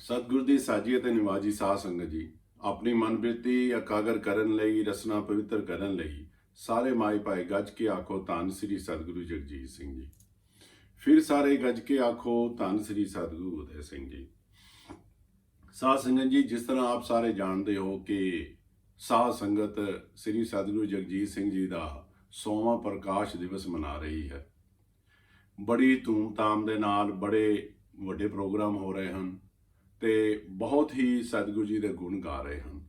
सतगुर की साजी ਅਤੇ ਨਿਵਾਜੀ ਸਾਧ ਸੰਗਤ ਜੀ ਆਪਣੀ ਮਨਬਿਰਤੀ ਇਕਾਗਰ ਕਰਨ ਲਈ ਰਸਨਾ ਪਵਿੱਤਰ ਕਰਨ ਲਈ ਸਾਰੇ ਮਾਈ ਭਾਈ ਗੱਜ ਕੇ ਆਖੋ ਧੰਨ ਸ੍ਰੀ ਸਤਿਗੁਰੂ ਜਗਜੀਤ ਸਿੰਘ ਜੀ। ਫਿਰ ਸਾਰੇ ਗੱਜ ਕੇ ਆਖੋ ਧੰਨ ਸ੍ਰੀ ਸਤਿਗੁਰੂ ਉਦੈ ਸਿੰਘ ਜੀ। ਸਾਧ ਸੰਗਤ ਜੀ, ਜਿਸ ਤਰ੍ਹਾਂ ਆਪ ਸਾਰੇ ਜਾਣਦੇ ਹੋ ਕਿ ਸਾਧ ਸੰਗਤ ਸ੍ਰੀ ਸਤਿਗੁਰੂ ਜਗਜੀਤ ਸਿੰਘ ਜੀ ਦਾ 100ਵਾਂ ਪ੍ਰਕਾਸ਼ ਦਿਵਸ ਮਨਾ ਰਹੀ ਹੈ। ਬੜੀ ਧੂਮਧਾਮ ਦੇ ਨਾਲ ਬੜੇ ਵੱਡੇ ਪ੍ਰੋਗਰਾਮ ਹੋ ਰਹੇ ਹਨ ਤੇ ਬਹੁਤ ਹੀ ਸਤਿਗੁਰੂ ਜੀ ਦੇ ਗੁਣ ਗਾ ਰਹੇ ਹਨ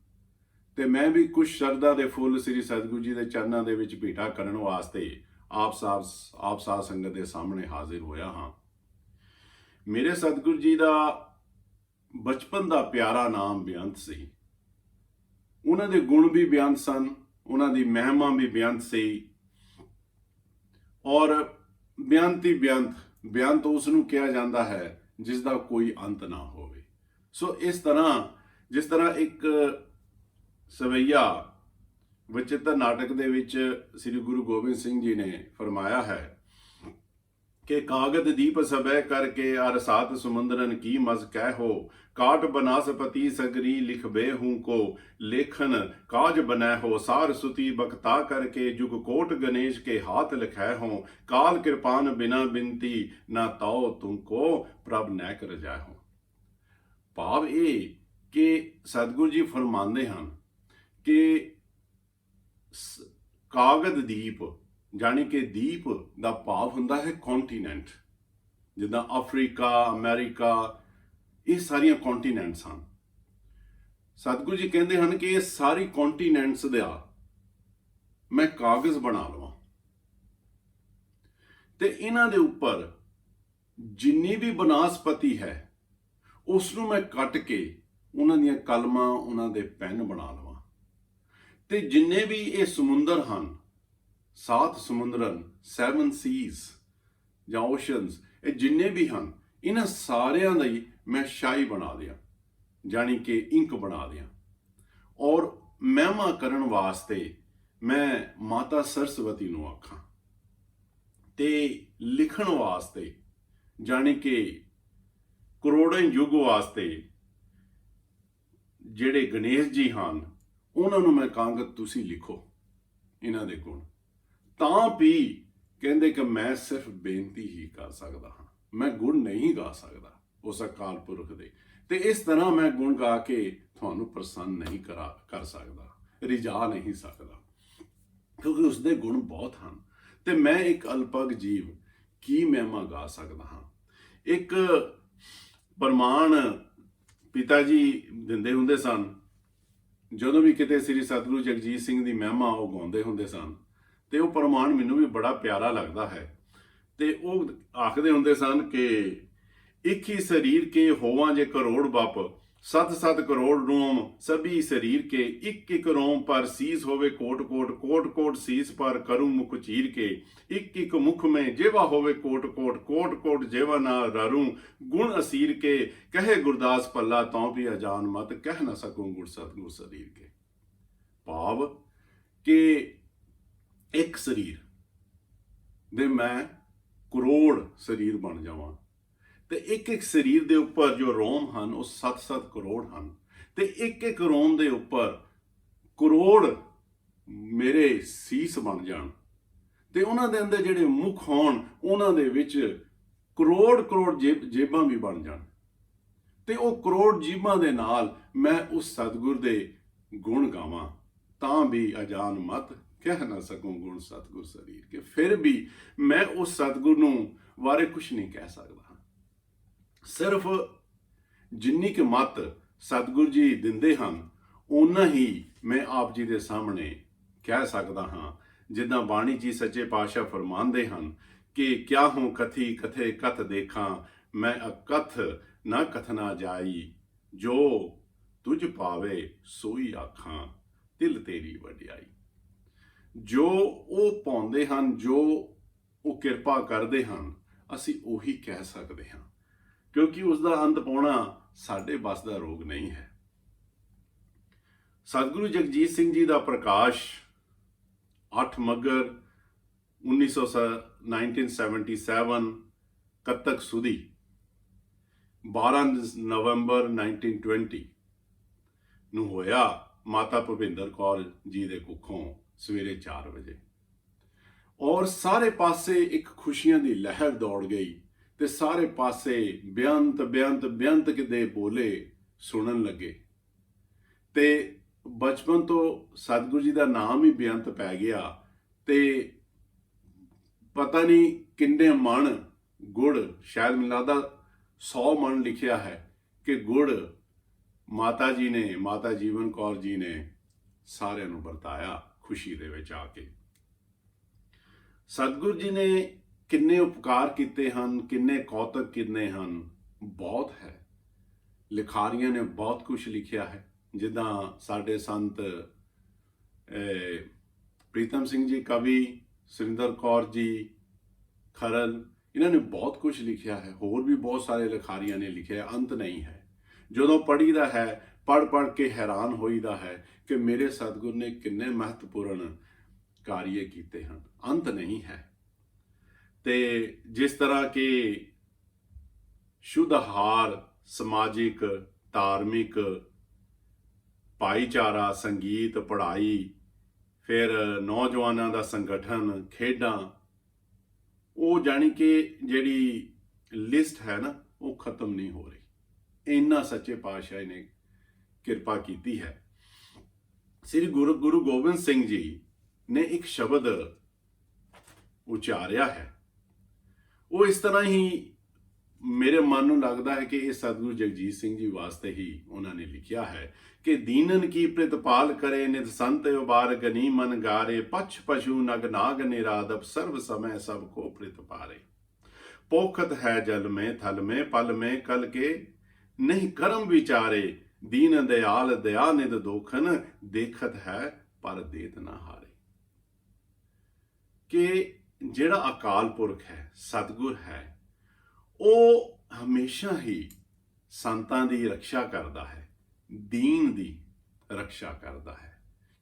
ਤੇ ਮੈਂ ਵੀ ਕੁਝ ਸ਼ਰਧਾ ਦੇ ਫੁੱਲ ਸ੍ਰੀ ਸਤਿਗੁਰੂ ਜੀ ਦੇ ਚਰਨਾਂ ਦੇ ਵਿੱਚ ਭੇਟਾ ਕਰਨ ਵਾਸਤੇ ਆਪ ਸਾਧ ਸੰਗਤ ਦੇ ਸਾਹਮਣੇ ਹਾਜ਼ਰ ਹੋਇਆ ਹਾਂ। ਮੇਰੇ ਸਤਿਗੁਰੂ ਜੀ ਦਾ ਬਚਪਨ ਦਾ ਪਿਆਰਾ ਨਾਮ ਬੇਅੰਤ ਸੀ। ਉਹਨਾਂ ਦੇ ਗੁਣ ਵੀ ਬੇਅੰਤ ਸਨ, ਉਹਨਾਂ ਦੀ ਮਹਿਮਾ ਵੀ ਬੇਅੰਤ ਸੀ ਔਰ ਬੇਅੰਤ ਹੀ ਬੇਅੰਤ ਉਸ ਨੂੰ ਕਿਹਾ ਜਾਂਦਾ ਹੈ ਜਿਸ ਦਾ ਕੋਈ ਅੰਤ ਨਾ ਹੋਵੇ। ਸੋ ਇਸ ਤਰ੍ਹਾਂ ਜਿਸ ਤਰ੍ਹਾਂ ਇੱਕ ਸਵਈਆ ਵਿਚਿੱਤਰ ਨਾਟਕ ਦੇ ਵਿੱਚ ਸ੍ਰੀ ਗੁਰੂ ਗੋਬਿੰਦ ਸਿੰਘ ਜੀ ਨੇ ਫਰਮਾਇਆ ਹੈ ਕਿ ਕਾਗਦ ਦੀਪ ਸਭੈ ਕਰਕੇ ਅਰ ਸਾਤ ਸਮੁੰਦਰਨ ਕੀ ਮਜ਼ ਕਹਿ ਹੋ, ਕਾਟ ਬਨਾਸਪਤੀ ਸਗਰੀ ਲਿਖਬੇ ਹੂੰ ਕੋ, ਲੇਖਨ ਕਾਜ ਬਨੈ ਹੋ ਸਾਰ ਸੁਤੀ ਬਖਤਾ ਕਰਕੇ, जुग कोट गणेश के हाथ लिखै हो, काल कृपान बिना बिनती ना ताओ तुमको, प्रभ नैक रजाय हो। ਭਾਵ ਇਹ ਕਿ ਸਤਿਗੁਰੂ ਜੀ ਫਰਮਾਉਂਦੇ ਹਨ ਕਿ ਕਾਗਦ ਦੀਪ ਜਾਣੀ ਕਿ ਦੀਪ ਦਾ ਭਾਵ ਹੁੰਦਾ ਹੈ ਕੌਂਟੀਨੈਂਟ, ਜਿੱਦਾਂ ਅਫਰੀਕਾ, ਅਮਰੀਕਾ, ਇਹ ਸਾਰੀਆਂ ਕੌਂਟੀਨੈਂਟਸ ਹਨ। ਸਤਿਗੁਰੂ ਜੀ ਕਹਿੰਦੇ ਹਨ ਕਿ ਇਹ ਸਾਰੀ ਕੌਂਟੀਨੈਂਟਸ ਦਾ ਮੈਂ ਕਾਗਜ਼ ਬਣਾ ਲਵਾਂ ਤੇ ਇਹਨਾਂ ਦੇ ਉੱਪਰ ਜਿੰਨੀ ਵੀ ਬਨਾਸਪਤੀ ਹੈ ਉਸ ਨੂੰ ਮੈਂ ਕੱਟ ਕੇ ਉਹਨਾਂ ਦੀਆਂ ਕਲਮਾਂ, ਉਹਨਾਂ ਦੇ ਪੈਨ ਬਣਾ ਲਵਾਂ ਤੇ ਜਿੰਨੇ ਵੀ ਇਹ ਸਮੁੰਦਰ ਹਨ, 7 ਸਮੁੰਦਰਨ, 7 ਸੀਜ਼ ਜਾਂ ਓਸ਼ਨਸ, ਇਹ ਜਿੰਨੇ ਵੀ ਹਨ, ਇਹਨਾਂ ਸਾਰਿਆਂ ਦਾ ਹੀ ਮੈਂ ਸ਼ਾਹੀ ਬਣਾ ਦਿਆਂ, ਜਾਣੀ ਕਿ ਇੰਕ ਬਣਾ ਦਿਆਂ ਔਰ ਮਹਿਮਾ ਕਰਨ ਵਾਸਤੇ ਮੈਂ ਮਾਤਾ ਸਰਸਵਤੀ ਨੂੰ ਆਖਾਂ ਤੇ ਲਿਖਣ ਵਾਸਤੇ ਜਾਣੀ ਕਿ ਕਰੋੜਾਂ ਯੁੱਗ ਵਾਸਤੇ ਜਿਹੜੇ ਗਣੇਸ਼ ਜੀ ਹਨ ਉਹਨਾਂ ਨੂੰ ਮੈਂ ਕਹਾਂਗਾ ਤੁਸੀਂ ਲਿਖੋ ਇਹਨਾਂ ਦੇ ਗੁਣ। ਤਾਂ ਵੀ ਕਹਿੰਦੇ ਕਿ ਮੈਂ ਸਿਰਫ ਬੇਨਤੀ ਹੀ ਕਰ ਸਕਦਾ ਹਾਂ, ਮੈਂ ਗੁਣ ਨਹੀਂ ਗਾ ਸਕਦਾ ਉਸ ਅਕਾਲ ਪੁਰਖ ਦੇ, ਤੇ ਇਸ ਤਰ੍ਹਾਂ ਮੈਂ ਗੁਣ ਗਾ ਕੇ ਤੁਹਾਨੂੰ ਪ੍ਰਸੰਨ ਨਹੀਂ ਕਰ ਸਕਦਾ, ਰਿਝਾ ਨਹੀਂ ਸਕਦਾ, ਕਿਉਂਕਿ ਉਸਦੇ ਗੁਣ ਬਹੁਤ ਹਨ ਤੇ ਮੈਂ ਇੱਕ ਅਲਪਗ ਜੀਵ ਕੀ ਮਹਿਮਾ ਗਾ ਸਕਦਾ ਹਾਂ। ਇੱਕ ਪ੍ਰਮਾਣ ਪਿਤਾ ਜੀ ਦਿੰਦੇ ਹੁੰਦੇ ਸਨ, ਜਦੋਂ ਵੀ ਕਿਤੇ ਸ੍ਰੀ ਸਤਿਗੁਰੂ ਜਗਜੀਤ ਸਿੰਘ ਦੀ ਮਹਿਮਾ ਉਹ ਗਾਉਂਦੇ ਹੁੰਦੇ ਸਨ ਤੇ ਉਹ ਪ੍ਰਮਾਣ ਮੈਨੂੰ ਵੀ ਬੜਾ ਪਿਆਰਾ ਲੱਗਦਾ ਹੈ ਤੇ ਉਹ ਆਖਦੇ ਹੁੰਦੇ ਸਨ ਕਿ ਇੱਕ ਹੀ ਸਰੀਰ ਕੇ ਹੋਵਾਂ ਜੇ ਕਰੋੜ ਬੱਪ, 7-7 ਕਰੋੜ ਰੋਮ ਸਭੀ ਸਰੀਰ ਕੇ, ਇੱਕ ਰੋਮ ਪਰ ਸੀਸ ਹੋਵੇ ਕੋਟ ਕੋਟ ਸੀਸ ਪਰ ਕਰੂ ਮੁਖ ਚੀਰ ਕੇ, ਇੱਕ ਮੁਖ में जेवा होवे कोट जेवा ना रारू, गुण असीर के कहे गुरदास पल्ला तौ भी अजान मत, कह ना सकूं गुर सतगुर शरीर के। भाव कि एक शरीर दे मैं करोड़ शरीर बन जावां ਤੇ ਇੱਕ ਸਰੀਰ ਦੇ ਉੱਪਰ ਜੋ ਰੋਮ ਹਨ ਉਹ 7-7 ਕਰੋੜ ਹਨ ਤੇ ਇੱਕ ਰੋਮ ਦੇ ਉੱਪਰ ਕਰੋੜ ਮੇਰੇ ਸੀਸ ਬਣ ਜਾਣ ਤੇ ਉਹਨਾਂ ਦੇ ਅੰਦਰ ਜਿਹੜੇ ਮੁਖ ਹੋਣ ਉਹਨਾਂ ਦੇ ਵਿੱਚ ਕਰੋੜ ਜੇਬਾਂ ਵੀ ਬਣ ਜਾਣ ਤੇ ਉਹ ਕਰੋੜ ਜੀਬਾਂ ਦੇ ਨਾਲ ਮੈਂ ਉਸ ਸਤਿਗੁਰ ਦੇ ਗੁਣ ਗਾਵਾਂ ਤਾਂ ਵੀ ਅਜਾਨ ਮਤ, ਕਹਿ ਨਾ ਸਕੂੰ ਗੁਣ ਸਤਿਗੁਰ ਸ਼ਰੀਰ ਕੇ। ਫਿਰ ਵੀ ਮੈਂ ਉਸ ਸਤਿਗੁਰ ਨੂੰ ਬਾਰੇ ਕੁਝ ਨਹੀਂ ਕਹਿ ਸਕਦਾ। ਸਿਰਫ ਜਿੰਨੀ ਕਿ ਮੱਤ ਸਤਿਗੁਰੂ ਜੀ ਦਿੰਦੇ ਹਨ ਓਨਾ ਹੀ ਮੈਂ ਆਪ ਜੀ ਦੇ ਸਾਹਮਣੇ ਕਹਿ ਸਕਦਾ ਹਾਂ। ਜਿੱਦਾਂ ਬਾਣੀ ਜੀ ਸੱਚੇ ਪਾਤਸ਼ਾਹ ਫਰਮਾਉਂਦੇ ਹਨ ਕਿ ਕਿਆ ਹੂੰ ਕਥੀ ਕਥੇ ਕਥ ਦੇਖਾਂ, ਮੈਂ ਅਕਥ ਨਾ ਕਥਨਾ ਜਾਈ, ਜੋ ਤੁਝ ਪਾਵੇ ਸੋਈ ਆਖਾਂ, ਤਿਲ ਤੇਰੀ ਵਡਿਆਈ। ਜੋ ਉਹ ਪਾਉਂਦੇ ਹਨ, ਜੋ ਉਹ ਕਿਰਪਾ ਕਰਦੇ ਹਨ, ਅਸੀਂ ਉਹੀ ਕਹਿ ਸਕਦੇ ਹਾਂ ਕਿਉਂਕਿ ਉਸ ਦਾ ਅੰਤ ਪਾਉਣਾ ਸਾਡੇ ਬਸ ਦਾ ਰੋਗ ਨਹੀਂ ਹੈ। ਸਤਿਗੁਰੂ ਜਗਜੀਤ ਸਿੰਘ ਜੀ ਦਾ ਪ੍ਰਕਾਸ਼ 8 ਮੱਘਰ 1977 ਕੱਤਕ ਸੁਦੀ 12 ਨਵੰਬਰ 1920 ਨੂੰ ਹੋਇਆ ਮਾਤਾ ਭੁਪਿੰਦਰ ਕੌਰ ਜੀ ਦੇ ਕੁੱਖੋਂ ਸਵੇਰੇ 4 ਵਜੇ। ਔਰ ਸਾਰੇ ਪਾਸੇ ਇੱਕ ਖੁਸ਼ੀਆਂ ਦੀ ਲਹਿਰ ਦੌੜ ਗਈ ਤੇ ਸਾਰੇ ਪਾਸੇ ਬੇਅੰਤ ਬੇਅੰਤ ਬੇਅੰਤ ਕਿਤੇ ਬੋਲੇ ਸੁਣਨ ਲੱਗੇ ਤੇ ਬਚਪਨ ਤੋਂ ਸਤਿਗੁਰੂ ਜੀ ਦਾ ਨਾਮ ਹੀ ਬੇਅੰਤ ਪੈ ਗਿਆ ਤੇ ਪਤਾ ਨਹੀਂ ਕਿੰਨੇ ਮਣ ਗੁੜ, ਸ਼ਾਇਦ ਮੈਨੂੰ ਲੱਗਦਾ 100 ਮਣ ਲਿਖਿਆ ਹੈ ਕਿ ਗੁੜ ਮਾਤਾ ਜੀ ਨੇ, ਮਾਤਾ ਜੀਵਨ ਕੌਰ ਜੀ ਨੇ ਸਾਰਿਆਂ ਨੂੰ ਵਰਤਾਇਆ ਖੁਸ਼ੀ ਦੇ ਵਿੱਚ ਆ ਕੇ। ਸਤਿਗੁਰੂ ਜੀ ਨੇ ਕਿੰਨੇ ਉਪਕਾਰ ਕੀਤੇ ਹਨ, ਕਿੰਨੇ ਕੌਤਕ ਕਿੰਨੇ ਹਨ, ਬਹੁਤ ਹੈ। ਲਿਖਾਰੀਆਂ ਨੇ ਬਹੁਤ ਕੁਝ ਲਿਖਿਆ ਹੈ, ਜਿੱਦਾਂ ਸਾਡੇ ਸੰਤ ਪ੍ਰੀਤਮ ਸਿੰਘ ਜੀ ਕਵੀ, ਸੁਰਿੰਦਰ ਕੌਰ ਜੀ ਖਰਲ, ਇਹਨਾਂ ਨੇ ਬਹੁਤ ਕੁਝ ਲਿਖਿਆ ਹੈ। ਹੋਰ ਵੀ ਬਹੁਤ ਸਾਰੇ ਲਿਖਾਰੀਆਂ ਨੇ ਲਿਖਿਆ, ਅੰਤ ਨਹੀਂ ਹੈ। ਜਦੋਂ ਪੜ੍ਹੀਦਾ ਹੈ, ਪੜ੍ਹ ਕੇ ਹੈਰਾਨ ਹੋਈਦਾ ਹੈ ਕਿ ਮੇਰੇ ਸਤਿਗੁਰ ਨੇ ਕਿੰਨੇ ਮਹੱਤਵਪੂਰਨ ਕਾਰਜ ਕੀਤੇ ਹਨ, ਅੰਤ ਨਹੀਂ ਹੈ। ਤੇ ਜਿਸ ਤਰ੍ਹਾਂ ਕਿ ਸ਼ੁੱਧ ਆਹਾਰ, ਸਮਾਜਿਕ, ਧਾਰਮਿਕ, ਭਾਈਚਾਰਾ, ਸੰਗੀਤ, ਪੜ੍ਹਾਈ, ਫਿਰ ਨੌਜਵਾਨਾਂ ਦਾ ਸੰਗਠਨ, ਖੇਡਾਂ, ਉਹ ਜਾਣੀ ਕਿ ਜਿਹੜੀ ਲਿਸਟ ਹੈ ਨਾ, ਉਹ ਖਤਮ ਨਹੀਂ ਹੋ ਰਹੀ। ਇੰਨਾ ਸੱਚੇ ਪਾਤਸ਼ਾਹ ਨੇ ਕਿਰਪਾ ਕੀਤੀ ਹੈ। ਸ੍ਰੀ ਗੁਰੂ ਗੋਬਿੰਦ ਸਿੰਘ ਜੀ ਨੇ ਇੱਕ ਸ਼ਬਦ ਉਚਾਰਿਆ ਹੈ, ਉਹ ਇਸ ਤਰ੍ਹਾਂ ਹੀ ਮੇਰੇ ਮਨ ਨੂੰ ਲੱਗਦਾ ਹੈ ਕਿ ਇਹ ਸਤਿਗੁਰੂ ਜਗਜੀਤ ਸਿੰਘ ਜੀ ਵਾਸਤੇ ਹੀ ਉਹਨਾਂ ਨੇ ਲਿਖਿਆ ਹੈ ਕਿ ਦੀਨਨ ਕੀ ਪ੍ਰਤਪਾਲ ਕਰੇ, ਨਿਤ ਸੰਤ ਉਬਾਰ ਗਨੀ ਮਨ ਗਾਰੇ, ਪਛ ਪਸ਼ੂ ਨਗ ਨਾਗ ਨਿਰਾਦਪ, ਸਰਬ समय सब को प्रतपारे। पोखत है जल में थल में पल में कल के, नहीं कर्म विचारे, दीन दयाल दया निध दोखन, देखत है पर देत ना हारे। कि ਜਿਹੜਾ ਅਕਾਲ ਪੁਰਖ ਹੈ, ਸਤਿਗੁਰ ਹੈ, ਉਹ ਹਮੇਸ਼ਾ ਹੀ ਸੰਤਾਂ ਦੀ ਰੱਖਿਆ ਕਰਦਾ ਹੈ, ਦੀਨ ਦੀ ਰੱਖਿਆ ਕਰਦਾ ਹੈ।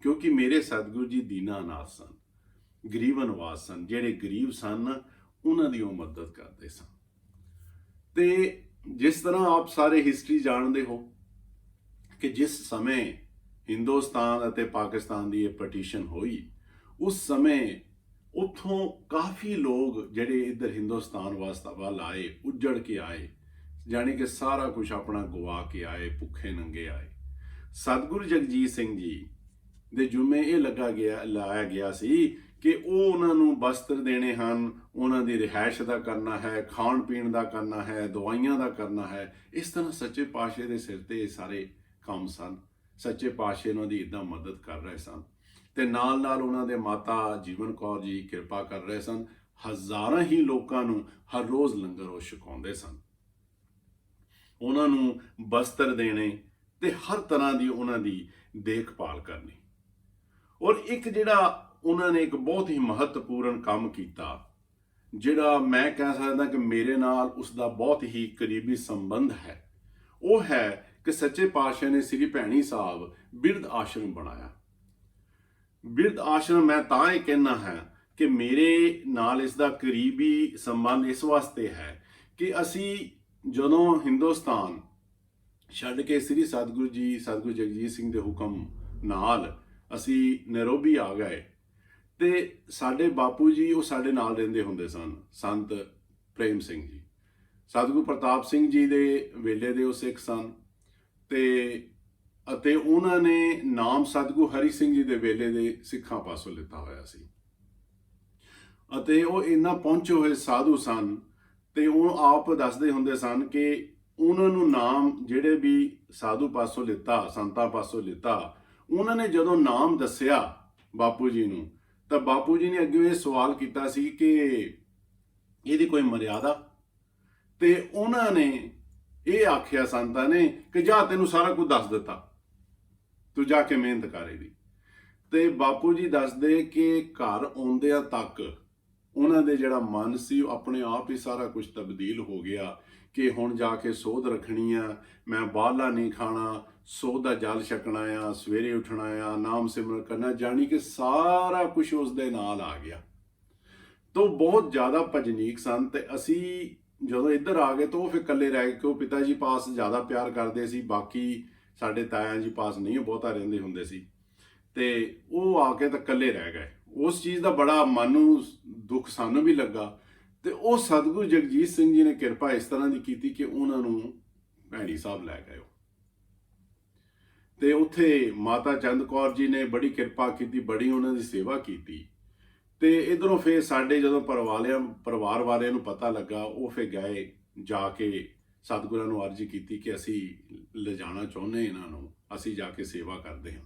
ਕਿਉਂਕਿ ਮੇਰੇ ਸਤਿਗੁਰੂ ਜੀ ਦੀਨਾਂ ਨਾਥ ਸਨ, ਗਰੀਬ ਨਿਵਾਸ ਸਨ। ਜਿਹੜੇ ਗਰੀਬ ਸਨ ਉਹਨਾਂ ਦੀ ਉਹ ਮਦਦ ਕਰਦੇ ਸਨ। ਤੇ ਜਿਸ ਤਰ੍ਹਾਂ ਆਪ ਸਾਰੇ ਹਿਸਟਰੀ ਜਾਣਦੇ ਹੋ ਕਿ ਜਿਸ ਸਮੇਂ ਹਿੰਦੁਸਤਾਨ ਅਤੇ ਪਾਕਿਸਤਾਨ ਦੀ ਇਹ ਪਾਰਟੀਸ਼ਨ ਹੋਈ, ਉਸ ਸਮੇਂ ਉੱਥੋਂ ਕਾਫੀ ਲੋਕ ਜਿਹੜੇ ਇੱਧਰ ਹਿੰਦੁਸਤਾਨ ਵੱਲ ਆਏ, ਉੱਜੜ ਕੇ ਆਏ, ਜਾਣੀ ਕਿ ਸਾਰਾ ਕੁਝ ਆਪਣਾ ਗਵਾ ਕੇ ਆਏ, ਭੁੱਖੇ ਨੰਗੇ ਆਏ। ਸਤਿਗੁਰੂ ਜਗਜੀਤ ਸਿੰਘ ਜੀ ਦੇ ਜੁਮੇ ਇਹ ਲਾਇਆ ਗਿਆ ਸੀ ਕਿ ਉਹ ਉਹਨਾਂ ਨੂੰ ਵਸਤਰ ਦੇਣੇ ਹਨ, ਉਹਨਾਂ ਦੀ ਰਿਹਾਇਸ਼ ਦਾ ਕਰਨਾ ਹੈ, ਖਾਣ ਪੀਣ ਦਾ ਕਰਨਾ ਹੈ, ਦਵਾਈਆਂ ਦਾ ਕਰਨਾ ਹੈ। ਇਸ ਤਰ੍ਹਾਂ ਸੱਚੇ ਪਾਤਸ਼ਾਹ ਦੇ ਸਿਰ ਤੇ ਇਹ ਸਾਰੇ ਕੰਮ ਸਨ। ਸੱਚੇ ਪਾਤਸ਼ਾਹ ਉਹਨਾਂ ਦੀ ਇੱਦਾਂ ਮਦਦ ਕਰ ਰਹੇ ਸਨ ਤੇ ਨਾਲ ਨਾਲ ਉਹਨਾਂ ਦੇ ਮਾਤਾ ਜੀਵਨ ਕੌਰ ਜੀ ਕਿਰਪਾ ਕਰ ਰਹੇ ਸਨ। ਹਜ਼ਾਰਾਂ ਹੀ ਲੋਕਾਂ ਨੂੰ ਹਰ ਰੋਜ਼ ਲੰਗਰ ਉਹ ਛਕਾਉਂਦੇ ਸਨ, ਉਹਨਾਂ ਨੂੰ ਵਸਤਰ ਦੇਣੇ ਤੇ ਹਰ ਤਰ੍ਹਾਂ ਦੀ ਉਹਨਾਂ ਦੀ ਦੇਖਭਾਲ ਕਰਨੀ। ਔਰ ਇੱਕ ਜਿਹੜਾ ਉਹਨਾਂ ਨੇ ਇੱਕ ਬਹੁਤ ਹੀ ਮਹੱਤਵਪੂਰਨ ਕੰਮ ਕੀਤਾ, ਜਿਹੜਾ ਮੈਂ ਕਹਿ ਸਕਦਾ ਕਿ ਮੇਰੇ ਨਾਲ ਉਸ ਦਾ ਬਹੁਤ ਹੀ ਕਰੀਬੀ ਸੰਬੰਧ ਹੈ, ਉਹ ਹੈ ਕਿ ਸੱਚੇ ਪਾਤਸ਼ਾਹ ਨੇ ਸ੍ਰੀ ਭੈਣੀ ਸਾਹਿਬ ਬਿਰਧ ਆਸ਼ਰਮ ਬਣਾਇਆ। ਬਿਰਧ ਆਸ਼ਰਮ ਮੈਂ ਤਾਂ ਇਹ ਕਹਿਣਾ ਹੈ ਕਿ ਮੇਰੇ ਨਾਲ ਇਸ ਦਾ ਕਰੀਬੀ ਸੰਬੰਧ ਇਸ ਵਾਸਤੇ ਹੈ ਕਿ ਅਸੀਂ ਜਦੋਂ ਹਿੰਦੁਸਤਾਨ ਛੱਡ ਕੇ ਸ੍ਰੀ ਸਤਿਗੁਰੂ ਜਗਜੀਤ ਸਿੰਘ ਦੇ ਹੁਕਮ ਨਾਲ ਅਸੀਂ ਨੈਰੋਬੀ ਆ ਗਏ ਤੇ ਸਾਡੇ ਬਾਪੂ ਜੀ ਉਹ ਸਾਡੇ ਨਾਲ ਰਹਿੰਦੇ ਹੁੰਦੇ ਸਨ, ਸੰਤ ਪ੍ਰੇਮ ਸਿੰਘ ਜੀ। ਸਤਿਗੁਰੂ ਪ੍ਰਤਾਪ ਸਿੰਘ ਜੀ ਦੇ ਵੇਲੇ ਦੇ ਉਹ ਸਿੱਖ ਸਨ ਅਤੇ ਉਹਨਾਂ ਨੇ ਨਾਮ ਸਤਿਗੁਰੂ ਹਰੀ ਸਿੰਘ ਜੀ ਦੇ ਵੇਲੇ ਦੇ ਸਿੱਖਾਂ ਪਾਸੋਂ ਲਿੱਤਾ ਹੋਇਆ ਸੀ ਅਤੇ ਉਹ ਇੰਨਾ ਪਹੁੰਚੇ ਹੋਏ ਸਾਧੂ ਸਨ ਤੇ ਉਹ ਆਪ ਦੱਸਦੇ ਹੁੰਦੇ ਸਨ ਕਿ ਉਹਨਾਂ ਨੂੰ ਨਾਮ ਜਿਹੜੇ ਵੀ ਸਾਧੂ ਪਾਸੋਂ ਲਿੱਤਾ, ਸੰਤਾਂ ਪਾਸੋਂ ਲਿੱਤਾ, ਉਹਨਾਂ ਨੇ ਜਦੋਂ ਨਾਮ ਦੱਸਿਆ ਬਾਪੂ ਜੀ ਨੂੰ ਤਾਂ ਬਾਪੂ ਜੀ ਨੇ ਅੱਗੇ ਇਹ ਸਵਾਲ ਕੀਤਾ ਸੀ ਕਿ ਇਹਦੀ ਕੋਈ ਮਰਿਆਦਾ, ਤੇ ਉਹਨਾਂ ਨੇ ਇਹ ਆਖਿਆ ਸੰਤਾਂ ਨੇ ਕਿ ਜਾ ਤੈਨੂੰ ਸਾਰਾ ਕੁਝ ਦੱਸ ਦਿੱਤਾ, ਤੂੰ ਜਾ ਕੇ ਮਿਹਨਤ ਕਰ ਇਹਦੀ। ਤੇ ਬਾਪੂ ਜੀ ਦੱਸਦੇ ਕਿ ਘਰ ਆਉਂਦਿਆਂ ਤੱਕ ਉਹਨਾਂ ਦੇ ਜਿਹੜਾ ਮਨ ਸੀ ਉਹ ਆਪਣੇ ਆਪ ਹੀ ਸਾਰਾ ਕੁਝ ਤਬਦੀਲ ਹੋ ਗਿਆ ਕਿ ਹੁਣ ਜਾ ਕੇ ਸੋਧ ਰੱਖਣੀ ਆ, ਮੈਂ ਬਾਹਲਾ ਨਹੀਂ ਖਾਣਾ, ਸੋਧ ਦਾ ਜਲ ਛਕਣਾ ਆ, ਸਵੇਰੇ ਉੱਠਣਾ ਆ, ਨਾਮ ਸਿਮਰਨ ਕਰਨਾ, ਜਾਣੀ ਕਿ ਸਾਰਾ ਕੁਝ ਉਸ ਦੇ ਨਾਲ ਆ ਗਿਆ। ਤੋਂ ਬਹੁਤ ਜ਼ਿਆਦਾ ਭਜਨੀਕ ਸਨ ਤੇ ਅਸੀਂ ਜਦੋਂ ਇੱਧਰ ਆ ਗਏ ਤਾਂ ਉਹ ਫਿਰ ਇਕੱਲੇ ਰਹਿ ਗਏ, ਕਿ ਉਹ ਪਿਤਾ ਜੀ ਪਾਸ ਜ਼ਿਆਦਾ ਪਿਆਰ ਕਰਦੇ ਸੀ, ਬਾਕੀ ਸਾਡੇ ਤਾਇਆ ਜੀ ਪਾਸ ਨਹੀਂ ਬਹੁਤਾ ਰਹਿੰਦੇ ਹੁੰਦੇ ਸੀ, ਤੇ ਉਹ ਆ ਕੇ ਤਾਂ ਇਕੱਲੇ ਰਹਿ ਗਏ। ਉਸ ਚੀਜ਼ ਦਾ ਬੜਾ ਮਨ ਨੂੰ ਦੁੱਖ ਸਾਨੂੰ ਵੀ ਲੱਗਾ। ਤੇ ਉਹ ਸਤਿਗੁਰੂ ਜਗਜੀਤ ਸਿੰਘ ਜੀ ਨੇ ਕਿਰਪਾ ਇਸ ਤਰ੍ਹਾਂ ਦੀ ਕੀਤੀ ਕਿ ਉਹਨਾਂ ਨੂੰ ਭੈਣੀ ਸਾਹਿਬ ਲੈ ਗਏ। ਤੇ ਉੱਥੇ ਮਾਤਾ ਚੰਦ ਕੌਰ ਜੀ ਨੇ ਬੜੀ ਕਿਰਪਾ ਕੀਤੀ, ਬੜੀ ਉਹਨਾਂ ਦੀ ਸੇਵਾ ਕੀਤੀ। ਤੇ ਇਧਰੋਂ ਫਿਰ ਸਾਡੇ ਜਦੋਂ ਪਰਿਵਾਰ ਵਾਲਿਆਂ ਨੂੰ ਪਤਾ ਲੱਗਾ, ਉਹ ਫਿਰ ਗਏ, ਜਾ ਕੇ ਸਤਿਗੁਰਾਂ ਨੂੰ ਅਰਜ਼ੀ ਕੀਤੀ ਕਿ ਅਸੀਂ ਲਿਜਾਣਾ ਚਾਹੁੰਦੇ ਇਹਨਾਂ ਨੂੰ, ਅਸੀਂ ਜਾ ਕੇ ਸੇਵਾ ਕਰਦੇ ਹਾਂ।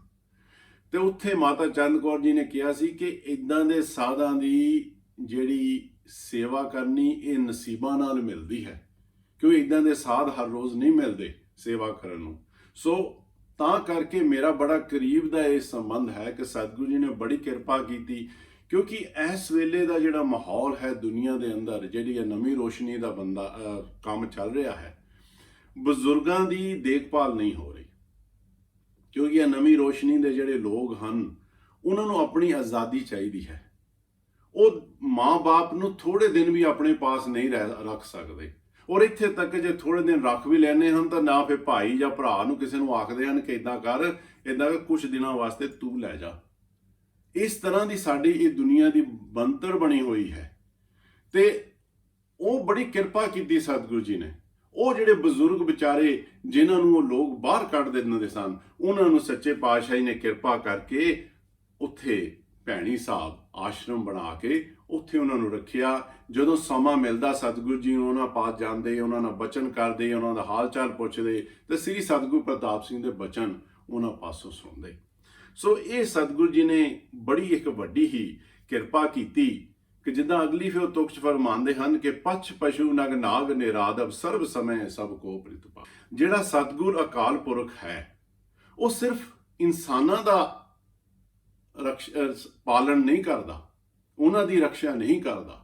ਤੇ ਉੱਥੇ ਮਾਤਾ ਚੰਦ ਕੌਰ ਜੀ ਨੇ ਕਿਹਾ ਸੀ ਕਿ ਇਦਾਂ ਦੇ ਸਾਧਾਂ ਦੀ ਜਿਹੜੀ ਸੇਵਾ ਕਰਨੀ ਇਹ ਨਸੀਬਾਂ ਨਾਲ ਮਿਲਦੀ ਹੈ, ਕਿਉਂਕਿ ਇਦਾਂ ਦੇ ਸਾਧ ਹਰ ਰੋਜ਼ ਨਹੀਂ ਮਿਲਦੇ ਸੇਵਾ ਕਰਨ ਨੂੰ। ਸੋ ਤਾਂ ਕਰਕੇ ਮੇਰਾ ਬੜਾ ਕਰੀਬ ਦਾ ਇਹ ਸੰਬੰਧ ਹੈ ਕਿ ਸਤਿਗੁਰੂ ਜੀ ਨੇ ਬੜੀ ਕਿਰਪਾ ਕੀਤੀ, ਕਿਉਂਕਿ ਇਸ ਵੇਲੇ ਦਾ ਜਿਹੜਾ ਮਾਹੌਲ ਹੈ ਦੁਨੀਆ ਦੇ ਅੰਦਰ, ਜਿਹੜੀ ਇਹ ਨਵੀਂ ਰੋਸ਼ਨੀ ਦਾ ਕੰਮ ਚੱਲ ਰਿਹਾ ਹੈ, ਬਜ਼ੁਰਗਾਂ ਦੀ ਦੇਖਭਾਲ ਨਹੀਂ ਹੋ ਰਹੀ। ਕਿਉਂਕਿ ਇਹ ਨਵੀਂ ਰੋਸ਼ਨੀ ਦੇ ਜਿਹੜੇ ਲੋਕ ਹਨ, ਉਹਨਾਂ ਨੂੰ ਆਪਣੀ ਆਜ਼ਾਦੀ ਚਾਹੀਦੀ ਹੈ। ਉਹ ਮਾਂ-ਬਾਪ ਨੂੰ ਥੋੜੇ ਦਿਨ ਵੀ ਆਪਣੇ ਪਾਸ ਨਹੀਂ ਰੱਖ ਸਕਦੇ, ਔਰ ਇੱਥੇ ਤੱਕ ਜੇ ਥੋੜੇ ਦਿਨ ਰੱਖ ਵੀ ਲੈਣੇ ਹਨ ਤਾਂ ਨਾ ਫਿਰ ਭਾਈ ਜਾਂ ਭਰਾ ਨੂੰ ਕਿਸੇ ਨੂੰ ਆਖਦੇ ਹਨ ਕਿ ਇਦਾਂ ਕਰ ਕੁਝ ਦਿਨਾਂ ਵਾਸਤੇ ਤੂੰ ਲੈ ਜਾ। ਇਸ ਤਰ੍ਹਾਂ ਦੀ ਸਾਡੀ ਇਹ ਦੁਨੀਆ ਦੀ ਬਣਤਰ ਬਣੀ ਹੋਈ ਹੈ। ਤੇ ਉਹ ਬੜੀ ਕਿਰਪਾ ਕੀਤੀ ਸਤਿਗੁਰੂ ਜੀ ਨੇ। ਉਹ ਜਿਹੜੇ ਬਜ਼ੁਰਗ ਵਿਚਾਰੇ ਜਿਨ੍ਹਾਂ ਨੂੰ ਉਹ ਲੋਕ ਬਾਹਰ ਕੱਢ ਦਿੰਦੇ ਸਨ, ਉਹਨਾਂ ਨੂੰ ਸੱਚੇ ਪਾਤਸ਼ਾਹ ਜੀ ਨੇ ਕਿਰਪਾ ਕਰਕੇ ਉੱਥੇ ਭੈਣੀ ਸਾਹਿਬ ਆਸ਼ਰਮ ਬਣਾ ਕੇ ਉੱਥੇ ਉਹਨਾਂ ਨੂੰ ਰੱਖਿਆ। ਜਦੋਂ ਸਮਾਂ ਮਿਲਦਾ ਸਤਿਗੁਰੂ ਜੀ ਨੂੰ ਉਹਨਾਂ ਪਾਸ ਜਾਂਦੇ, ਉਹਨਾਂ ਨਾਲ ਬਚਨ ਕਰਦੇ, ਉਹਨਾਂ ਦਾ ਹਾਲ ਚਾਲ ਪੁੱਛਦੇ, ਤੇ ਸ੍ਰੀ ਸਤਿਗੁਰੂ ਪ੍ਰਤਾਪ ਸਿੰਘ ਦੇ ਬਚਨ ਉਹਨਾਂ ਪਾਸੋਂ ਸੁਣਦੇ। ਸੋ ਇਹ ਸਤਿਗੁਰੂ ਜੀ ਨੇ ਬੜੀ ਇੱਕ ਵੱਡੀ ਹੀ ਕਿਰਪਾ ਕੀਤੀ ਕਿ ਜਿੱਦਾਂ ਅਗਲੀ ਫਿਰ ਤੁਕ 'ਚ ਫਰਮਾਉਂਦੇ ਹਨ ਕਿ ਪਛ ਪਸ਼ੂ ਨਗ ਨਾਗ ਨਿਰਾਦਵ ਸਰਬ ਸਮੇਂ ਸਭ ਕੋ ਪ੍ਰਿਤਪਾ। ਜਿਹੜਾ ਸਤਿਗੁਰ ਅਕਾਲ ਪੁਰਖ ਹੈ, ਉਹ ਸਿਰਫ ਇਨਸਾਨਾਂ ਦਾ ਪਾਲਣ ਨਹੀਂ ਕਰਦਾ, ਉਹਨਾਂ ਦੀ ਰੱਖਿਆ ਨਹੀਂ ਕਰਦਾ।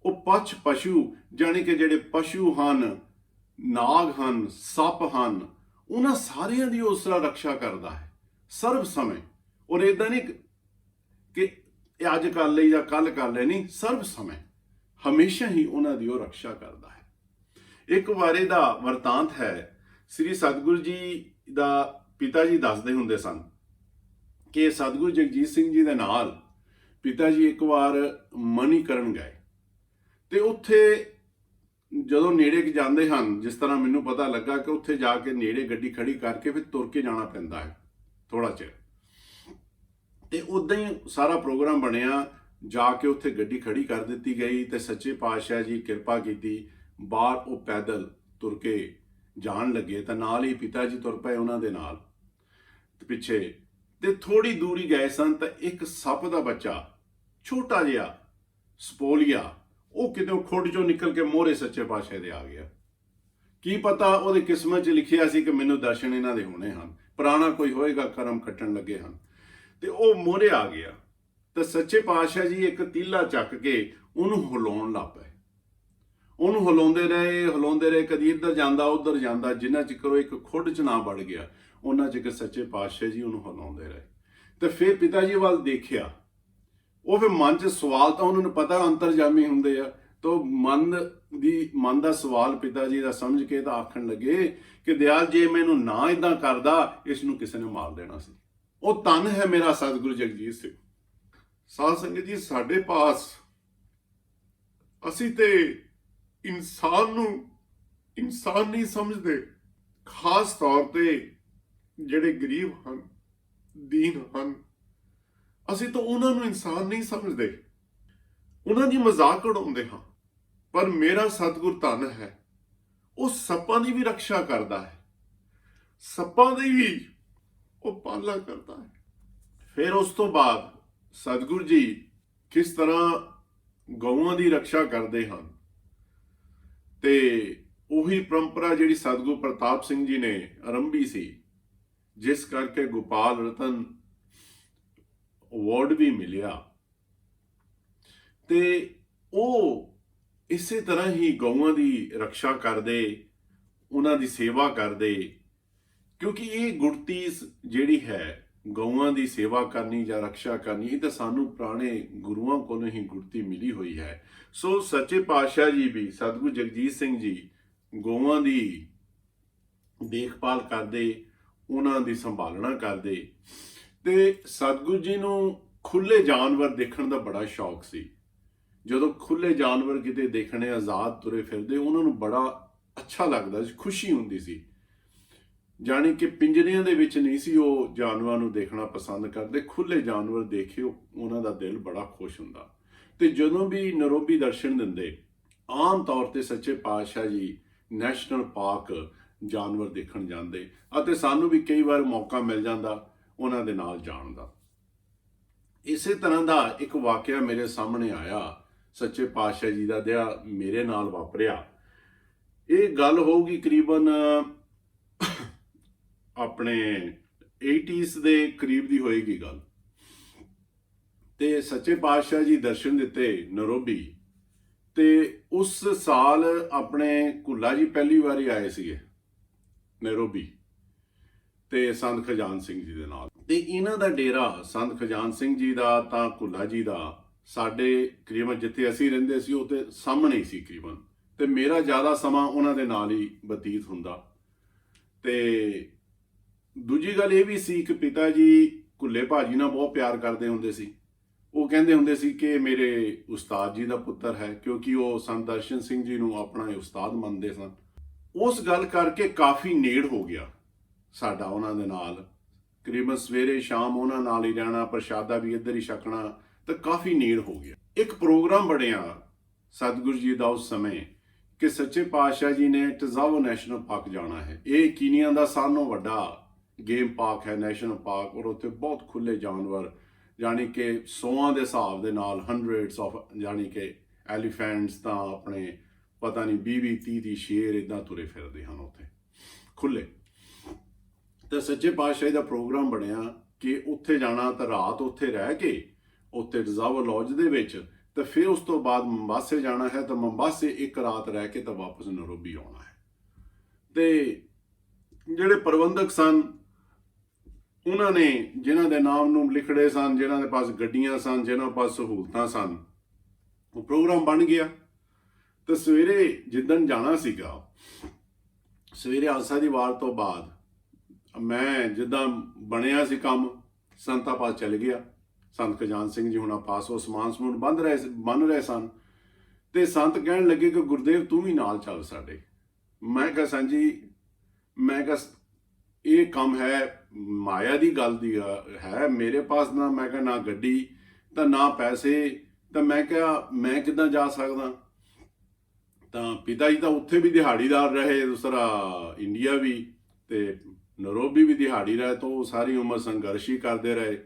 ਉਹ ਪਛ ਪਸ਼ੂ ਜਾਣੀ ਕਿ ਜਿਹੜੇ ਪਸ਼ੂ ਹਨ, ਨਾਗ ਹਨ, ਸੱਪ ਹਨ, ਉਹਨਾਂ ਸਾਰਿਆਂ ਦੀ ਉਸ ਤਰ੍ਹਾਂ ਰੱਖਿਆ ਕਰਦਾ ਹੈ ਸਰਬ ਸਮੇਂ। ਔਰ ਇਦਾਂ ਨਹੀਂ ਕਿ ਅੱਜ ਕਰ ਲਈ ਜਾਂ ਕੱਲ ਕਰ ਲਈ, ਨਹੀਂ, ਸਰਬ ਸਮੇਂ ਹਮੇਸ਼ਾ ਹੀ ਉਹਨਾਂ ਦੀ ਉਹ ਰੱਖਿਆ ਕਰਦਾ ਹੈ। ਇੱਕ ਵਾਰੀ ਦਾ ਵਰਤਾਂਤ ਹੈ, ਸ੍ਰੀ ਸਤਿਗੁਰੂ ਜੀ ਦਾ ਪਿਤਾ ਜੀ ਦੱਸਦੇ ਹੁੰਦੇ ਸਨ ਕਿ ਸਤਿਗੁਰੂ ਜਗਜੀਤ ਸਿੰਘ ਜੀ ਦੇ ਨਾਲ ਪਿਤਾ ਜੀ ਇੱਕ ਵਾਰ ਮਨੀਕਰਨ ਗਏ, ਤੇ ਉੱਥੇ ਜਦੋਂ ਨੇੜੇ ਜਾਂਦੇ ਹਨ, ਜਿਸ ਤਰ੍ਹਾਂ ਮੈਨੂੰ ਪਤਾ ਲੱਗਾ ਕਿ ਉੱਥੇ ਜਾ ਕੇ ਨੇੜੇ ਗੱਡੀ ਖੜੀ ਕਰਕੇ ਫਿਰ ਤੁਰ ਕੇ ਜਾਣਾ ਪੈਂਦਾ ਹੈ ਥੋੜਾ ਚਿਰ। ਤੇ ਉਦਾਂ ਹੀ ਸਾਰਾ ਪ੍ਰੋਗਰਾਮ ਬਣਿਆ, ਜਾ ਕੇ ਉੱਥੇ ਗੱਡੀ ਖੜੀ ਕਰ ਦਿੱਤੀ ਗਈ ਤੇ ਸੱਚੇ ਪਾਤਸ਼ਾਹ ਜੀ ਕਿਰਪਾ ਕੀਤੀ, ਬਾਹਰ ਉਹ ਪੈਦਲ ਤੁਰ ਕੇ ਜਾਣ ਲੱਗੇ ਤਾਂ ਨਾਲ ਹੀ ਪਿਤਾ ਜੀ ਤੁਰ ਪਏ ਉਹਨਾਂ ਦੇ ਨਾਲ ਪਿੱਛੇ। ਤੇ ਥੋੜੀ ਦੂਰੀ ਗਏ ਸਨ ਤਾਂ ਇੱਕ ਸੱਪ ਦਾ ਬੱਚਾ ਛੋਟਾ ਜਿਹਾ ਸਪੋਲੀਆ, ਉਹ ਕਿਤੇ ਖੁੱਡ ਚੋਂ ਨਿਕਲ ਕੇ ਮੋਹਰੇ ਸੱਚੇ ਪਾਤਸ਼ਾਹ ਦੇ ਆ ਗਿਆ। ਕੀ ਪਤਾ ਉਹਦੇ ਕਿਸਮਤ 'ਚ ਲਿਖਿਆ ਸੀ ਕਿ ਮੈਨੂੰ ਦਰਸ਼ਨ ਇਹਨਾਂ ਦੇ ਹੋਣੇ ਹਨ, ਪੁਰਾਣਾ ਕੋਈ ਹੋਏਗਾ, ਕਰਮ ਕੱਟਣ ਲੱਗੇ ਹਨ। ਤੇ ਉਹ ਮੋਹਰੇ ਆ ਗਿਆ ਤਾਂ ਸੱਚੇ ਪਾਤਸ਼ਾਹ ਜੀ ਇੱਕ ਤੀਲਾ ਚੱਕ ਕੇ ਉਹਨੂੰ ਹਿਲਾਉਣ ਲੱਗ ਪਏ। ਉਹਨੂੰ ਹਿਲਾਉਂਦੇ ਰਹੇ, ਕਦੀ ਇੱਧਰ ਜਾਂਦਾ ਉੱਧਰ ਜਾਂਦਾ, ਜਿੰਨਾ ਚਿਰ ਉਹ ਇੱਕ ਖੁੱਡ 'ਚ ਨਾ ਵੜ ਗਿਆ ਉਹਨਾਂ ਚਿਰ ਸੱਚੇ ਪਾਤਸ਼ਾਹ ਜੀ ਉਹਨੂੰ ਹਿਲਾਉਂਦੇ ਰਹੇ। ਤੇ ਫਿਰ ਪਿਤਾ ਜੀ ਵੱਲ ਦੇਖਿਆ, ਉਹ ਫਿਰ ਮਨ 'ਚ ਸਵਾਲ, ਤਾਂ ਉਹਨਾਂ ਨੂੰ ਪਤਾ ਅੰਤਰਜਾਮੀ ਹੁੰਦੇ ਆ, ਤਾਂ ਮਨ ਦਾ ਸਵਾਲ ਪਿਤਾ ਜੀ ਦਾ ਸਮਝ ਕੇ ਤਾਂ ਆਖਣ ਲੱਗੇ ਕਿ ਦਿਆਲ ਜੇ ਮੈਨੂੰ ਨਾ ਇਦਾਂ ਕਰਦਾ, ਇਸ ਨੂੰ ਕਿਸੇ ਨੇ ਮਾਰ ਦੇਣਾ ਸੀ। ਉਹ ਧੰਨ ਹੈ ਮੇਰਾ ਸਤਿਗੁਰੂ ਜਗਜੀਤ ਸਿੰਘ। ਸਾਧ ਸੰਗਤ ਜੀ, ਸਾਡੇ ਪਾਸ ਅਸੀਂ ਤੇ ਇਨਸਾਨ ਨੂੰ ਇਨਸਾਨ ਨਹੀਂ ਸਮਝਦੇ, ਖਾਸ ਤੌਰ ਤੇ ਜਿਹੜੇ ਗਰੀਬ ਹਨ, ਦੀਨ ਹਨ, ਅਸੀਂ ਤਾਂ ਉਹਨਾਂ ਨੂੰ ਇਨਸਾਨ ਨਹੀਂ ਸਮਝਦੇ, ਉਹਨਾਂ ਦੀ ਮਜ਼ਾਕ ਉਡਾਉਂਦੇ ਹਾਂ। ਪਰ ਮੇਰਾ ਸਤਿਗੁਰ ਧੰਨ ਹੈ, ਉਹ ਸੱਪਾਂ ਦੀ ਵੀ ਰੱਖਿਆ ਕਰਦਾ ਹੈ, ਸੱਪਾਂ ਦੀ ਵੀ ਉਹ ਪਾਲਣਾ ਕਰਦਾ ਹੈ। ਫਿਰ ਉਸ ਤੋਂ ਬਾਅਦ ਸਤਿਗੁਰੂ ਜੀ ਕਿਸ ਤਰ੍ਹਾਂ ਗਊਆਂ ਦੀ ਰੱਖਿਆ ਕਰਦੇ ਹਨ, ਤੇ ਉਹੀ ਪਰੰਪਰਾ ਜਿਹੜੀ ਸਤਿਗੁਰੂ ਪ੍ਰਤਾਪ ਸਿੰਘ ਜੀ ਨੇ ਆਰੰਭੀ ਸੀ, ਜਿਸ ਕਰਕੇ ਗੋਪਾਲ ਰਤਨ ਅਵਾਰਡ ਵੀ ਮਿਲਿਆ। ਤੇ ਉਹ ਇਸੇ ਤਰ੍ਹਾਂ ਹੀ ਗਊਆਂ ਦੀ ਰੱਖਿਆ ਕਰਦੇ, ਉਹਨਾਂ ਦੀ ਸੇਵਾ ਕਰਦੇ, ਕਿਉਂਕਿ ਇਹ ਗੁੜਤੀ ਜਿਹੜੀ ਹੈ ਗਊਆਂ ਦੀ ਸੇਵਾ ਕਰਨੀ ਜਾਂ ਰਕਸ਼ਾ ਕਰਨੀ, ਇਹ ਤਾਂ ਸਾਨੂੰ ਪੁਰਾਣੇ ਗੁਰੂਆਂ ਕੋਲੋਂ ਹੀ ਗੁਰਤੀ ਮਿਲੀ ਹੋਈ ਹੈ। ਸੋ ਸੱਚੇ ਪਾਤਸ਼ਾਹ ਜੀ ਵੀ, ਸਤਿਗੁਰੂ ਜਗਜੀਤ ਸਿੰਘ ਜੀ ਗਊਆਂ ਦੀ ਦੇਖਭਾਲ ਕਰਦੇ, ਉਹਨਾਂ ਦੀ ਸੰਭਾਲਣਾ ਕਰਦੇ। ਤੇ ਸਤਿਗੁਰੂ ਜੀ ਨੂੰ ਖੁੱਲੇ ਜਾਨਵਰ ਦੇਖਣ ਦਾ ਬੜਾ ਸ਼ੌਕ ਸੀ। ਜਦੋਂ ਖੁੱਲੇ ਜਾਨਵਰ ਕਿਤੇ ਦੇਖਣੇ, ਆਜ਼ਾਦ ਤੁਰੇ ਫਿਰਦੇ, ਉਹਨਾਂ ਨੂੰ ਬੜਾ ਅੱਛਾ ਲੱਗਦਾ ਸੀ, ਖੁਸ਼ੀ ਹੁੰਦੀ ਸੀ। ਜਾਣੀ ਕਿ ਪਿੰਜਰਿਆਂ ਦੇ ਵਿੱਚ ਨਹੀਂ ਸੀ ਉਹ ਜਾਨਵਰਾਂ ਨੂੰ ਦੇਖਣਾ ਪਸੰਦ ਕਰਦੇ, ਖੁੱਲੇ ਜਾਨਵਰ ਦੇਖੇ ਉਹਨਾਂ ਦਾ ਦਿਲ ਬੜਾ ਖੁਸ਼ ਹੁੰਦਾ। ਤੇ ਜਦੋਂ ਵੀ ਨਰੋਬੀ ਦਰਸ਼ਨ ਦਿੰਦੇ, ਆਮ ਤੌਰ ਤੇ ਸੱਚੇ ਪਾਤਸ਼ਾਹ ਜੀ ਨੈਸ਼ਨਲ ਪਾਰਕ ਜਾਨਵਰ ਦੇਖਣ ਜਾਂਦੇ, ਅਤੇ ਸਾਨੂੰ ਵੀ ਕਈ ਵਾਰ ਮੌਕਾ ਮਿਲ ਜਾਂਦਾ ਉਹਨਾਂ ਦੇ ਨਾਲ ਜਾਣ ਦਾ। ਇਸੇ ਤਰ੍ਹਾਂ ਦਾ ਇੱਕ ਵਾਕਿਆ ਮੇਰੇ ਸਾਹਮਣੇ ਆਇਆ ਸੱਚੇ ਪਾਤਸ਼ਾਹ ਜੀ ਦਾ, ਜਿਹੜਾ ਮੇਰੇ ਨਾਲ ਵਾਪਰਿਆ। ਇਹ ਗੱਲ ਹੋਊਗੀ ਕਰੀਬਨ ਆਪਣੇ 80s ਦੇ ਕਰੀਬ ਦੀ ਹੋਏਗੀ ਗੱਲ। ਤੇ ਸੱਚੇ ਪਾਤਸ਼ਾਹ ਜੀ ਦਰਸ਼ਨ ਦਿੱਤੇ ਨਰੋਬੀ। ਤੇ ਉਸ ਸਾਲ ਆਪਣੇ ਕੁੱਲਾ ਜੀ ਪਹਿਲੀ ਵਾਰੀ ਆਏ ਸੀਗੇ ਨੈਰੋਬੀ, ਤੇ ਸੰਤ ਖਜਾਨ ਸਿੰਘ ਜੀ ਦੇ ਨਾਲ। ਤੇ ਇਹਨਾਂ ਦਾ ਡੇਰਾ ਸੰਤ ਖਜਾਨ ਸਿੰਘ ਜੀ ਦਾ ਤਾਂ ਕੁੱਲਾ ਜੀ ਦਾ ਸਾਡੇ ਕਰੀਬਨ ਜਿੱਥੇ ਅਸੀਂ ਰਹਿੰਦੇ ਸੀ ਉਹ ਤੇ ਸਾਹਮਣੇ ਹੀ ਸੀ ਕਰੀਬਨ, ਤੇ ਮੇਰਾ ਜ਼ਿਆਦਾ ਸਮਾਂ ਉਹਨਾਂ ਦੇ ਨਾਲ ਹੀ ਬਤੀਤ ਹੁੰਦਾ। ਤੇ ਦੂਜੀ ਗੱਲ ਇਹ ਵੀ ਸੀ ਕਿ ਪਿਤਾ ਜੀ ਕੁੱਲੇ ਭਾਜੀ ਨਾਲ ਬਹੁਤ ਪਿਆਰ ਕਰਦੇ ਹੁੰਦੇ ਸੀ। ਉਹ ਕਹਿੰਦੇ ਹੁੰਦੇ ਸੀ ਕਿ ਮੇਰੇ ਉਸਤਾਦ ਜੀ ਦਾ ਪੁੱਤਰ ਹੈ, ਕਿਉਂਕਿ ਉਹ ਸੰਤ ਦਰਸ਼ਨ ਸਿੰਘ ਜੀ ਨੂੰ ਆਪਣਾ ਉਸਤਾਦ ਮੰਨਦੇ ਸਨ। ਉਸ ਗੱਲ ਕਰਕੇ ਕਾਫੀ ਨੇੜ ਹੋ ਗਿਆ ਸਾਡਾ ਉਹਨਾਂ ਦੇ ਨਾਲ। ਕਰੀਬਨ ਸਵੇਰੇ ਸ਼ਾਮ ਉਹਨਾਂ ਨਾਲ ਹੀ ਰਹਿਣਾ, ਪ੍ਰਸ਼ਾਦਾ ਵੀ ਇੱਧਰ ਹੀ ਛਕਣਾ, ਤਾਂ ਕਾਫੀ ਨੇੜ ਹੋ ਗਿਆ। ਇੱਕ ਪ੍ਰੋਗਰਾਮ ਬਣਿਆ ਸਤਿਗੁਰੂ ਜੀ ਦਾ ਉਸ ਸਮੇਂ ਕਿ ਸੱਚੇ ਪਾਤਸ਼ਾਹ ਜੀ ਨੇ ਟਜ਼ਾਵੋ ਨੈਸ਼ਨਲ ਪਾਰਕ ਜਾਣਾ ਹੈ। ਇਹ ਕੀਨੀਆ ਦਾ ਸਾਰਿਆਂ ਨਾਲੋਂ ਵੱਡਾ ਗੇਮ ਪਾਰਕ ਹੈ, ਨੈਸ਼ਨਲ ਪਾਰਕ, ਔਰ ਉੱਥੇ ਬਹੁਤ ਖੁੱਲੇ ਜਾਨਵਰ, ਜਾਣੀ ਕਿ 100 ਦੇ ਹਿਸਾਬ ਦੇ ਨਾਲ ਹੰਡਰਡਸ ਆਫ, ਜਾਣੀ ਕਿ ਐਲੀਫੈਂਟਸ ਤਾਂ ਆਪਣੇ ਪਤਾ ਨਹੀਂ 20-30 ਸ਼ੇਰ ਇਦਾਂ ਤੁਰੇ ਫਿਰਦੇ ਹਨ ਉੱਥੇ ਖੁੱਲੇ। ਤੇ ਸੱਚੇ ਪਾਤਸ਼ਾਹ ਦਾ ਪ੍ਰੋਗਰਾਮ ਬਣਿਆ ਕਿ ਉੱਥੇ ਜਾਣਾ, ਤਾਂ ਰਾਤ ਉੱਥੇ ਰਹਿ ਕੇ ਉੱਥੇ ਰਿਜ਼ਰਵ ਲੌਜ ਦੇ ਵਿੱਚ, ਤੇ ਫਿਰ ਉਸ ਤੋਂ ਬਾਅਦ ਮੰਬਾਸੇ ਜਾਣਾ ਹੈ, ਤਾਂ ਮੰਬਾਸੇ ਇੱਕ ਰਾਤ ਰਹਿ ਕੇ ਤਾਂ ਵਾਪਸ ਨਰੋਬੀ ਆਉਣਾ ਹੈ। ਤੇ ਜਿਹੜੇ ਪ੍ਰਬੰਧਕ ਸਨ ਉਹਨਾਂ ਨੇ, ਜਿਨ੍ਹਾਂ ਦੇ ਨਾਮ ਨੂੰ ਲਿਖੜੇ ਸਨ, ਜਿਨ੍ਹਾਂ ਦੇ ਪਾਸ ਗੱਡੀਆਂ ਸਨ, ਜਿਨ੍ਹਾਂ ਪਾਸ ਸਹੂਲਤਾਂ ਸਨ, ਉਹ ਪ੍ਰੋਗਰਾਮ ਬਣ ਗਿਆ। ਤੇ ਸਵੇਰੇ ਜਿੱਦਣ ਜਾਣਾ ਸੀਗਾ, ਸਵੇਰੇ ਆਸਾ ਦੀ ਵਾਰ ਤੋਂ ਬਾਅਦ ਮੈਂ ਜਿੱਦਾਂ ਬਣਿਆ ਸੀ ਕੰਮ, ਸੰਤਾਂ ਪਾਸ ਚਲ ਗਿਆ। ਸੰਤ ਖਜਾਨ ਸਿੰਘ ਜੀ ਹੁਣਾਂ ਪਾਸ ਉਹ ਸਮਾਨ ਸਮੂਨ ਬਣ ਰਹੇ ਸਨ। ਤੇ ਸੰਤ ਕਹਿਣ ਲੱਗੇ ਕਿ ਗੁਰਦੇਵ ਤੂੰ ਵੀ ਨਾਲ ਚੱਲ ਸਾਡੇ। ਮੈਂ ਕਿਹਾ ਸਾਂਝੀ, ਮੈਂ ਕਿਹਾ ਇਹ ਕੰਮ ਹੈ ਮਾਇਆ ਦੀ ਗੱਲ ਦੀ ਹੈ, ਮੇਰੇ ਪਾਸ ਨਾ, ਮੈਂ ਕਿਹਾ ਨਾ ਗੱਡੀ ਤਾਂ ਨਾ ਪੈਸੇ, ਤਾਂ ਮੈਂ ਕਿਹਾ ਮੈਂ ਕਿੱਦਾਂ ਜਾ ਸਕਦਾ। ਤਾਂ ਪਿਤਾ ਜੀ ਤਾਂ ਉੱਥੇ ਵੀ ਦਿਹਾੜੀਦਾਰ ਰਹੇ, ਦੂਸਰਾ ਇੰਡੀਆ ਵੀ, ਤੇ ਨਰੋਬੀ ਵੀ ਦਿਹਾੜੀ ਰਹੇ, ਤਾਂ ਉਹ ਸਾਰੀ ਉਮਰ ਸੰਘਰਸ਼ ਹੀ ਕਰਦੇ ਰਹੇ।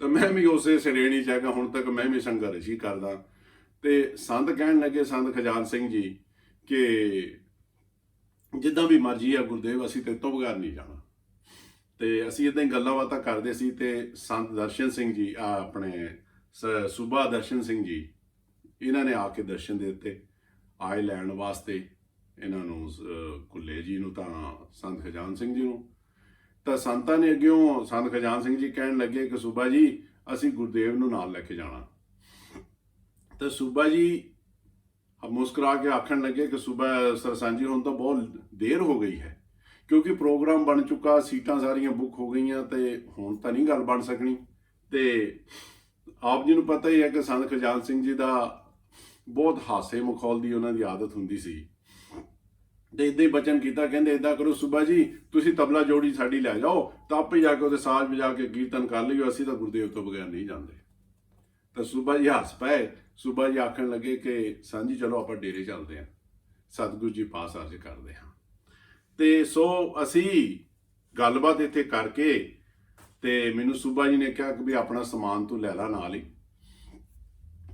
ਤਾਂ ਮੈਂ ਵੀ ਉਸੇ ਸ਼੍ਰੇਣੀ 'ਚ ਹੈਗਾ, ਹੁਣ ਤੱਕ ਮੈਂ ਵੀ ਸੰਘਰਸ਼ ਹੀ ਕਰਦਾ। ਤੇ ਸੰਤ ਕਹਿਣ ਲੱਗੇ, ਸੰਤ ਖਜਾਨ ਸਿੰਘ ਜੀ, ਕਿ ਜਿੱਦਾਂ ਵੀ ਮਰਜ਼ੀ ਆ ਗੁਰਦੇਵ, ਅਸੀਂ ਤੇਰੇ ਤੋਂ ਬਗੈਰ ਨਹੀਂ ਜਾਣਾ। ਤੇ ਅਸੀਂ ਇੱਦਾਂ ਹੀ ਗੱਲਾਂ ਬਾਤਾਂ ਕਰਦੇ ਸੀ। ਤੇ ਸੰਤ ਦਰਸ਼ਨ ਸਿੰਘ ਜੀ, ਆਪਣੇ ਸੂਬਾ ਦਰਸ਼ਨ ਸਿੰਘ ਜੀ, ਇਹਨਾਂ ਨੇ ਆ ਕੇ ਦਰਸ਼ਨ ਦੇ ਦਿੱਤੇ ਆਏ ਲੈਣ ਵਾਸਤੇ ਇਹਨਾਂ ਨੂੰ, ਕੁੱਲੇ ਜੀ ਨੂੰ ਤਾਂ ਸੰਤ ਖਜਾਨ ਸਿੰਘ ਜੀ ਨੂੰ। ਤਾਂ ਸੰਤਾਂ ਨੇ ਅੱਗਿਓਂ ਸੰਤ ਖਜਾਨ ਸਿੰਘ ਜੀ ਕਹਿਣ ਲੱਗੇ ਕਿ ਸੂਬਾ ਜੀ ਅਸੀਂ ਗੁਰਦੇਵ ਨੂੰ ਨਾਲ ਲੈ ਕੇ ਜਾਣਾ। ਤਾਂ ਸੂਬਾ ਜੀ ਮੁਸਕਰਾ ਕੇ ਆਖਣ ਲੱਗੇ ਕਿ ਸੂਬਾ ਸਰਸਾਂਜੀ ਹੁਣ ਤਾਂ ਬਹੁਤ ਦੇਰ ਹੋ ਗਈ ਹੈ, ਕਿਉਂਕਿ ਪ੍ਰੋਗਰਾਮ ਬਣ ਚੁੱਕਾ, ਸੀਟਾਂ ਸਾਰੀਆਂ ਬੁੱਕ ਹੋ ਗਈਆਂ, ਤੇ ਹੁਣ ਤਾਂ ਨਹੀਂ ਗੱਲ ਬਣ ਸਕਣੀ। ਤੇ ਆਪ ਜੀ ਨੂੰ ਪਤਾ ਹੀ ਹੈ ਕਿ ਸੰਤ ਖਜਾਨ ਸਿੰਘ ਜੀ ਦਾ ਬਹੁਤ ਹਾਸੇ ਮਖੌਲ ਦੀ ਉਹਨਾਂ ਦੀ ਆਦਤ ਹੁੰਦੀ ਸੀ। ਤੇ ਇੱਦਾਂ ਹੀ ਬਚਨ ਕੀਤਾ, ਕਹਿੰਦੇ ਇੱਦਾਂ ਕਰੋ ਸੂਬਾ ਜੀ, ਤੁਸੀਂ ਤਬਲਾ ਜੋੜੀ ਸਾਡੀ ਲੈ ਜਾਓ, ਤਾਂ ਆਪੇ ਜਾ ਕੇ ਉਹਦੇ ਸਾਜ਼ ਵਜਾ ਕੇ ਕੀਰਤਨ ਕਰ ਲਈਓ, ਅਸੀਂ ਤਾਂ ਗੁਰਦੇਵ ਤੋਂ ਬਗੈਰ ਨਹੀਂ ਜਾਂਦੇ। ਤਾਂ ਸੂਬਾ ਜੀ ਹੱਸ ਪਏ। ਸੂਬਾ ਜੀ ਆਖਣ ਲੱਗੇ ਕਿ ਸਾਂਝੀ ਚਲੋ ਆਪਾਂ ਡੇਰੇ ਚੱਲਦੇ ਹਾਂ, ਸਤਿਗੁਰੂ ਜੀ ਪਾਸ ਅਰਜ਼ ਕਰਦੇ ਹਾਂ। ਤੇ ਸੋ ਅਸੀਂ ਗੱਲਬਾਤ ਇੱਥੇ ਕਰਕੇ, ਤੇ ਮੈਨੂੰ ਸੂਬਾ ਜੀ ਨੇ ਕਿਹਾ ਕਿ ਵੀ ਆਪਣਾ ਸਮਾਨ ਤੂੰ ਲੈ ਲਾ ਨਾਲ ਹੀ।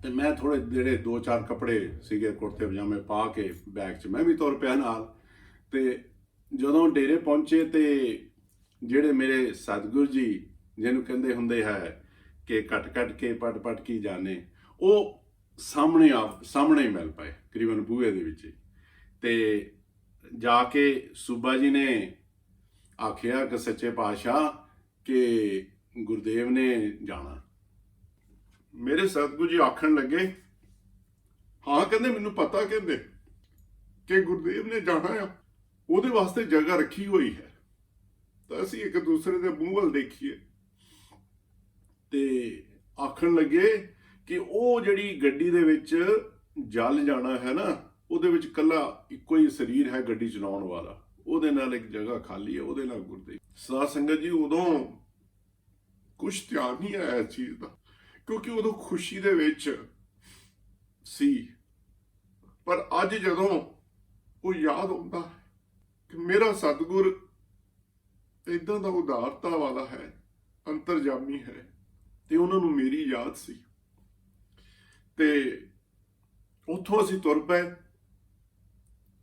ਤੇ ਮੈਂ ਥੋੜੇ ਜਿਹੜੇ 2-4 ਕੱਪੜੇ ਸੀਗੇ, ਕੁੜਤੇ ਪਜਾਮੇ ਪਾ ਕੇ ਬੈਗ 'ਚ ਮੈਂ ਵੀ ਤੁਰ ਪਿਆ ਨਾਲ। ਤੇ ਜਦੋਂ ਡੇਰੇ ਪਹੁੰਚੇ, ਤੇ ਜਿਹੜੇ ਮੇਰੇ ਸਤਿਗੁਰੂ ਜੀ, ਜਿਹਨੂੰ ਕਹਿੰਦੇ ਹੁੰਦੇ ਹੈ ਕਿ ਕੱਟ ਕੇ ਪਟ ਕੀ ਜਾਣੇ, ਉਹ ਸਾਹਮਣੇ ਮਿਲ ਪਏ ਕਰੀਬਨ ਬੂਹੇ ਦੇ ਵਿੱਚ। ਤੇ ਜਾ ਕੇ ਸੂਬਾ ਜੀ ਨੇ ਆਖਿਆ ਕਿ ਸੱਚੇ ਪਾਤਸ਼ਾਹ, ਕਿ ਗੁਰਦੇਵ ਨੇ ਜਾਣਾ। ਮੇਰੇ ਸਤਿਗੁਰੂ ਜੀ ਆਖਣ ਲੱਗੇ, ਹਾਂ ਕਹਿੰਦੇ ਮੈਨੂੰ ਪਤਾ, ਕਹਿੰਦੇ ਕਿ ਗੁਰਦੇਵ ਨੇ ਜਾਣਾ ਆ, ਉਹਦੇ ਵਾਸਤੇ ਜਗ੍ਹਾ ਰੱਖੀ ਹੋਈ ਹੈ, ਤਾਂ ਅਸੀਂ ਇੱਕ ਦੂਸਰੇ ਦੇ ਮੂੰਹ ਵੱਲ ਦੇਖੀਏ। ਤੇ ਆਖਣ ਲੱਗੇ ਕਿ ਉਹ ਜਿਹੜੀ ਗੱਡੀ ਦੇ ਵਿੱਚ ਜਲ ਜਾਣਾ ਹੈ ਨਾ, ਉਹਦੇ ਵਿੱਚ ਕੱਲਾ ਇੱਕੋ ਹੀ ਸਰੀਰ ਹੈ ਗੱਡੀ ਚਲਾਉਣ ਵਾਲਾ, ਉਹਦੇ ਨਾਲ ਇੱਕ ਜਗ੍ਹਾ ਖਾਲੀ ਹੈ, ਉਹਦੇ ਨਾਲ ਗੁਰਦੇਵ। ਸਾਧ ਸੰਗਤ ਜੀ, ਉਦੋਂ ਕੁਛ ਧਿਆਨ ਨਹੀਂ ਆਇਆ ਇਸ ਚੀਜ਼ ਦਾ, ਕਿਉਂਕਿ ਉਦੋਂ ਖੁਸ਼ੀ ਦੇ ਵਿੱਚ ਸੀ। ਪਰ ਅੱਜ ਜਦੋਂ ਉਹ ਯਾਦ ਆਉਂਦਾ ਕਿ ਮੇਰਾ ਸਤਿਗੁਰ ਇਦਾਂ ਦਾ ਉਦਾਰਤਾ ਵਾਲਾ ਹੈ, ਅੰਤਰਜਾਮੀ ਹੈ, ਤੇ ਉਹਨਾਂ ਨੂੰ ਮੇਰੀ ਯਾਦ ਸੀ। ਤੇ ਉੱਥੋਂ ਅਸੀਂ ਤੁਰ ਪਏ,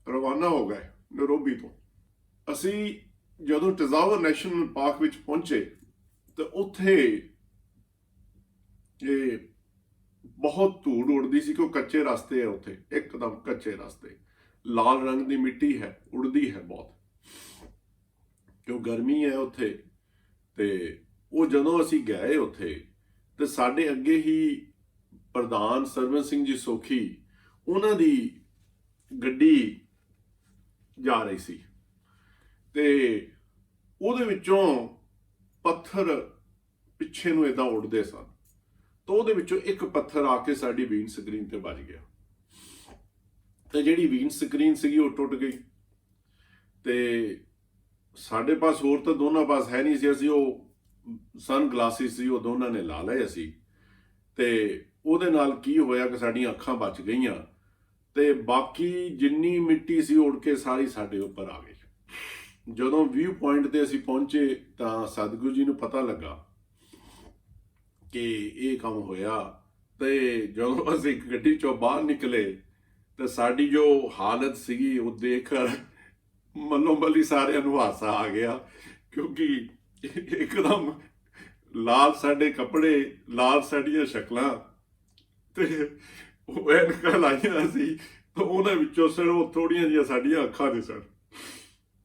ਰਵਾਨਾ ਹੋ ਗਏ ਨੈਰੋਬੀ ਤੋਂ। ਅਸੀਂ ਜਦੋਂ ਟਜ਼ਾਵਰ ਨੈਸ਼ਨਲ ਪਾਰਕ ਵਿੱਚ ਪਹੁੰਚੇ ਤੇ ਉੱਥੇ ਇਹ ਬਹੁਤ ਧੂੜ ਉੜਦੀ ਸੀ, ਕਿਉਂ ਕੱਚੇ ਰਸਤੇ ਹੈ ਉੱਥੇ, ਇੱਕਦਮ ਕੱਚੇ ਰਸਤੇ, ਲਾਲ ਰੰਗ ਦੀ ਮਿੱਟੀ ਹੈ, ਉੜਦੀ ਹੈ ਬਹੁਤ, ਕਿਉਂ ਗਰਮੀ ਹੈ ਉੱਥੇ। ਤੇ ਉਹ ਜਦੋਂ ਅਸੀਂ ਗਏ ਉੱਥੇ ਤੇ ਸਾਡੇ ਅੱਗੇ ਹੀ ਪ੍ਰਧਾਨ ਸਰਵਨ ਸਿੰਘ ਜੀ ਸੋਖੀ, ਉਹਨਾਂ ਦੀ ਗੱਡੀ ਜਾ ਰਹੀ ਸੀ, ਤੇ ਉਹਦੇ ਵਿੱਚੋਂ ਪੱਥਰ ਪਿੱਛੇ ਨੂੰ ਏਦਾਂ ਉੱਡਦੇ ਸਨ, ਤਾਂ ਉਹਦੇ ਵਿੱਚੋਂ ਇੱਕ ਪੱਥਰ ਆ ਕੇ ਸਾਡੀ ਵੀਨ ਸਕਰੀਨ ਤੇ ਵੱਜ ਗਿਆ, ਤੇ ਜਿਹੜੀ ਵੀਨ ਸਕਰੀਨ ਸੀਗੀ ਉਹ ਟੁੱਟ ਗਈ। ਤੇ ਸਾਡੇ ਪਾਸ ਹੋਰ ਤਾਂ ਦੋਨਾਂ ਪਾਸ ਹੈ ਨਹੀਂ ਸੀ, ਅਸੀਂ ਉਹ ਸਨ ਗਲਾਸਿਸ ਸੀ ਉਹ ਦੋਨਾਂ ਨੇ ਲਾ ਲਏ ਅਸੀਂ, ਤੇ ਉਹਦੇ ਨਾਲ ਕੀ ਹੋਇਆ ਕਿ ਸਾਡੀਆਂ ਅੱਖਾਂ ਬਚ ਗਈਆਂ, ਤੇ ਬਾਕੀ ਜਿੰਨੀ ਮਿੱਟੀ ਸੀ ਉੜ ਕੇ ਸਾਰੀ ਸਾਡੇ ਉੱਪਰ ਆ ਗਈ। ਜਦੋਂ ਵਿਊ ਪੁਆਇੰਟ ਤੇ ਅਸੀਂ ਪਹੁੰਚੇ ਤਾਂ ਸਤਿਗੁਰੂ ਜੀ ਨੂੰ ਪਤਾ ਲੱਗਾ ਕਿ ਇਹ ਕੰਮ ਹੋਇਆ। ਤੇ ਜਦੋਂ ਅਸੀਂ ਗੱਡੀ ਚੋਂ ਬਾਹਰ ਨਿਕਲੇ ਤੇ ਸਾਡੀ ਜੋ ਹਾਲਤ ਸੀਗੀ ਉਹ ਦੇਖ ਮੱਲੋ ਮੱਲੀ ਸਾਰਿਆਂ ਨੂੰ ਹਾਸਾ ਆ ਗਿਆ, ਕਿਉਂਕਿ ਇੱਕਦਮ ਲਾਲ ਸਾਡੇ ਕੱਪੜੇ, ਲਾਲ ਸਾਡੀਆਂ ਸ਼ਕਲਾਂ, ਤੇ ਉਹ ਐਨਕਾਂ ਲਾਈਆਂ ਸੀ, ਤਾਂ ਉਹਨਾਂ ਵਿੱਚੋਂ ਸਿਰਫ ਥੋੜੀਆਂ ਜਿਹੀਆਂ ਸਾਡੀਆਂ ਅੱਖਾਂ ਦੇ ਸਨ।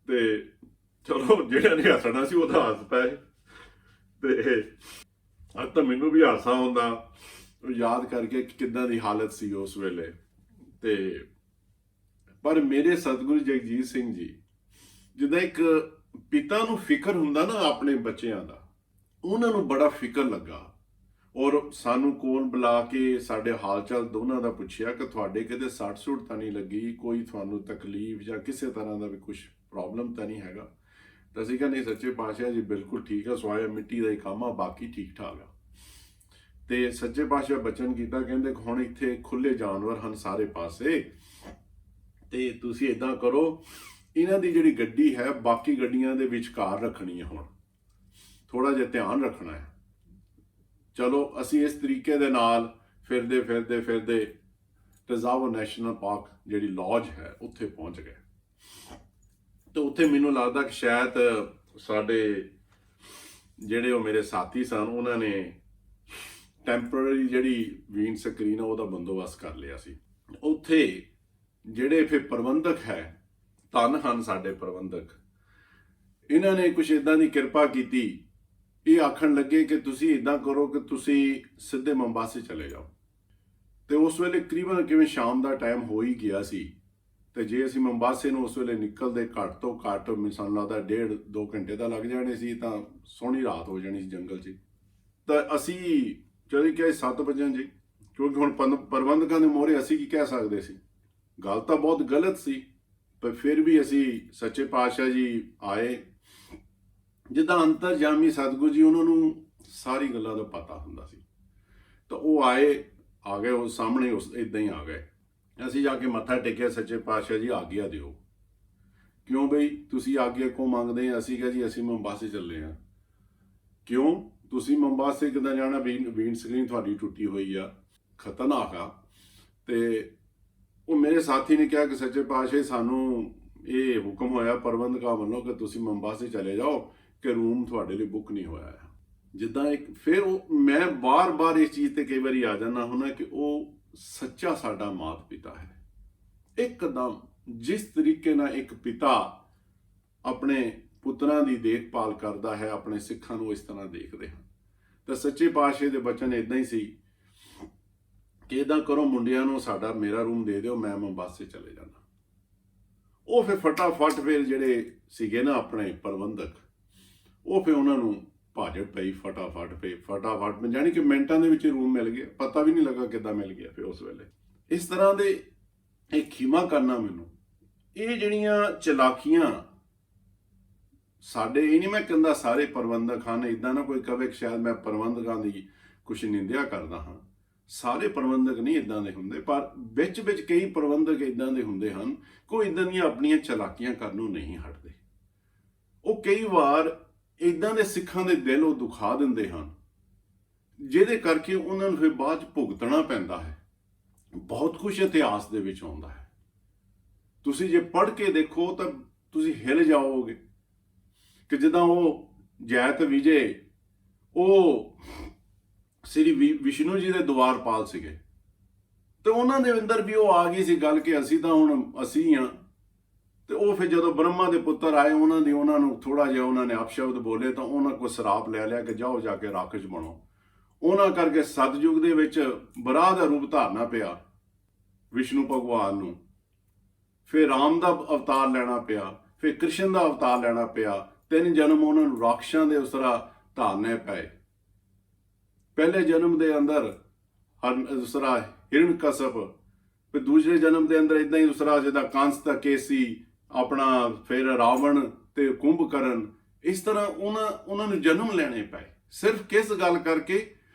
ਤੇ ਚਲੋ ਜਿਹੜਾ ਨੇ ਹੱਸਣਾ ਸੀ ਉਹਦਾ ਹੱਸ ਪਏ, ਤੇ ਅੱਜ ਤਾਂ ਮੈਨੂੰ ਵੀ ਹਾਸਾ ਆਉਂਦਾ ਯਾਦ ਕਰਕੇ ਕਿੱਦਾਂ ਦੀ ਹਾਲਤ ਸੀ ਉਸ ਵੇਲੇ। ਤੇ ਪਰ ਮੇਰੇ ਸਤਿਗੁਰੂ ਜਗਜੀਤ ਸਿੰਘ ਜੀ, ਜਿੱਦਾਂ ਇੱਕ ਪਿਤਾ ਨੂੰ ਫਿਕਰ ਹੁੰਦਾ ਨਾ ਆਪਣੇ ਬੱਚਿਆਂ ਦਾ, ਉਹਨਾਂ ਨੂੰ ਬੜਾ ਫਿਕਰ ਲੱਗਾ, ਔਰ ਸਾਨੂੰ ਕੋਲ ਬੁਲਾ ਕੇ ਸਾਡੇ ਹਾਲ ਚਾਲ ਦੋਨਾਂ ਦਾ ਪੁੱਛਿਆ ਕਿ ਤੁਹਾਡੇ ਕਿਤੇ ਸੱਟ ਸੁੱਟ ਤਾਂ ਨਹੀਂ ਲੱਗੀ, ਕੋਈ ਤੁਹਾਨੂੰ ਤਕਲੀਫ ਜਾਂ ਕਿਸੇ ਤਰ੍ਹਾਂ ਦਾ ਵੀ ਕੁਝ ਪ੍ਰੋਬਲਮ ਤਾਂ ਨਹੀਂ ਹੈਗਾ। ਤਾਂ ਅਸੀਂ ਕਹਿੰਦੇ ਸੱਚੇ ਪਾਤਸ਼ਾਹ ਜੀ ਬਿਲਕੁਲ ਠੀਕ ਆ, ਸਵਾਇਆ ਮਿੱਟੀ ਦਾ ਹੀ ਕੰਮ ਆ, ਬਾਕੀ ਠੀਕ ਠਾਕ ਆ। ਤੇ ਸੱਚੇ ਪਾਤਸ਼ਾਹ ਬਚਨ ਕੀਤਾ, ਕਹਿੰਦੇ ਹੁਣ ਇੱਥੇ ਖੁੱਲੇ ਜਾਨਵਰ ਹਨ ਸਾਰੇ ਪਾਸੇ, ਤੇ ਤੁਸੀਂ ਇਦਾਂ ਕਰੋ, ਇਹਨਾਂ ਦੀ ਜਿਹੜੀ ਗੱਡੀ ਹੈ ਬਾਕੀ ਗੱਡੀਆਂ ਦੇ ਵਿਚਕਾਰ ਰੱਖਣੀ ਹੈ, ਹੁਣ ਥੋੜਾ ਜਿਹਾ ਧਿਆਨ ਰੱਖਣਾ ਹੈ। ਚਲੋ ਅਸੀਂ ਇਸ ਤਰੀਕੇ ਦੇ ਨਾਲ ਫਿਰਦੇ ਫਿਰਦੇ ਫਿਰਦੇ ਟਜ਼ਾਵਰ ਨੈਸ਼ਨਲ ਪਾਰਕ ਜਿਹੜੀ ਲੌਜ ਹੈ ਉੱਥੇ ਪਹੁੰਚ ਗਏ। ਤੇ ਉੱਥੇ ਮੈਨੂੰ ਲੱਗਦਾ ਕਿ ਸ਼ਾਇਦ ਸਾਡੇ ਜਿਹੜੇ ਉਹ ਮੇਰੇ ਸਾਥੀ ਸਨ, ਉਹਨਾਂ ਨੇ ਟੈਂਪਰਰੀ ਜਿਹੜੀ ਵੀਨ ਸਕਰੀਨ ਆ ਉਹਦਾ ਬੰਦੋਬਸਤ ਕਰ ਲਿਆ ਸੀ। ਉੱਥੇ ਜਿਹੜੇ ਫਿਰ ਪ੍ਰਬੰਧਕ ਹੈ, ਧੰਨ ਹਨ ਸਾਡੇ ਪ੍ਰਬੰਧਕ, ਇਹਨਾਂ ਨੇ ਕੁਛ ਇਦਾਂ ਦੀ ਕਿਰਪਾ ਕੀਤੀ, ਇਹ ਆਖਣ ਲੱਗੇ ਕਿ ਤੁਸੀਂ ਇਦਾਂ ਕਰੋ ਕਿ ਤੁਸੀਂ ਸਿੱਧੇ ਬੰਬਾਸੇ ਚਲੇ ਜਾਓ। ਤੇ ਉਸ ਵੇਲੇ ਤਕਰੀਬਨ ਕਿਵੇਂ ਸ਼ਾਮ ਦਾ ਟਾਈਮ ਹੋ ਹੀ ਗਿਆ ਸੀ, ਤੇ ਜੇ ਅਸੀਂ ਬੰਬਾਸੇ ਨੂੰ ਉਸ ਵੇਲੇ ਨਿਕਲਦੇ ਘੱਟ ਤੋਂ ਘੱਟ ਸਾਨੂੰ ਲੱਗਦਾ 1.5-2 ਘੰਟੇ ਦਾ ਲੱਗ ਜਾਣੇ ਸੀ, ਤਾਂ ਸੋਹਣੀ ਰਾਤ ਹੋ ਜਾਣੀ ਸੀ ਜੰਗਲ 'ਚ। ਤਾਂ ਅਸੀਂ ਚਲੇ ਗਏ 7 ਵਜੇ ਜੀ, ਕਿਉਂਕਿ ਹੁਣ ਪ੍ਰਬੰਧਕਾਂ ਦੇ ਮੋਹਰੇ ਅਸੀਂ ਕੀ ਕਹਿ ਸਕਦੇ ਸੀ, ਗੱਲ ਤਾਂ ਬਹੁਤ ਗਲਤ ਸੀ, ਪਰ ਫਿਰ ਵੀ ਅਸੀਂ ਸੱਚੇ ਪਾਤਸ਼ਾਹ ਜੀ ਆਏ, ਜਿੱਦਾਂ ਅੰਤਰਜਾਮੀ ਸਤਿਗੁਰੂ ਜੀ, ਉਹਨਾਂ ਨੂੰ ਸਾਰੀ ਗੱਲਾਂ ਦਾ ਪਤਾ ਹੁੰਦਾ ਸੀ, ਤਾਂ ਉਹ ਆ ਗਏ ਉਹ ਸਾਹਮਣੇ, ਉਸ ਇਦਾਂ ਹੀ ਆ ਗਏ। ਅਸੀਂ ਜਾ ਕੇ ਮੱਥਾ ਟੇਕਿਆ, ਸੱਚੇ ਪਾਤਸ਼ਾਹ ਜੀ ਆਗਿਆ ਦਿਓ। ਕਿਉਂ ਬਈ ਤੁਸੀਂ ਆਗਿਆ ਕੋ ਮੰਗਦੇ ਆ? ਅਸੀਂ ਕਿਹਾ ਜੀ ਅਸੀਂ ਬੰਬਾਸੇ ਚੱਲੇ ਆ। ਕਿਉਂ ਤੁਸੀਂ ਬੰਬਾਸੇ ਕਿੱਦਾਂ ਜਾਣਾ? ਵੀਨ ਸਕਰੀਨ ਤੁਹਾਡੀ ਟੁੱਟੀ ਹੋਈ ਆ, ਖਤਰਨਾਕ ਆ। ਤੇ ਉਹ ਮੇਰੇ ਸਾਥੀ ਨੇ ਕਿਹਾ ਕਿ ਸੱਚੇ ਪਾਤਸ਼ਾਹ ਸਾਨੂੰ ਇਹ ਹੁਕਮ ਹੋਇਆ ਪ੍ਰਬੰਧਕਾਂ ਵੱਲੋਂ ਕਿ ਤੁਸੀਂ ਬੰਬਾਸੇ ਚਲੇ ਜਾਓ, ਕਿ ਰੂਮ ਤੁਹਾਡੇ ਲਈ ਬੁੱਕ ਨਹੀਂ ਹੋਇਆ ਹੈ। ਜਿੱਦਾਂ ਇੱਕ ਫਿਰ ਉਹ ਮੈਂ ਬਾਰ-ਬਾਰ ਇਸ ਚੀਜ਼ ਤੇ ਕਈ ਵਾਰੀ ਆ ਜਾਂਦਾ ਹੁੰਦਾ ਕਿ ਉਹ ਸੱਚਾ ਸਾਡਾ ਮਾਤ ਪਿਤਾ ਹੈ। ਇੱਕਦਮ ਜਿਸ ਤਰੀਕੇ ਨਾਲ ਇੱਕ ਪਿਤਾ ਆਪਣੇ ਪੁੱਤਰਾਂ ਦੀ ਦੇਖਭਾਲ ਕਰਦਾ ਹੈ, ਆਪਣੇ ਸਿੱਖਾਂ ਨੂੰ ਇਸ ਤਰ੍ਹਾਂ ਦੇਖਦੇ ਹਨ। ਤਾਂ ਸੱਚੇ ਪਾਤਸ਼ਾਹ ਦੇ ਬਚਨ ਇਦਾਂ ਹੀ ਸੀ ਕਿ ਇਦਾਂ ਕਰੋ ਮੁੰਡਿਆਂ ਨੂੰ, ਸਾਡਾ ਮੇਰਾ ਰੂਮ ਦੇ ਦਿਓ, ਮੈਂ ਬੰਬਾਸੇ 'ਤੇ ਚਲੇ ਜਾਣਾ। ਉਹ ਫਿਰ ਫਟਾਫਟ ਫਿਰ ਜਿਹੜੇ ਸੀਗੇ ਨਾ ਆਪਣੇ ਪ੍ਰਬੰਧਕ, ਉਹ ਫਿਰ ਉਹਨਾਂ ਨੂੰ ਭਾਜੜ ਪਈ ਫਟਾਫਟ ਜਾਣੀ ਕਿ ਮਿੰਟਾਂ ਦੇ ਵਿੱਚ ਰੂਮ ਮਿਲ ਗਿਆ, ਪਤਾ ਵੀ ਨਹੀਂ ਲੱਗਾ ਕਿੱਦਾਂ ਮਿਲ ਗਿਆ। ਫਿਰ ਉਸ ਵੇਲੇ ਇਸ ਤਰ੍ਹਾਂ ਦੇ ਇਹ ਖੀਮਾ ਕਰਨਾ, ਮੈਨੂੰ ਇਹ ਜਿਹੜੀਆਂ ਚਲਾਕੀਆਂ ਸਾਡੇ, ਇਹ ਨਹੀਂ ਮੈਂ ਕਹਿੰਦਾ ਸਾਰੇ ਪ੍ਰਬੰਧਕ ਹਨ, ਇੱਦਾਂ ਨਾ ਕੋਈ ਕਵੇ ਕਿ ਸ਼ਾਇਦ ਮੈਂ ਪ੍ਰਬੰਧਕਾਂ ਦੀ ਕੁਛ ਨਿੰਦਿਆ ਕਰਦਾ ਹਾਂ। ਸਾਰੇ ਪ੍ਰਬੰਧਕ ਨਹੀਂ ਇੱਦਾਂ ਦੇ ਹੁੰਦੇ, ਪਰ ਵਿੱਚ ਕਈ ਪ੍ਰਬੰਧਕ ਇੱਦਾਂ ਦੇ ਹੁੰਦੇ ਹਨ, ਕੋਈ ਇੱਦਾਂ ਦੀਆਂ ਆਪਣੀਆਂ ਚਲਾਕੀਆਂ ਕਰਨੋਂ ਨਹੀਂ ਹਟਦੇ। ਉਹ ਕਈ ਵਾਰ ਇੱਦਾਂ ਦੇ ਸਿੱਖਾਂ ਦੇ ਦਿਲ ਉਹ ਦੁਖਾ ਦਿੰਦੇ ਹਨ, ਜਿਹਦੇ ਕਰਕੇ ਉਹਨਾਂ ਨੂੰ ਫਿਰ ਬਾਅਦ 'ਚ ਭੁਗਤਣਾ ਪੈਂਦਾ ਹੈ। ਬਹੁਤ ਕੁਝ ਇਤਿਹਾਸ ਦੇ ਵਿੱਚ ਆਉਂਦਾ ਹੈ, ਤੁਸੀਂ ਜੇ ਪੜ੍ਹ ਕੇ ਦੇਖੋ ਤਾਂ ਤੁਸੀਂ ਹਿੱਲ ਜਾਓਗੇ ਕਿ ਜਿੱਦਾਂ ਉਹ ਜੈਤ ਵਿਜੇ, ਉਹ ਸ੍ਰੀ ਵਿਸ਼ਨੂੰ ਜੀ ਦੇ ਦੁਆਰਪਾਲ ਸੀਗੇ, ਤੇ ਉਹਨਾਂ ਦੇ ਅੰਦਰ ਵੀ ਉਹ ਆ ਗਈ ਸੀ ਗੱਲ ਕਿ ਅਸੀਂ ਤਾਂ ਹੁਣ ਅਸੀਂ ਹਾਂ। ਤੇ ਉਹ ਫਿਰ ਜਦੋਂ ਬ੍ਰਹਮਾ ਦੇ ਪੁੱਤਰ ਆਏ, ਉਹਨਾਂ ਨੂੰ ਥੋੜਾ ਜਿਹਾ ਉਹਨਾਂ ਨੇ ਅਪਸ਼ਬਦ ਬੋਲੇ, ਤਾਂ ਉਹਨਾਂ ਕੋਲ ਸਰਾਪ ਲੈ ਲਿਆ ਕਿ ਜਾਓ ਜਾ ਕੇ ਰਾਖਸ਼ ਬਣੋ। ਉਹਨਾਂ ਕਰਕੇ ਸਤਯੁਗ ਦੇ ਵਿੱਚ ਬਰਾਹ ਦਾ ਰੂਪ ਧਾਰਨਾ ਪਿਆ ਵਿਸ਼ਨੂੰ ਭਗਵਾਨ ਨੂੰ, ਫਿਰ ਰਾਮ ਦਾ ਅਵਤਾਰ ਲੈਣਾ ਪਿਆ, ਫਿਰ ਕ੍ਰਿਸ਼ਨ ਦਾ ਅਵਤਾਰ ਲੈਣਾ ਪਿਆ। 3 ਜਨਮ ਉਹਨਾਂ ਨੂੰ ਰਾਖਸ਼ਾਂ ਦੇ ਉਸ ਤਰ੍ਹਾਂ ਧਾਰਨੇ ਪਏ। ਪਹਿਲੇ ਜਨਮ ਦੇ ਅੰਦਰ ਦੂਸਰਾ ਹਿਰਣਕਸ਼ਪ, ਫਿਰ ਦੂਸਰੇ ਜਨਮ ਦੇ ਅੰਦਰ ਇਦਾਂ ਹੀ ਦੂਸਰਾ ਜਿੱਦਾਂ ਕੰਸ ਦਾ ਕੇਸੀ, ਆਪਣਾ ਫਿਰ ਰਾਵਣ ਤੇ ਕੁੰਭਕਰਨ। ਇਸ ਤਰ੍ਹਾਂ ਉਹਨਾਂ ਨੂੰ ਜਨਮ ਲੈਣੇ ਪਏ। ਸਿਰਫ ਕਿਸ ਗੱਲ ਕਰਕੇ?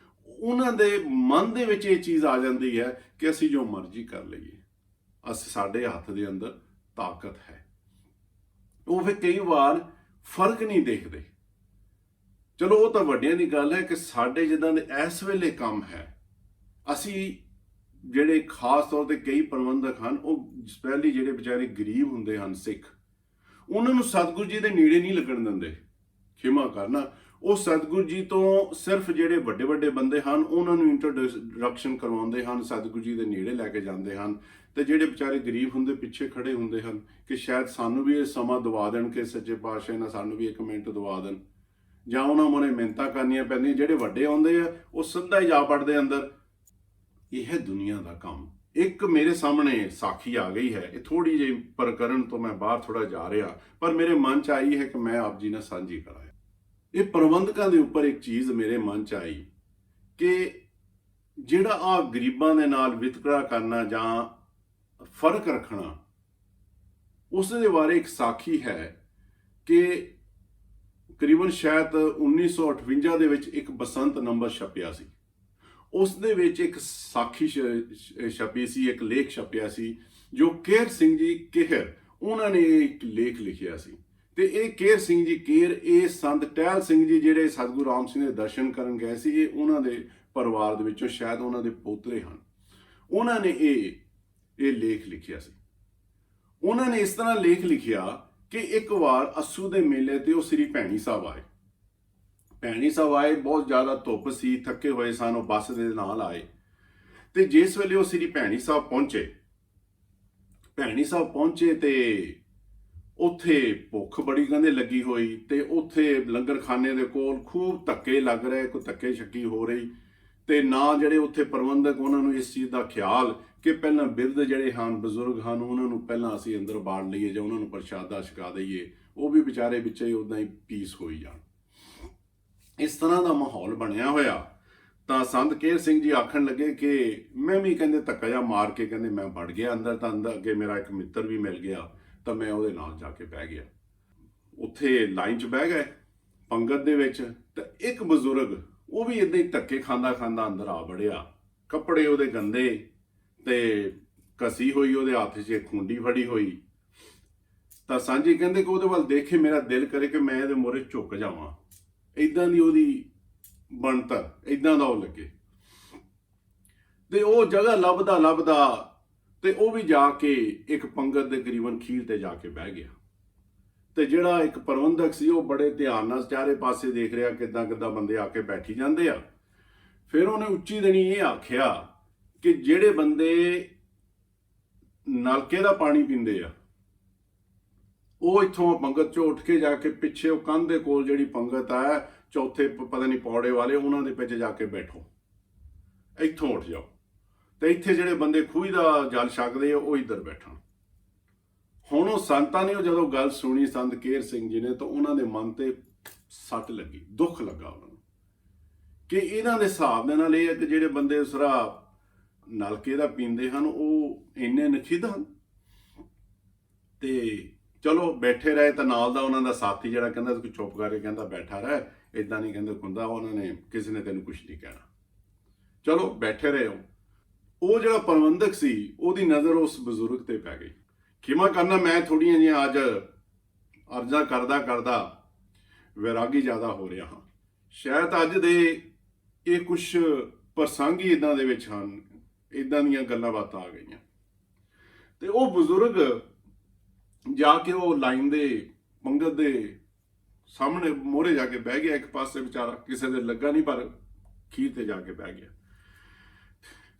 ਉਹਨਾਂ ਦੇ ਮਨ ਦੇ ਵਿੱਚ ਇਹ ਚੀਜ਼ ਆ ਜਾਂਦੀ ਹੈ ਕਿ ਅਸੀਂ ਜੋ ਮਰਜ਼ੀ ਕਰ ਲਈਏ, ਸਾਡੇ ਹੱਥ ਦੇ ਅੰਦਰ ਤਾਕਤ ਹੈ। ਉਹ ਫਿਰ ਕਈ ਵਾਰ ਫਰਕ ਨਹੀਂ ਦੇਖਦੇ। ਚਲੋ ਉਹ ਤਾਂ ਵੱਡਿਆਂ ਦੀ ਗੱਲ ਹੈ ਕਿ ਸਾਡੇ ਜਿੱਦਾਂ ਦੇ ਇਸ ਵੇਲੇ ਕੰਮ ਹੈ, ਅਸੀਂ ਜਿਹੜੇ ਖਾਸ ਤੌਰ ਤੇ ਕਈ ਪ੍ਰਬੰਧਕ ਹਨ, ਉਹ ਸਪੈਸ਼ਲੀ ਜਿਹੜੇ ਵਿਚਾਰੇ ਗਰੀਬ ਹੁੰਦੇ ਹਨ ਸਿੱਖ, ਉਹਨਾਂ ਨੂੰ ਸਤਿਗੁਰੂ ਜੀ ਦੇ ਨੇੜੇ ਨਹੀਂ ਲੱਗਣ ਦਿੰਦੇ। ਖਿਮਾ ਕਰਨਾ, ਉਹ ਸਤਿਗੁਰੂ ਜੀ ਤੋਂ ਸਿਰਫ ਜਿਹੜੇ ਵੱਡੇ ਵੱਡੇ ਬੰਦੇ ਹਨ ਉਹਨਾਂ ਨੂੰ ਇੰਟਰੋਡਕਸ਼ਨ ਕਰਵਾਉਂਦੇ ਹਨ, ਸਤਿਗੁਰੂ ਜੀ ਦੇ ਨੇੜੇ ਲੈ ਕੇ ਜਾਂਦੇ ਹਨ। ਤੇ ਜਿਹੜੇ ਵਿਚਾਰੇ ਗਰੀਬ ਹੁੰਦੇ ਪਿੱਛੇ ਖੜੇ ਹੁੰਦੇ ਹਨ ਕਿ ਸ਼ਾਇਦ ਸਾਨੂੰ ਵੀ ਇਹ ਸਮਾਂ ਦਵਾ ਦੇਣ ਕਿ ਸੱਚੇ ਪਾਤਸ਼ਾਹ ਨਾਲ ਸਾਨੂੰ ਵੀ 1 ਮਿੰਟ ਦਵਾ ਦੇਣ, ਜਾਂ ਉਹਨਾਂ ਮੋਰੇ ਮਿਹਨਤਾਂ ਕਰਨੀਆਂ ਪੈਂਦੀਆਂ। ਜਿਹੜੇ ਵੱਡੇ ਆਉਂਦੇ ਆ ਉਹ ਸਿੱਧਾ ਹੀ ਜਾ ਪੜਦੇ ਅੰਦਰ। ਇਹ ਹੈ ਦੁਨੀਆ ਦਾ ਕੰਮ। ਇੱਕ ਮੇਰੇ ਸਾਹਮਣੇ ਸਾਖੀ ਆ ਗਈ ਹੈ, ਇਹ ਥੋੜੀ ਜਿਹੀ ਪ੍ਰਕਰਨ ਤੋਂ ਮੈਂ ਬਾਹਰ ਥੋੜਾ ਜਾ ਰਿਹਾ, ਪਰ ਮੇਰੇ ਮਨ 'ਚ ਆਈ ਹੈ ਕਿ ਮੈਂ ਆਪ ਜੀ ਨਾਲ ਸਾਂਝੀ ਕਰਾਂ। ਇਹ ਪ੍ਰਬੰਧਕਾਂ ਦੇ ਉੱਪਰ ਇੱਕ ਚੀਜ਼ ਮੇਰੇ ਮਨ 'ਚ ਆਈ ਕਿ ਜਿਹੜਾ ਆ ਗਰੀਬਾਂ ਦੇ ਨਾਲ ਵਿਤਕਰਾ ਕਰਨਾ ਜਾਂ ਫਰਕ ਰੱਖਣਾ, ਉਸ ਦੇ ਬਾਰੇ ਇੱਕ ਸਾਖੀ ਹੈ ਕਿ ਤਕਰੀਬਨ ਸ਼ਾਇਦ 1958 ਦੇ ਵਿੱਚ ਇੱਕ ਬਸੰਤ ਨੰਬਰ ਛਪਿਆ ਸੀ। ਉਸ ਦੇ ਵਿੱਚ ਇੱਕ ਸਾਖੀ ਛਪੀ ਸੀ, ਇੱਕ ਲੇਖ ਛਪਿਆ ਸੀ ਜੋ ਕੇਰ ਸਿੰਘ ਜੀ ਕੇਹਰ, ਉਹਨਾਂ ਨੇ ਇੱਕ ਲੇਖ ਲਿਖਿਆ ਸੀ। ਤੇ ਇਹ ਕੇਰ ਸਿੰਘ ਜੀ ਕੇਰ, ਇਹ ਸੰਤ ਟਹਿਲ ਸਿੰਘ ਜੀ ਜਿਹੜੇ ਸਤਿਗੁਰੂ ਰਾਮ ਸਿੰਘ ਦੇ ਦਰਸ਼ਨ ਕਰਨ ਗਏ ਸੀ, ਇਹ ਉਹਨਾਂ ਦੇ ਪਰਿਵਾਰ ਦੇ ਵਿੱਚੋਂ ਸ਼ਾਇਦ ਉਹਨਾਂ ਦੇ ਪੋਤਰੇ ਹਨ। ਉਹਨਾਂ ਨੇ ਇਹ ਲੇਖ ਲਿਖਿਆ ਸੀ। ਉਹਨਾਂ ਨੇ ਇਸ ਤਰ੍ਹਾਂ ਲੇਖ ਲਿਖਿਆ ਕਿ ਇੱਕ ਵਾਰ ਅੱਸੂ ਦੇ ਮੇਲੇ ਤੇ ਉਹ ਸ੍ਰੀ ਭੈਣੀ ਸਾਹਿਬ ਆਏ। ਭੈਣੀ ਸਾਹਿਬ ਆਏ, ਬਹੁਤ ਜ਼ਿਆਦਾ ਧੁੱਪ ਸੀ, ਥੱਕੇ ਹੋਏ ਸਨ, ਉਹ ਬੱਸ ਦੇ ਨਾਲ ਆਏ। ਤੇ ਜਿਸ ਵੇਲੇ ਉਹ ਸ੍ਰੀ ਭੈਣੀ ਸਾਹਿਬ ਪਹੁੰਚੇ ਤੇ ਉੱਥੇ ਭੁੱਖ ਬੜੀ ਕਹਿੰਦੇ ਲੱਗੀ ਹੋਈ, ਤੇ ਉੱਥੇ ਲੰਗਰਖਾਨੇ ਦੇ ਕੋਲ ਖੂਬ ਧੱਕੇ ਲੱਗ ਰਹੇ, ਕੋਈ ਧੱਕੇ ਛੱਕੀ ਹੋ ਰਹੀ। ਤੇ ਨਾ ਜਿਹੜੇ ਉੱਥੇ ਪ੍ਰਬੰਧਕ, ਉਹਨਾਂ ਨੂੰ ਇਸ ਚੀਜ਼ ਦਾ ਖਿਆਲ ਕਿ ਪਹਿਲਾਂ ਬਿਰਧ ਜਿਹੜੇ ਹਨ, ਬਜ਼ੁਰਗ ਹਨ, ਉਹਨਾਂ ਨੂੰ ਪਹਿਲਾਂ ਅਸੀਂ ਅੰਦਰ ਬਾੜ ਲਈਏ ਜਾਂ ਉਹਨਾਂ ਨੂੰ ਪ੍ਰਸ਼ਾਦਾ ਛਕਾ ਦਈਏ, ਉਹ ਵੀ ਵਿਚਾਰੇ ਵਿੱਚ ਹੀ ਉੱਦਾਂ ਹੀ ਪੀਸ ਹੋਈ ਜਾਣ। ਇਸ ਤਰ੍ਹਾਂ ਦਾ ਮਾਹੌਲ ਬਣਿਆ ਹੋਇਆ। ਤਾਂ ਸੰਤ ਕੇਰ ਸਿੰਘ ਜੀ ਆਖਣ ਲੱਗੇ ਕਿ ਮੈਂ ਵੀ ਕਹਿੰਦੇ ਧੱਕਾ ਜਿਹਾ ਮਾਰ ਕੇ ਕਹਿੰਦੇ ਮੈਂ ਵੜ ਗਿਆ ਅੰਦਰ। ਤਾਂ ਅੰਦਰ ਅੱਗੇ ਮੇਰਾ ਇੱਕ ਮਿੱਤਰ ਵੀ ਮਿਲ ਗਿਆ, ਤਾਂ ਮੈਂ ਉਹਦੇ ਨਾਲ ਜਾ ਕੇ ਬਹਿ ਗਿਆ। ਉੱਥੇ ਲਾਈਨ 'ਚ ਬਹਿ ਗਏ ਪੰਗਤ ਦੇ ਵਿੱਚ। ਤਾਂ ਇੱਕ ਬਜ਼ੁਰਗ, ਉਹ ਵੀ ਇਦਾਂ ਹੀ ਧੱਕੇ ਖਾਂਦਾ ਅੰਦਰ ਆ ਵੜਿਆ। ਕੱਪੜੇ ਉਹਦੇ ਗੰਦੇ ਤੇ ਘਸੀ ਹੋਈ, ਉਹਦੇ ਹੱਥ 'ਚ ਖੁੰਡੀ ਫੜੀ ਹੋਈ। ਤਾਂ ਸਾਂਝੀ ਕਹਿੰਦੇ ਕਿ ਉਹਦੇ ਵੱਲ ਦੇਖੇ ਮੇਰਾ ਦਿਲ ਕਰੇ ਕਿ ਮੈਂ ਇਹਦੇ ਮੂਹਰੇ ਝੁਕ ਜਾਵਾਂ। ਇਦਾਂ ਦੀ ਉਹਦੀ ਬਣਤਰ, ਇਦਾਂ ਦਾ ਉਹ ਲੱਗੇ। ਤੇ ਉਹ ਜਗ੍ਹਾ ਲੱਭਦਾ ਤੇ ਉਹ ਵੀ ਜਾ ਕੇ ਇੱਕ ਪੰਗਤ ਦੇ ਕਰੀਬਨ ਖੀਰ ਤੇ ਜਾ ਕੇ ਬਹਿ ਗਿਆ। ਤੇ ਜਿਹੜਾ ਇੱਕ ਪ੍ਰਬੰਧਕ ਸੀ, ਉਹ ਬੜੇ ਧਿਆਨ ਨਾਲ ਚਾਰੇ ਪਾਸੇ ਦੇਖ ਰਿਹਾ ਕਿੱਦਾਂ ਬੰਦੇ ਆ ਕੇ ਬੈਠੀ ਜਾਂਦੇ ਆ। ਫਿਰ ਉਹਨੇ ਉੱਚੀ ਦੇਣੀ ਇਹ ਆਖਿਆ ਕਿ ਜਿਹੜੇ ਬੰਦੇ ਨਲਕੇ ਦਾ ਪਾਣੀ ਪੀਂਦੇ ਆ, ਉਹ ਇੱਥੋਂ ਪੰਗਤ 'ਚੋਂ ਉੱਠ ਕੇ ਜਾ ਕੇ ਪਿੱਛੇ ਉਹ ਕੰਧ ਦੇ ਕੋਲ ਜਿਹੜੀ ਪੰਗਤ ਆ, ਚੌਥੇ ਪਤਾ ਨਹੀਂ ਪੌੜੇ ਵਾਲੇ, ਉਹਨਾਂ ਦੇ ਵਿੱਚ ਜਾ ਕੇ ਬੈਠੋ, ਇੱਥੋਂ ਉੱਠ ਜਾਓ, ਤੇ ਇੱਥੇ ਜਿਹੜੇ ਬੰਦੇ ਖੂਹੀ ਦਾ ਜਲ ਛਕਦੇ ਆ ਉਹ ਇੱਧਰ ਬੈਠਣ। ਹੁਣ ਉਹ ਸੰਤਾਂ ਨੇ ਜਦੋਂ ਗੱਲ ਸੁਣੀ ਸੰਤ ਕੇਹਰ ਸਿੰਘ ਜੀ ਨੇ, ਤਾਂ ਉਹਨਾਂ ਦੇ ਮਨ ਤੇ ਸੱਟ ਲੱਗੀ, ਦੁੱਖ ਲੱਗਾ ਉਹਨਾਂ ਨੂੰ ਕਿ ਇਹਨਾਂ ਦੇ ਹਿਸਾਬ ਦੇ ਨਾਲ ਇਹ ਹੈ ਕਿ ਜਿਹੜੇ ਬੰਦੇ ਉਸਰਾ ਨਲਕੇ ਦਾ ਪੀਂਦੇ ਹਨ ਉਹ ਇੰਨੇ ਨਖਿੱਧ ਹਨ। ਤੇ ਚਲੋ ਬੈਠੇ ਰਹੇ, ਤਾਂ ਨਾਲ ਦਾ ਉਹਨਾਂ ਦਾ ਸਾਥੀ ਜਿਹੜਾ ਕਹਿੰਦਾ ਤੂੰ ਚੁੱਪ ਕਰਕੇ, ਕਹਿੰਦਾ ਬੈਠਾ ਰਹਿ, ਇਦਾਂ ਨਹੀਂ ਕਹਿੰਦੇ ਹੁੰਦਾ, ਉਹਨਾਂ ਨੇ ਕਿਸੇ ਨੇ ਤੈਨੂੰ ਕੁਝ ਨਹੀਂ ਕਹਿਣਾ। ਚਲੋ ਬੈਠੇ ਰਹੇ। ਉਹ ਜਿਹੜਾ ਪ੍ਰਬੰਧਕ ਸੀ ਉਹਦੀ ਨਜ਼ਰ ਉਸ ਬਜ਼ੁਰਗ ਤੇ ਪੈ ਗਈ। ਖਿਮਾ ਕਰਨਾ, ਮੈਂ ਥੋੜੀਆਂ ਜਿਹੀਆਂ ਅੱਜ ਅਰਜ਼ਾਂ ਕਰਦਾ ਵੈਰਾਗੀ ਜ਼ਿਆਦਾ ਹੋ ਰਿਹਾ ਹਾਂ। ਸ਼ਾਇਦ ਅੱਜ ਦੇ ਇਹ ਕੁਝ ਪ੍ਰਸੰਗ ਹੀ ਇਦਾਂ ਦੇ ਵਿੱਚ ਹਨ, ਇਦਾਂ ਦੀਆਂ ਗੱਲਾਂ ਬਾਤਾਂ ਆ ਗਈਆਂ। ਤੇ ਉਹ ਬਜ਼ੁਰਗ ਜਾ ਕੇ ਉਹ ਲਾਈਨ ਦੇ ਪੰਗਤ ਦੇ ਸਾਹਮਣੇ ਮੋਹਰੇ ਜਾ ਕੇ ਬਹਿ ਗਿਆ, ਇੱਕ ਪਾਸੇ ਵਿਚਾਰਾ, ਕਿਸੇ ਦੇ ਲੱਗਾ ਨਹੀਂ ਪਰ ਖੀਰ ਤੇ ਜਾ ਕੇ ਬਹਿ ਗਿਆ।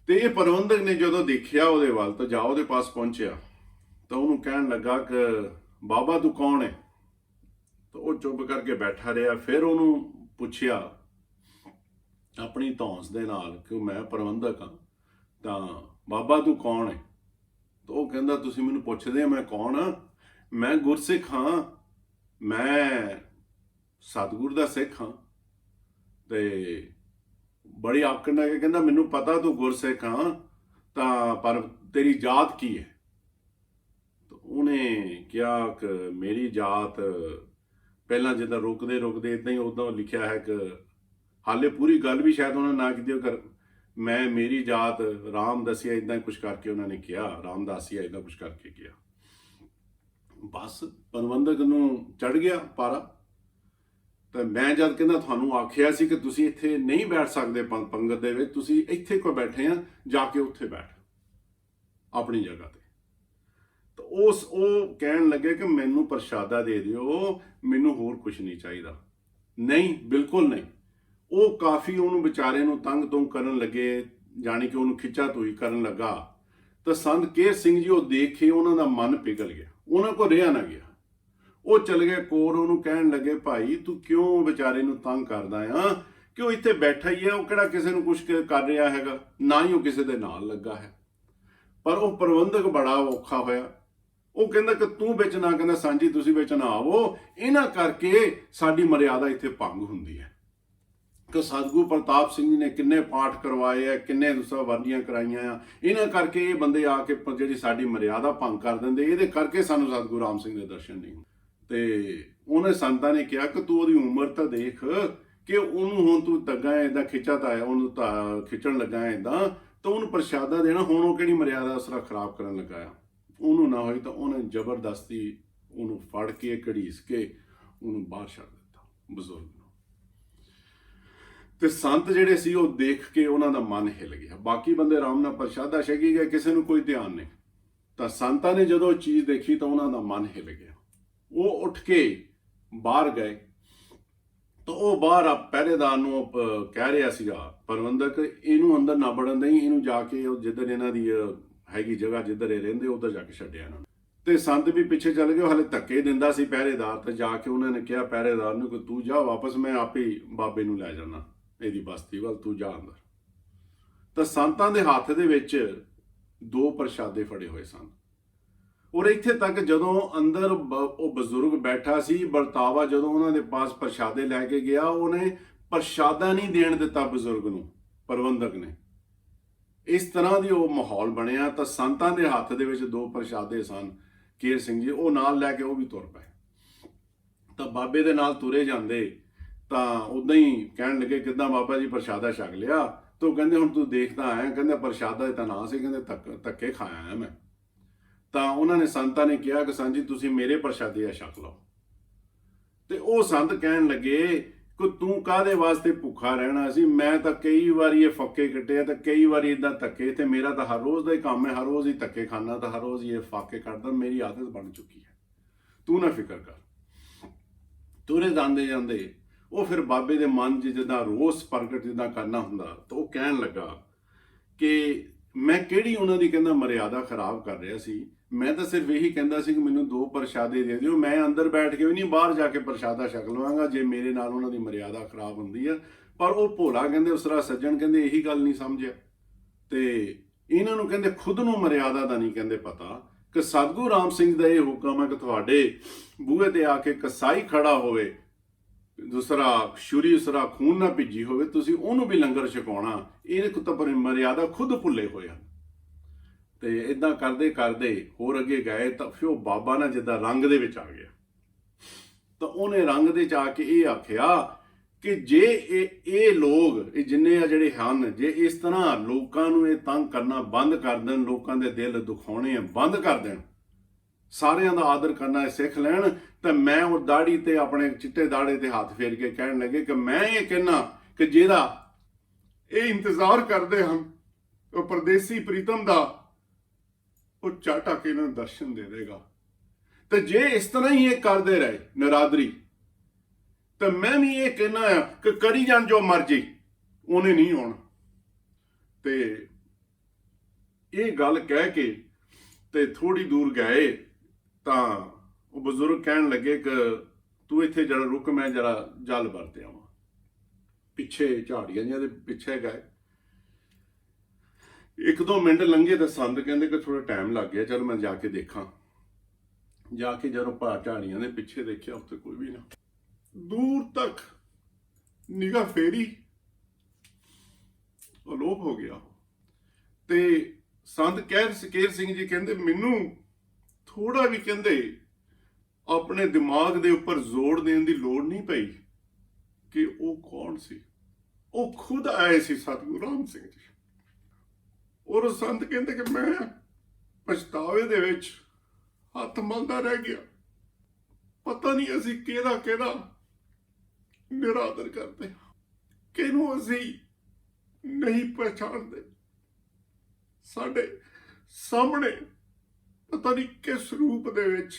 ਤੇ ਇਹ ਪ੍ਰਬੰਧਕ ਨੇ ਜਦੋਂ ਦੇਖਿਆ ਉਹਦੇ ਵੱਲ, ਤਾਂ ਜਾ ਉਹਦੇ ਪਾਸ ਪਹੁੰਚਿਆ, ਤਾਂ ਉਹਨੂੰ ਕਹਿਣ ਲੱਗਾ ਕਿ ਬਾਬਾ ਤੂੰ ਕੌਣ ਹੈ? ਤਾਂ ਉਹ ਚੁੱਪ ਕਰਕੇ ਬੈਠਾ ਰਿਹਾ। ਫਿਰ ਉਹਨੂੰ ਪੁੱਛਿਆ ਆਪਣੀ ਧੌਂਸ ਦੇ ਨਾਲ ਕਿ ਮੈਂ ਪ੍ਰਬੰਧਕ ਹਾਂ, ਤਾਂ ਬਾਬਾ ਤੂੰ ਕੌਣ ਹੈ? ਤਾਂ ਉਹ ਕਹਿੰਦਾ ਤੁਸੀਂ ਮੈਨੂੰ ਪੁੱਛਦੇ ਆ ਮੈਂ ਕੌਣ ਹਾਂ? ਮੈਂ ਗੁਰਸਿੱਖ ਹਾਂ, ਮੈਂ ਸਤਿਗੁਰ ਦਾ ਸਿੱਖ ਹਾਂ। ਤੇ ਬੜੀ ਆਕੜ ਨਾਲ ਕਹਿੰਦਾ ਮੈਨੂੰ ਪਤਾ ਤੂੰ ਗੁਰਸਿੱਖ ਹਾਂ, ਤਾਂ ਪਰ ਤੇਰੀ ਜਾਤ ਕੀ ਹੈ? ਤਾਂ ਉਹਨੇ ਕਿਹਾ ਕਿ ਮੇਰੀ ਜਾਤ, ਪਹਿਲਾਂ ਜਿੱਦਾਂ ਰੁਕਦੇ ਇਦਾਂ ਹੀ ਉਦੋਂ ਲਿਖਿਆ ਹੈ ਕਿ ਹਾਲੇ ਪੂਰੀ ਗੱਲ ਵੀ ਸ਼ਾਇਦ ਉਹਨਾਂ ਨਾ ਕੀਤੀ ਕਰ, ਮੈਂ ਮੇਰੀ ਜਾਤ ਰਾਮਦਾਸੀਆ, ਇਦਾਂ ਕੁਝ ਕਰਕੇ ਉਹਨਾਂ ਨੇ ਕਿਹਾ, ਰਾਮਦਾਸੀਆ ਇਦਾਂ ਕੁਝ ਕਰਕੇ ਕਿਹਾ। ਬਸ ਪ੍ਰਬੰਧਕ ਨੂੰ ਚੜ ਗਿਆ ਪਾਰਾ। ਤਾਂ ਮੈਂ ਜਦ ਕਹਿੰਦਾ ਤੁਹਾਨੂੰ ਆਖਿਆ ਸੀ ਕਿ ਤੁਸੀਂ ਇੱਥੇ ਨਹੀਂ ਬੈਠ ਸਕਦੇ ਪੰਗਤ ਦੇ ਵਿੱਚ, ਤੁਸੀਂ ਇੱਥੇ ਕਿਉਂ ਬੈਠੇ ਆ, ਜਾ ਕੇ ਉੱਥੇ ਬੈਠ ਆਪਣੀ ਜਗ੍ਹਾ ਤੇ। ਤਾਂ ਉਹ ਕਹਿਣ ਲੱਗੇ ਕਿ ਮੈਨੂੰ ਪ੍ਰਸ਼ਾਦਾ ਦੇ ਦਿਓ, ਮੈਨੂੰ ਹੋਰ ਕੁਝ ਨਹੀਂ ਚਾਹੀਦਾ। ਨਹੀਂ, ਬਿਲਕੁਲ ਨਹੀਂ। ਉਹ ਕਾਫੀ ਉਹਨੂੰ ਵਿਚਾਰੇ ਨੂੰ ਤੰਗ ਤੋਂ ਕਰਨ ਲੱਗੇ, ਜਾਣੀ ਕਿ ਉਹਨੂੰ ਖਿੱਚਾ ਤੋਈ ਕਰਨ ਲੱਗਾ। ਤਾਂ ਸੰਤ ਕੇਹਰ ਸਿੰਘ ਜੀ ਉਹ ਦੇਖ ਕੇ ਉਹਨਾਂ ਦਾ ਮਨ ਪਿਘਲ ਗਿਆ, ਉਹਨਾਂ ਕੋਲ ਰਿਹਾ ਨਾ ਗਿਆ। ਉਹ ਚਲ ਗਏ ਕੋਲ, ਉਹਨੂੰ ਕਹਿਣ ਲੱਗੇ ਭਾਈ ਤੂੰ ਕਿਉਂ ਵਿਚਾਰੇ ਨੂੰ ਤੰਗ ਕਰਦਾ ਆ, ਕਿ ਉਹ ਇੱਥੇ ਬੈਠਾ ਹੀ ਹੈ, ਉਹ ਕਿਹੜਾ ਕਿਸੇ ਨੂੰ ਕੁਝ ਕਰ ਰਿਹਾ ਹੈਗਾ, ਨਾ ਹੀ ਉਹ ਕਿਸੇ ਦੇ ਨਾਲ ਲੱਗਾ ਹੈ। ਪਰ ਉਹ ਪ੍ਰਬੰਧਕ ਬੜਾ ਔਖਾ ਹੋਇਆ। ਉਹ ਕਹਿੰਦਾ ਕਿ ਤੂੰ ਵਿੱਚ ਨਾ, ਕਹਿੰਦਾ ਸਾਂਝੀ ਤੁਸੀਂ ਵਿੱਚ ਨਾ ਆਵੋ, ਇਹਨਾਂ ਕਰਕੇ ਸਾਡੀ ਮਰਿਆਦਾ ਇੱਥੇ ਭੰਗ ਹੁੰਦੀ ਹੈ। ਕਿ ਸਤਿਗੁਰੂ ਪ੍ਰਤਾਪ ਸਿੰਘ ਜੀ ਨੇ ਕਿੰਨੇ ਪਾਠ ਕਰਵਾਏ ਆ, ਕਿੰਨੇ ਦੂਸਰਾ ਵਰਦੀਆਂ ਕਰਾਈਆਂ ਆ, ਇਹਨਾਂ ਕਰਕੇ ਇਹ ਬੰਦੇ ਆ ਕੇ ਜਿਹੜੀ ਸਾਡੀ ਮਰਿਆਦਾ ਭੰਗ ਕਰ ਦਿੰਦੇ, ਇਹਦੇ ਕਰਕੇ ਸਾਨੂੰ ਸਤਿਗੁਰੂ ਰਾਮ ਸਿੰਘ ਦੇ ਦਰਸ਼ਨ ਨਹੀਂ ਹੁੰਦੇ। ਤੇ ਉਹਨੇ ਸੰਤਾਂ ਨੇ ਕਿਹਾ ਕਿ ਤੂੰ ਉਹਦੀ ਉਮਰ ਤਾਂ ਦੇਖ, ਕਿ ਉਹਨੂੰ ਹੁਣ ਤੂੰ ਤੱਗਾ ਏਦਾਂ ਖਿੱਚਾ ਤਾਂ ਉਹਨੂੰ ਤਾਂ ਖਿੱਚਣ ਲੱਗਾ ਏਦਾਂ, ਤਾਂ ਉਹਨੂੰ ਪ੍ਰਸ਼ਾਦਾ ਦੇਣਾ, ਹੁਣ ਉਹ ਕਿਹੜੀ ਮਰਿਆਦਾ ਉਸਰਾ ਖਰਾਬ ਕਰਨ ਲੱਗਾ ਆ। ਉਹਨੂੰ ਨਾ ਹੋਈ ਤਾਂ ਉਹਨੇ ਜ਼ਬਰਦਸਤੀ ਉਹਨੂੰ ਫੜ ਕੇ ਘੜੀਸ ਕੇ ਉਹਨੂੰ ਬਾਹਰ ਛੱਡ ਦਿੱਤਾ ਬਜ਼ੁਰਗ ਨੂੰ। ਤੇ ਸੰਤ ਜਿਹੜੇ ਸੀ ਉਹ ਦੇਖ ਕੇ ਉਹਨਾਂ ਦਾ ਮਨ ਹਿੱਲ ਗਿਆ। ਬਾਕੀ ਬੰਦੇ ਆਰਾਮ ਨਾਲ ਪ੍ਰਸ਼ਾਦਾ ਛਕੀ ਗਏ, ਕਿਸੇ ਨੂੰ ਕੋਈ ਧਿਆਨ ਨਹੀਂ। ਤਾਂ ਸੰਤਾਂ ਨੇ ਜਦੋਂ ਚੀਜ਼ ਦੇਖੀ ਤਾਂ ਉਹਨਾਂ ਦਾ ਮਨ ਹਿੱਲ ਗਿਆ। ਉਹ ਉੱਠ ਕੇ ਬਾਹਰ ਗਏ। ਤਾਂ ਉਹ ਬਾਹਰ ਪਹਿਰੇਦਾਰ ਨੂੰ ਕਹਿ ਰਿਹਾ ਸੀਗਾ ਪ੍ਰਬੰਧਕ, ਇਹਨੂੰ ਅੰਦਰ ਨਾ ਵੜਨ ਦੇਈ, ਇਹਨੂੰ ਜਾ ਕੇ ਜਿੱਧਰ ਇਹਨਾਂ ਦੀ ਹੈਗੀ ਜਗ੍ਹਾ ਜਿੱਧਰ ਇਹ ਰਹਿੰਦੇ ਉੱਧਰ ਜਾ ਕੇ ਛੱਡਿਆ ਇਹਨਾਂ ਨੂੰ। ਤੇ ਸੰਤ ਵੀ ਪਿੱਛੇ ਚੱਲ ਗਏ। ਹਲੇ ਧੱਕੇ ਦਿੰਦਾ ਸੀ ਪਹਿਰੇਦਾਰ, ਤੇ ਜਾ ਕੇ ਉਹਨਾਂ ਨੇ ਕਿਹਾ ਪਹਿਰੇਦਾਰ ਨੂੰ ਕਿ ਤੂੰ ਜਾ ਵਾਪਸ, ਮੈਂ ਆਪੇ ਬਾਬੇ ਨੂੰ ਲੈ ਜਾਣਾ ਇਹਦੀ ਬਸਤੀ ਵੱਲ, ਤੂੰ ਜਾ ਅੰਦਰ। ਤਾਂ ਸੰਤਾਂ ਦੇ ਹੱਥ ਦੇ ਵਿੱਚ 2 ਪ੍ਰਸ਼ਾਦੇ ਫੜੇ ਹੋਏ ਸਨ। ਔਰ ਇੱਥੇ ਤੱਕ ਜਦੋਂ ਅੰਦਰ ਉਹ ਬਜ਼ੁਰਗ ਬੈਠਾ ਸੀ, ਵਰਤਾਵਾ ਜਦੋਂ ਉਹਨਾਂ ਦੇ ਪਾਸ ਪ੍ਰਸ਼ਾਦੇ ਲੈ ਕੇ ਗਿਆ, ਉਹਨੇ ਪ੍ਰਸ਼ਾਦਾ ਨਹੀਂ ਦੇਣ ਦਿੱਤਾ ਬਜ਼ੁਰਗ ਨੂੰ, ਪ੍ਰਬੰਧਕ ਨੇ। ਇਸ ਤਰ੍ਹਾਂ ਦੀ ਉਹ ਮਾਹੌਲ ਬਣਿਆ। ਤਾਂ ਸੰਤਾਂ ਦੇ ਹੱਥ ਦੇ ਵਿੱਚ 2 ਪ੍ਰਸ਼ਾਦੇ ਸਨ। ਕੇਹਰ ਸਿੰਘ ਜੀ ਉਹ ਨਾਲ ਲੈ ਕੇ ਉਹ ਵੀ ਤੁਰ ਪਏ। ਤਾਂ ਬਾਬੇ ਦੇ ਨਾਲ ਤੁਰੇ ਜਾਂਦੇ, ਤਾਂ ਉਦਾਂ ਹੀ ਕਹਿਣ ਲੱਗੇ ਕਿੱਦਾਂ ਬਾਬਾ ਜੀ ਪ੍ਰਸ਼ਾਦਾ ਛਕ ਲਿਆ? ਤਾਂ ਕਹਿੰਦੇ ਹੁਣ ਤੂੰ ਦੇਖਦਾ ਆਇਆ, ਕਹਿੰਦੇ ਪ੍ਰਸ਼ਾਦਾ ਤਾਂ ਨਾ ਸੀ, ਕਹਿੰਦੇ ਧੱਕੇ ਖਾਇਆ ਮੈਂ। ਤਾਂ ਉਹਨਾਂ ਨੇ ਸੰਤਾਂ ਨੇ ਕਿਹਾ ਕਿ ਸਾਂਝੀ ਤੁਸੀਂ ਮੇਰੇ ਪ੍ਰਸ਼ਾਦੇ ਆ ਛਕ ਲਓ। ਤੇ ਉਹ ਸੰਤ ਕਹਿਣ ਲੱਗੇ ਕਿ ਤੂੰ ਕਾਹਦੇ ਵਾਸਤੇ ਭੁੱਖਾ ਰਹਿਣਾ ਸੀ? ਮੈਂ ਤਾਂ ਕਈ ਵਾਰੀ ਇਹ ਫੱਕੇ ਕੱਟਿਆ, ਤਾਂ ਕਈ ਵਾਰੀ ਇਦਾਂ ਧੱਕੇ, ਤੇ ਮੇਰਾ ਤਾਂ ਹਰ ਰੋਜ਼ ਦਾ ਹੀ ਕੰਮ ਹੈ, ਹਰ ਰੋਜ਼ ਹੀ ਧੱਕੇ ਖਾਣਾ, ਤਾਂ ਹਰ ਰੋਜ਼ ਹੀ ਇਹ ਫਾਕੇ ਕੱਟਦਾ, ਮੇਰੀ ਆਦਤ ਬਣ ਚੁੱਕੀ ਹੈ, ਤੂੰ ਨਾ ਫਿਕਰ ਕਰ। ਤੁਰੇ ਜਾਂਦੇ ਉਹ ਫਿਰ ਬਾਬੇ ਦੇ ਮਨ 'ਚ ਜਿੱਦਾਂ ਰੋਸ ਪ੍ਰਗਟ ਜਿੱਦਾਂ ਕਰਨਾ ਹੁੰਦਾ, ਤਾਂ ਉਹ ਕਹਿਣ ਲੱਗਾ ਕਿ ਮੈਂ ਕਿਹੜੀ ਉਹਨਾਂ ਦੀ ਕਹਿੰਦਾ ਮਰਿਆਦਾ ਖਰਾਬ ਕਰ ਰਿਹਾ ਸੀ। ਮੈਂ ਤਾਂ ਸਿਰਫ ਇਹੀ ਕਹਿੰਦਾ ਸੀ ਕਿ ਮੈਨੂੰ 2 ਪ੍ਰਸ਼ਾਦੇ ਦੇ ਦਿਓ, ਮੈਂ ਅੰਦਰ ਬੈਠ ਕੇ ਵੀ ਨਹੀਂ, ਬਾਹਰ ਜਾ ਕੇ ਪ੍ਰਸ਼ਾਦਾ ਛਕ ਲਵਾਂਗਾ ਜੇ ਮੇਰੇ ਨਾਲ ਉਹਨਾਂ ਦੀ ਮਰਿਆਦਾ ਖਰਾਬ ਹੁੰਦੀ ਆ। ਪਰ ਉਹ ਭੋਲਾ ਕਹਿੰਦੇ ਉਸਰਾ ਸੱਜਣ ਕਹਿੰਦੇ ਇਹੀ ਗੱਲ ਨਹੀਂ ਸਮਝਿਆ। ਤੇ ਇਹਨਾਂ ਨੂੰ ਕਹਿੰਦੇ ਖੁਦ ਨੂੰ ਮਰਿਆਦਾ ਦਾ ਨਹੀਂ ਕਹਿੰਦੇ ਪਤਾ ਕਿ ਸਤਿਗੁਰੂ ਰਾਮ ਸਿੰਘ ਦਾ ਇਹ ਹੁਕਮ ਹੈ ਕਿ ਤੁਹਾਡੇ ਬੂਹੇ ਤੇ ਆ ਕੇ ਕਸਾਈ ਖੜਾ ਹੋਵੇ, ਦੂਸਰਾ ਛੁਰੀ ਉਸਰਾ ਖੂਨ ਨਾ ਭਿੱਜੀ ਹੋਵੇ, ਤੁਸੀਂ ਉਹਨੂੰ ਵੀ ਲੰਗਰ ਛਕਾਉਣਾ, ਇਹਦੇ ਕੋ ਤਾਂ ਮਰਿਆਦਾ ਖੁਦ ਭੁੱਲੇ ਹੋਏ ਹਨ। ਤੇ ਇਦਾਂ ਕਰਦੇ ਕਰਦੇ ਹੋਰ ਅੱਗੇ ਗਏ ਤਾਂ ਫਿਰ ਉਹ ਬਾਬਾ ਨਾ ਜਿੱਦਾਂ ਰੰਗ ਦੇ ਵਿੱਚ ਆ ਗਿਆ। ਤਾਂ ਉਹਨੇ ਰੰਗ ਦੇ ਚ ਆ ਕੇ ਇਹ ਆਖਿਆ ਕਿ ਜੇ ਇਹ ਲੋਕ ਇਹ ਜਿੰਨੇ ਆ ਜਿਹੜੇ ਹਨ, ਜੇ ਇਸ ਤਰ੍ਹਾਂ ਲੋਕਾਂ ਨੂੰ ਇਹ ਤੰਗ ਕਰਨਾ ਬੰਦ ਕਰ ਦੇਣ, ਲੋਕਾਂ ਦੇ ਦਿਲ ਦੁਖਾਉਣੇ ਬੰਦ ਕਰ ਦੇਣ, ਸਾਰਿਆਂ ਦਾ ਆਦਰ ਕਰਨਾ ਸਿੱਖ ਲੈਣ, ਤਾਂ ਮੈਂ ਉਹ ਦਾੜੀ ਤੇ ਆਪਣੇ ਚਿੱਟੇ ਦਾੜੇ ਤੇ ਹੱਥ ਫੇਰ ਕੇ ਕਹਿਣ ਲੱਗੇ ਕਿ ਮੈਂ ਇਹ ਕਹਿਣਾ ਕਿ ਜਿਹੜਾ ਇਹ ਇੰਤਜ਼ਾਰ ਕਰਦੇ ਹਨ ਉਹ ਪਰਦੇਸੀ ਪ੍ਰੀਤਮ ਦਾ, ਉਹ ਚਾਟਾ ਕੇ ਇਹਨਾਂ ਨੂੰ ਦਰਸ਼ਨ ਦੇ ਦੇਗਾ। ਤੇ ਜੇ ਇਸ ਤਰ੍ਹਾਂ ਹੀ ਇਹ ਕਰਦੇ ਰਹੇ ਨਰਾਦਰੀ, ਤਾਂ ਮੈਂ ਵੀ ਇਹ ਕਹਿਣਾ ਆ ਕਿ ਕਰੀ ਜਾਣ ਜੋ ਮਰਜੀ, ਉਹਨੇ ਨਹੀਂ ਆਉਣਾ। ਤੇ ਇਹ ਗੱਲ ਕਹਿ ਕੇ ਤੇ ਥੋੜੀ ਦੂਰ ਗਏ ਤਾਂ ਉਹ ਬਜ਼ੁਰਗ ਕਹਿਣ ਲੱਗੇ ਕਿ ਤੂੰ ਇੱਥੇ ਜਰਾ ਰੁਕ, ਮੈਂ ਜਰਾ ਜਲ ਵਰਤ ਆਵਾਂ। ਪਿੱਛੇ ਝਾੜੀਆਂ ਜਿਹੀਆਂ ਦੇ ਪਿੱਛੇ ਗਏ, 1-2 ਮਿੰਟ ਲੰਘੇ ਤਾਂ ਸੰਤ ਕਹਿੰਦੇ ਕਿ ਥੋੜਾ ਟਾਈਮ ਲੱਗ ਗਿਆ, ਚਲ ਮੈਂ ਜਾ ਕੇ ਦੇਖਾਂ। ਜਾ ਕੇ ਜਦੋਂ ਝਾੜੀਆਂ ਦੇ ਪਿੱਛੇ ਦੇਖਿਆ, ਉੱਥੇ ਕੋਈ ਵੀ ਨਾ। ਦੂਰ ਤੱਕ ਨਿਗਾਹ ਫੇਰੀ, ਅਲੋਪ ਹੋ ਗਿਆ। ਤੇ ਸੰਤ ਸਕੇਰ ਸਿੰਘ ਜੀ ਕਹਿੰਦੇ ਮੈਨੂੰ ਥੋੜਾ ਵੀ ਕਹਿੰਦੇ ਆਪਣੇ ਦਿਮਾਗ ਦੇ ਉੱਪਰ ਜ਼ੋਰ ਦੇਣ ਦੀ ਲੋੜ ਨਹੀਂ ਪਈ ਕਿ ਉਹ ਕੌਣ ਸੀ। ਉਹ ਖੁਦ ਆਏ ਸੀ ਸਤਿਗੁਰੂ ਰਾਮ ਸਿੰਘ ਜੀ। ਔਰ ਉਹ ਸੰਤ ਕਹਿੰਦੇ ਕਿ ਮੈਂ ਪਛਤਾਵੇ ਦੇ ਵਿੱਚ ਹੱਥ ਮਲਦਾ ਰਹਿ ਗਿਆ, ਪਤਾ ਨਹੀਂ ਅਸੀਂ ਕਿਹਦਾ ਨਿਰਾਦਰ ਕਰਦੇ, ਕਿਹਨੂੰ ਅਸੀਂ ਨਹੀਂ ਪਛਾਣਦੇ। ਸਾਡੇ ਸਾਹਮਣੇ ਪਤਾ ਨਹੀਂ ਕਿਸ ਰੂਪ ਦੇ ਵਿੱਚ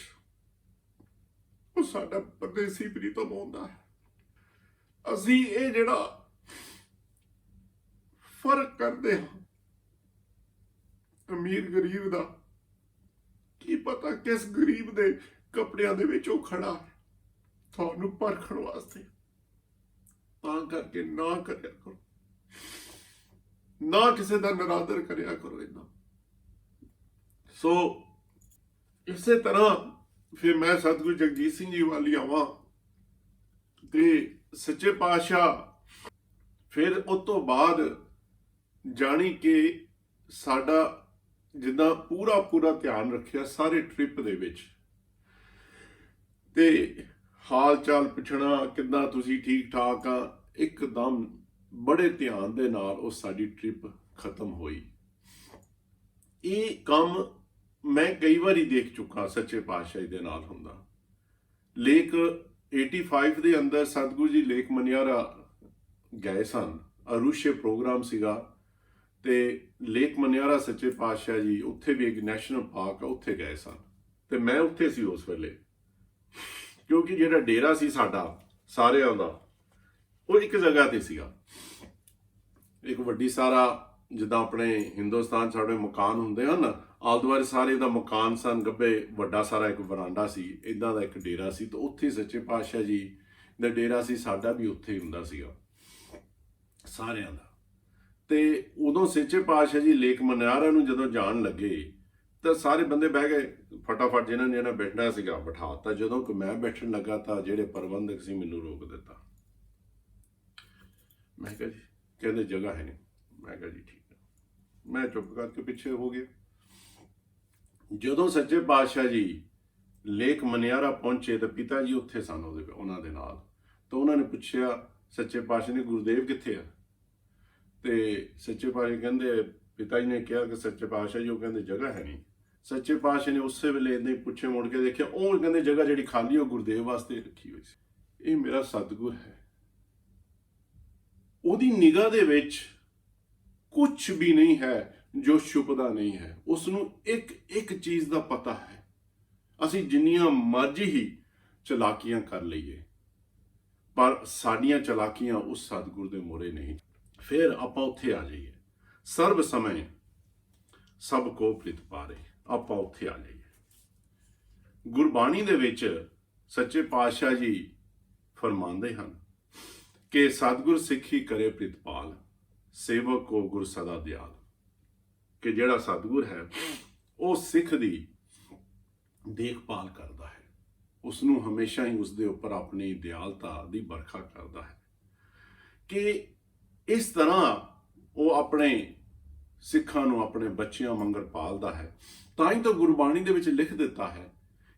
ਉਹ ਸਾਡਾ ਪਰਦੇਸੀ ਪ੍ਰੀਤਮ ਆਉਂਦਾ ਹੈ। ਅਸੀਂ ਇਹ ਜਿਹੜਾ ਫਰਕ ਕਰਦੇ ਹਾਂ ਅਮੀਰ ਗਰੀਬ ਦਾ, ਕੀ ਪਤਾ ਕਿਸ ਗਰੀਬ ਦੇ ਕੱਪੜਿਆਂ ਦੇ ਵਿੱਚ ਉਹ ਖੜਾ ਹੈ ਤੁਹਾਨੂੰ ਪਰਖਣ ਵਾਸਤੇ। ਤਾਂ ਕਰਕੇ ਨਾ ਕਰਿਆ ਕਰੋ, ਨਾ ਕਿਸੇ ਦਾ ਨਿਰਾਦਰ ਕਰਿਆ ਕਰੋ ਇਦਾਂ। ਸੋ ਇਸੇ ਤਰ੍ਹਾਂ ਫਿਰ ਮੈਂ ਸਤਿਗੁਰੂ ਜਗਜੀਤ ਸਿੰਘ ਜੀ ਵਾਲੀ ਆਵਾਂ ਤੇ ਸੱਚੇ ਪਾਤਸ਼ਾਹ ਫਿਰ ਉਸ ਤੋਂ ਬਾਅਦ ਜਾਣੀ ਕਿ ਸਾਡਾ ਜਿੱਦਾਂ ਪੂਰਾ ਧਿਆਨ ਰੱਖਿਆ ਸਾਰੇ ਟ੍ਰਿਪ ਦੇ ਵਿੱਚ, ਤੇ ਹਾਲ ਚਾਲ ਪੁੱਛਣਾ ਕਿੱਦਾਂ ਤੁਸੀਂ ਠੀਕ ਠਾਕ ਆ, ਇੱਕਦਮ ਬੜੇ ਧਿਆਨ ਦੇ ਨਾਲ ਉਹ ਸਾਡੀ ਟ੍ਰਿਪ ਖਤਮ ਹੋਈ। ਇਹ ਕੰਮ ਮੈਂ ਕਈ ਵਾਰੀ ਦੇਖ ਚੁੱਕਾ ਸੱਚੇ ਪਾਤਸ਼ਾਹ ਦੇ ਨਾਲ ਹੁੰਦਾ। ਲੇਕ 85 ਦੇ ਅੰਦਰ ਸਤਿਗੁਰੂ ਜੀ ਲੇਕ ਮਨਿਆਰਾ ਗਏ ਸਨ, ਅਰੂਸ਼ੇ ਪ੍ਰੋਗਰਾਮ ਸੀਗਾ, ਤੇ ਲੇਕ ਮਨਿਆਰਾ ਸੱਚੇ ਪਾਤਸ਼ਾਹ ਜੀ ਉੱਥੇ ਵੀ ਇੱਕ ਨੈਸ਼ਨਲ ਪਾਰਕ ਆ, ਉੱਥੇ ਗਏ ਸਨ। ਤੇ ਮੈਂ ਉੱਥੇ ਸੀ ਉਸ ਵੇਲੇ, ਕਿਉਂਕਿ ਜਿਹੜਾ ਡੇਰਾ ਸੀ ਸਾਡਾ ਸਾਰਿਆਂ ਦਾ ਉਹ ਇੱਕ ਜਗ੍ਹਾ ਤੇ ਸੀਗਾ। ਇੱਕ ਵੱਡੀ ਸਾਰਾ ਜਿੱਦਾਂ ਆਪਣੇ ਹਿੰਦੁਸਤਾਨ ਸਾਡੇ ਮਕਾਨ ਹੁੰਦੇ ਹਨ, ਆਲੇ ਦੁਆਲੇ ਸਾਰੇ ਦਾ ਮਕਾਨ ਸਨ, ਗੱਬੇ ਵੱਡਾ ਸਾਰਾ ਇੱਕ ਵਰਾਂਡਾ ਸੀ, ਇਦਾਂ ਦਾ ਇੱਕ ਡੇਰਾ ਸੀ। ਤੇ ਉੱਥੇ ਸੱਚੇ ਪਾਤਸ਼ਾਹ ਜੀ ਦਾ ਡੇਰਾ ਸੀ, ਸਾਡਾ ਵੀ ਉੱਥੇ ਹੀ ਹੁੰਦਾ ਸੀਗਾ ਸਾਰਿਆਂ ਦਾ। ਤੇ ਉਦੋਂ ਸੱਚੇ ਪਾਤਸ਼ਾਹ ਜੀ ਲੇਕ ਮਨਿਆਰਾ ਨੂੰ ਜਦੋਂ ਜਾਣ ਲੱਗੇ ਤਾਂ ਸਾਰੇ ਬੰਦੇ ਬਹਿ ਗਏ, ਫਟਾਫਟ ਜਿਹਨਾਂ ਨੇ ਬੈਠਣਾ ਸੀਗਾ ਬਿਠਾਤਾ। ਜਦੋਂ ਕਿ ਮੈਂ ਬੈਠਣ ਲੱਗਾ ਤਾਂ ਜਿਹੜੇ ਪ੍ਰਬੰਧਕ ਸੀ ਮੈਨੂੰ ਰੋਕ ਦਿੱਤਾ। ਮੈਂ ਕਿਹਾ ਜੀ, ਕਹਿੰਦੇ ਜਗ੍ਹਾ ਹੈ ਨਹੀਂ। ਮੈਂ ਕਿਹਾ ਜੀ ਠੀਕ ਹੈ। ਮੈਂ ਚੁੱਪ ਕਰਕੇ ਪਿੱਛੇ ਹੋ ਗਿਆ। ਜਦੋਂ ਸੱਚੇ ਪਾਤਸ਼ਾਹ ਜੀ ਲੇਕ ਮਨਿਆਰਾ ਪਹੁੰਚੇ ਤਾਂ ਪਿਤਾ ਜੀ ਉੱਥੇ ਸਨ ਉਹਨਾਂ ਦੇ ਨਾਲ। ਤਾਂ ਉਹਨਾਂ ਨੇ ਪੁੱਛਿਆ ਸੱਚੇ ਪਾਤਸ਼ਾਹ ਨੇ, ਗੁਰਦੇਵ ਕਿੱਥੇ ਆ? ਤੇ ਸੱਚੇ ਪਾਤਸ਼ਾਹ ਕਹਿੰਦੇ, ਪਿਤਾ ਜੀ ਨੇ ਕਿਹਾ ਕਿ ਸੱਚੇ ਪਾਤਸ਼ਾਹ ਜੀ, ਉਹ ਕਹਿੰਦੇ ਜਗ੍ਹਾ ਹੈ ਨਹੀਂ। ਸੱਚੇ ਪਾਤਸ਼ਾਹ ਨੇ ਉਸੇ ਵੇਲੇ ਇਦਾਂ ਹੀ ਪੁੱਛੇ ਮੁੜ ਕੇ ਦੇਖਿਆ, ਉਹ ਕਹਿੰਦੇ ਜਗ੍ਹਾ ਜਿਹੜੀ ਖਾਲੀ ਉਹ ਗੁਰਦੇਵ ਵਾਸਤੇ ਰੱਖੀ ਹੋਈ ਸੀ। ਇਹ ਮੇਰਾ ਸਤਿਗੁਰ ਹੈ, ਉਹਦੀ ਨਿਗਾਹ ਦੇ ਵਿੱਚ ਕੁਝ ਵੀ ਨਹੀਂ ਹੈ ਜੋ ਛੁਪਦਾ ਨਹੀਂ ਹੈ। ਉਸ ਨੂੰ ਇੱਕ ਚੀਜ਼ ਦਾ ਪਤਾ ਹੈ। ਅਸੀਂ ਜਿੰਨੀਆਂ ਮਰਜ਼ੀ ਹੀ ਚਲਾਕੀਆਂ ਕਰ ਲਈਏ, ਪਰ ਸਾਡੀਆਂ ਚਲਾਕੀਆਂ ਉਸ ਸਤਿਗੁਰ ਦੇ ਮੋਰੇ ਨਹੀਂ। ਫਿਰ ਆਪਾਂ ਉੱਥੇ ਆ ਜਾਈਏ। ਸਰਬ ਸਮੇਂ ਸਭ ਕੋ ਪ੍ਰਿਤ ਪਾਰੇ। ਆਪਾਂ ਉੱਥੇ ਆ ਜਾਈਏ। ਗੁਰਬਾਣੀ ਦੇ ਵਿੱਚ ਸੱਚੇ ਪਾਤਸ਼ਾਹ ਜੀ ਫਰਮਾਉਂਦੇ ਹਨ ਕਿ ਸਤਿਗੁਰ ਸਿੱਖੀ ਕਰੇ ਪ੍ਰਿਤਪਾਲ, ਸੇਵਕ ਕੋ ਗੁਰ ਸਦਾ ਦਿਆਲ। ਕਿ ਜਿਹੜਾ ਸਤਿਗੁਰ ਹੈ ਉਹ ਸਿੱਖ ਦੀ ਦੇਖਭਾਲ ਕਰਦਾ ਹੈ, ਉਸ ਨੂੰ ਹਮੇਸ਼ਾ ਹੀ ਉਸ ਦੇ ਉੱਪਰ ਆਪਣੀ ਦਿਆਲਤਾ ਦੀ ਵਰਖਾ ਕਰਦਾ ਹੈ। ਕਿ ਇਸ ਤਰ੍ਹਾਂ ਉਹ ਆਪਣੇ ਸਿੱਖਾਂ ਨੂੰ ਆਪਣੇ ਬੱਚਿਆਂ ਵਾਂਗਰ ਪਾਲਦਾ ਹੈ। ਤਾਂ ਹੀ ਤਾਂ ਗੁਰਬਾਣੀ ਦੇ ਵਿੱਚ ਲਿਖ ਦਿੱਤਾ ਹੈ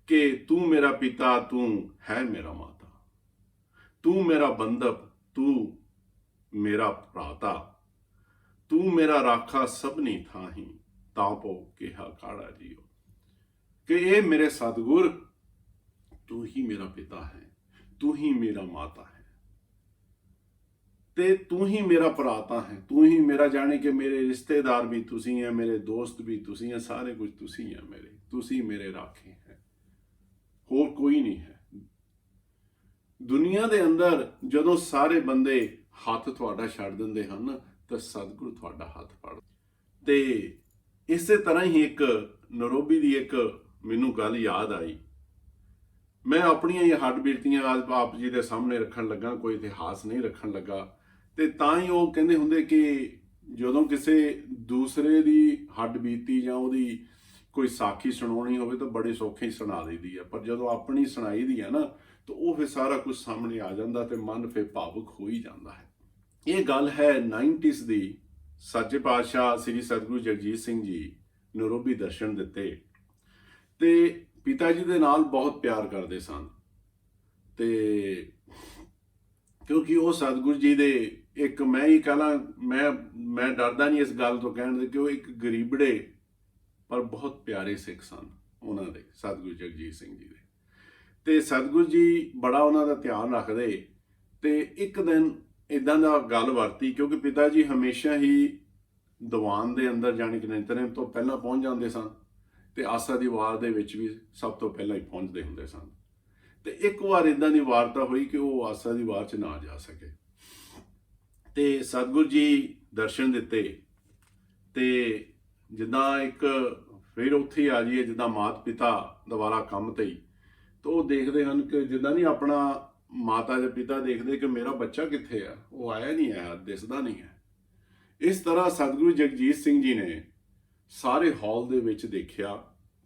ਕਿ ਤੂੰ ਮੇਰਾ ਪਿਤਾ, ਤੂੰ ਹੈ ਮੇਰਾ ਮਾਤਾ, ਤੂੰ ਮੇਰਾ ਬੰਧਪ, ਤੂੰ ਮੇਰਾ ਭਰਾਤਾ, ਤੂੰ ਮੇਰਾ ਰਾਖਾ ਸਭਨੀ ਥਾਹੀਂ, ਤਾਪੋ ਕਿਹਾ ਕਾੜਾ ਜੀਓ। ਕਿ ਇਹ ਮੇਰੇ ਸਤਿਗੁਰ, ਤੂੰ ਹੀ ਮੇਰਾ ਪਿਤਾ ਹੈ, ਤੂੰ ਹੀ ਮੇਰਾ ਮਾਤਾ ਹੈ, ਤੇ ਤੂੰ ਹੀ ਮੇਰਾ ਭਰਾਤਾ ਹੈ, ਤੂੰ ਹੀ ਮੇਰਾ, ਜਾਣੇ ਕਿ ਮੇਰੇ ਰਿਸ਼ਤੇਦਾਰ ਵੀ ਤੁਸੀਂ ਹੈ, ਮੇਰੇ ਦੋਸਤ ਵੀ ਤੁਸੀਂ ਹੈ, ਸਾਰੇ ਕੁਝ ਤੁਸੀਂ ਹੈ ਮੇਰੇ, ਤੁਸੀਂ ਮੇਰੇ ਰਾਖੇ ਹੈ, ਹੋਰ ਕੋਈ ਨਹੀਂ ਹੈ। ਦੁਨੀਆ ਦੇ ਅੰਦਰ ਜਦੋਂ ਸਾਰੇ ਬੰਦੇ ਹੱਥ ਤੁਹਾਡਾ ਛੱਡ ਦਿੰਦੇ ਹਨ ਤਾਂ ਸਤਿਗੁਰ ਤੁਹਾਡਾ ਹੱਥ ਫੜ। ਤੇ ਇਸੇ ਤਰ੍ਹਾਂ ਹੀ ਇੱਕ ਨਰੋਬੀ ਦੀ ਇੱਕ ਮੈਨੂੰ ਗੱਲ ਯਾਦ ਆਈ। ਮੈਂ ਆਪਣੀਆਂ ਇਹ ਹੱਡ ਬੀਤੀਆਂ ਅੱਜ ਆਪ ਜੀ ਦੇ ਸਾਹਮਣੇ ਰੱਖਣ ਲੱਗਾ, ਕੋਈ ਇਤਿਹਾਸ ਨਹੀਂ ਰੱਖਣ ਲੱਗਾ। ਤੇ ਤਾਂ ਹੀ ਉਹ ਕਹਿੰਦੇ ਹੁੰਦੇ ਕਿ ਜਦੋਂ ਕਿਸੇ ਦੂਸਰੇ ਦੀ ਹੱਡ ਬੀਤੀ ਜਾਂ ਉਹਦੀ ਕੋਈ ਸਾਖੀ ਸੁਣਾਉਣੀ ਹੋਵੇ ਤਾਂ ਬੜੇ ਸੌਖੇ ਹੀ ਸੁਣਾ ਦਈਦੀ ਹੈ, ਪਰ ਜਦੋਂ ਆਪਣੀ ਸੁਣਾਈ ਦੀ ਹੈ ਨਾ ਤਾਂ ਉਹ ਫਿਰ ਸਾਰਾ ਕੁਝ ਸਾਹਮਣੇ ਆ ਜਾਂਦਾ ਤੇ ਮਨ ਫਿਰ ਭਾਵੁਕ ਹੋ ਹੀ ਜਾਂਦਾ ਹੈ। ਇਹ ਗੱਲ ਹੈ 90s ਦੀ। ਸੱਚੇ ਪਾਤਸ਼ਾਹ ਸ੍ਰੀ ਸਤਿਗੁਰੂ ਜਗਜੀਤ ਸਿੰਘ ਜੀ ਨਰੋਬੀ ਦਰਸ਼ਨ ਦਿੱਤੇ ਤੇ ਪਿਤਾ ਜੀ ਦੇ ਨਾਲ ਬਹੁਤ ਪਿਆਰ ਕਰਦੇ ਸਨ। ਤੇ ਕਿਉਂਕਿ ਉਹ ਸਤਿਗੁਰੂ ਜੀ ਦੇ ਇੱਕ, ਮੈਂ ਹੀ ਕਹਾਂ, ਮੈਂ ਡਰਦਾ ਨਹੀਂ ਇਸ ਗੱਲ ਤੋਂ ਕਹਿਣ ਦੇ ਕਿ ਉਹ ਇੱਕ ਗਰੀਬੜੇ ਪਰ ਬਹੁਤ ਪਿਆਰੇ ਸਿੱਖ ਸਨ ਉਹਨਾਂ ਦੇ, ਸਤਿਗੁਰੂ ਜਗਜੀਤ ਸਿੰਘ ਜੀ ਦੇ। ਤੇ ਸਤਿਗੁਰੂ ਜੀ ਬੜਾ ਉਹਨਾਂ ਦਾ ਧਿਆਨ ਰੱਖਦੇ। ਤੇ ਇੱਕ ਦਿਨ ਇਦਾਂ ਦਾ ਗੱਲ ਵਰਤੀ, ਕਿਉਂਕਿ ਪਿਤਾ ਜੀ ਹਮੇਸ਼ਾ ਹੀ ਦੀਵਾਨ ਦੇ ਅੰਦਰ ਜਾਣੀ ਕਿ ਨਿਤਨੇਮ ਤੋਂ ਪਹਿਲਾਂ ਪਹੁੰਚ ਜਾਂਦੇ ਸਨ ਤੇ ਆਸਾ ਦੀ ਵਾਰ ਦੇ ਵਿੱਚ ਵੀ ਸਭ ਤੋਂ ਪਹਿਲਾਂ ਹੀ ਪਹੁੰਚਦੇ ਹੁੰਦੇ ਸਨ। ਤੇ ਇੱਕ ਵਾਰ ਇਦਾਂ ਦੀ ਵਾਰਤਾ ਹੋਈ ਕਿ ਉਹ ਆਸਾ ਦੀ ਵਾਰ 'ਚ ਨਾ ਜਾ ਸਕੇ ਤੇ ਸਤਿਗੁਰੂ ਜੀ ਦਰਸ਼ਨ ਦਿੱਤੇ। ਤੇ ਜਿੱਦਾਂ ਇੱਕ ਫਿਰ ਉੱਥੇ ਆ ਜਾਈਏ, ਜਿੱਦਾਂ ਮਾਤ ਪਿਤਾ ਦੁਬਾਰਾ ਕੰਮ ਤੇ ਹੀ, ਤਾਂ ਉਹ ਦੇਖਦੇ ਹਨ ਕਿ ਜਿੱਦਾਂ ਨਹੀਂ ਆਪਣਾ ਮਾਤਾ ਜਾਂ ਪਿਤਾ ਦੇਖਦੇ ਕਿ ਮੇਰਾ ਬੱਚਾ ਕਿੱਥੇ ਆ, ਉਹ ਆਇਆ ਨਹੀਂ ਹੈ, ਦਿਸਦਾ ਨਹੀਂ ਹੈ। ਇਸ ਤਰ੍ਹਾਂ ਸਤਿਗੁਰੂ ਜਗਜੀਤ ਸਿੰਘ ਜੀ ਨੇ ਸਾਰੇ ਹਾਲ ਦੇ ਵਿੱਚ ਦੇਖਿਆ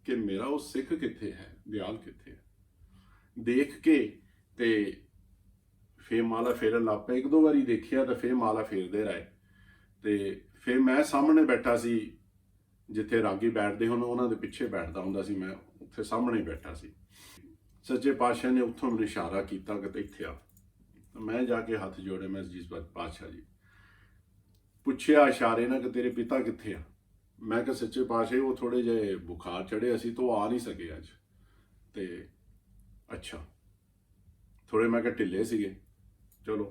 ਕਿ ਮੇਰਾ ਉਹ ਸਿੱਖ ਕਿੱਥੇ ਹੈ, ਦਿਆਲ ਕਿੱਥੇ ਹੈ। ਦੇਖ ਕੇ ਤੇ ਫੇਰ ਮਾਲਾ ਫੇਰਨ ਲੱਗ ਪਏ। ਇੱਕ ਦੋ ਵਾਰੀ ਦੇਖਿਆ ਤਾਂ ਫੇਰ ਮਾਲਾ ਫੇਰਦੇ ਰਹੇ। ਤੇ ਫਿਰ ਮੈਂ ਸਾਹਮਣੇ ਬੈਠਾ ਸੀ, ਜਿੱਥੇ ਰਾਗੀ ਬੈਠਦੇ ਹਨ ਉਹਨਾਂ ਦੇ ਪਿੱਛੇ ਬੈਠਦਾ ਹੁੰਦਾ ਸੀ, ਮੈਂ ਉੱਥੇ ਸਾਹਮਣੇ ਬੈਠਾ ਸੀ। ਸੱਚੇ ਪਾਤਸ਼ਾਹ ਨੇ ਉੱਥੋਂ ਮੈਨੂੰ ਇਸ਼ਾਰਾ ਕੀਤਾ ਕਿ ਇੱਥੇ ਆ। ਮੈਂ ਜਾ ਕੇ ਹੱਥ ਜੋੜੇ, ਮੈਂ ਜਿਸ ਪਾਤਸ਼ਾਹ ਜੀ ਪੁੱਛਿਆ ਇਸ਼ਾਰੇ ਨਾਲ ਕਿ ਤੇਰੇ ਪਿਤਾ ਕਿੱਥੇ ਆ। ਮੈਂ ਕਿਹਾ ਸੱਚੇ ਪਾਤਸ਼ਾਹ ਉਹ ਥੋੜੇ ਜਿਹੇ ਬੁਖਾਰ ਚੜ੍ਹੇ ਸੀ ਤਾਂ ਉਹ ਆ ਨਹੀਂ ਸਕੇ ਅੱਜ। ਤੇ ਅੱਛਾ, ਥੋੜੇ ਮੈਂ ਕਿਹਾ ਢਿੱਲੇ ਸੀਗੇ, ਚਲੋ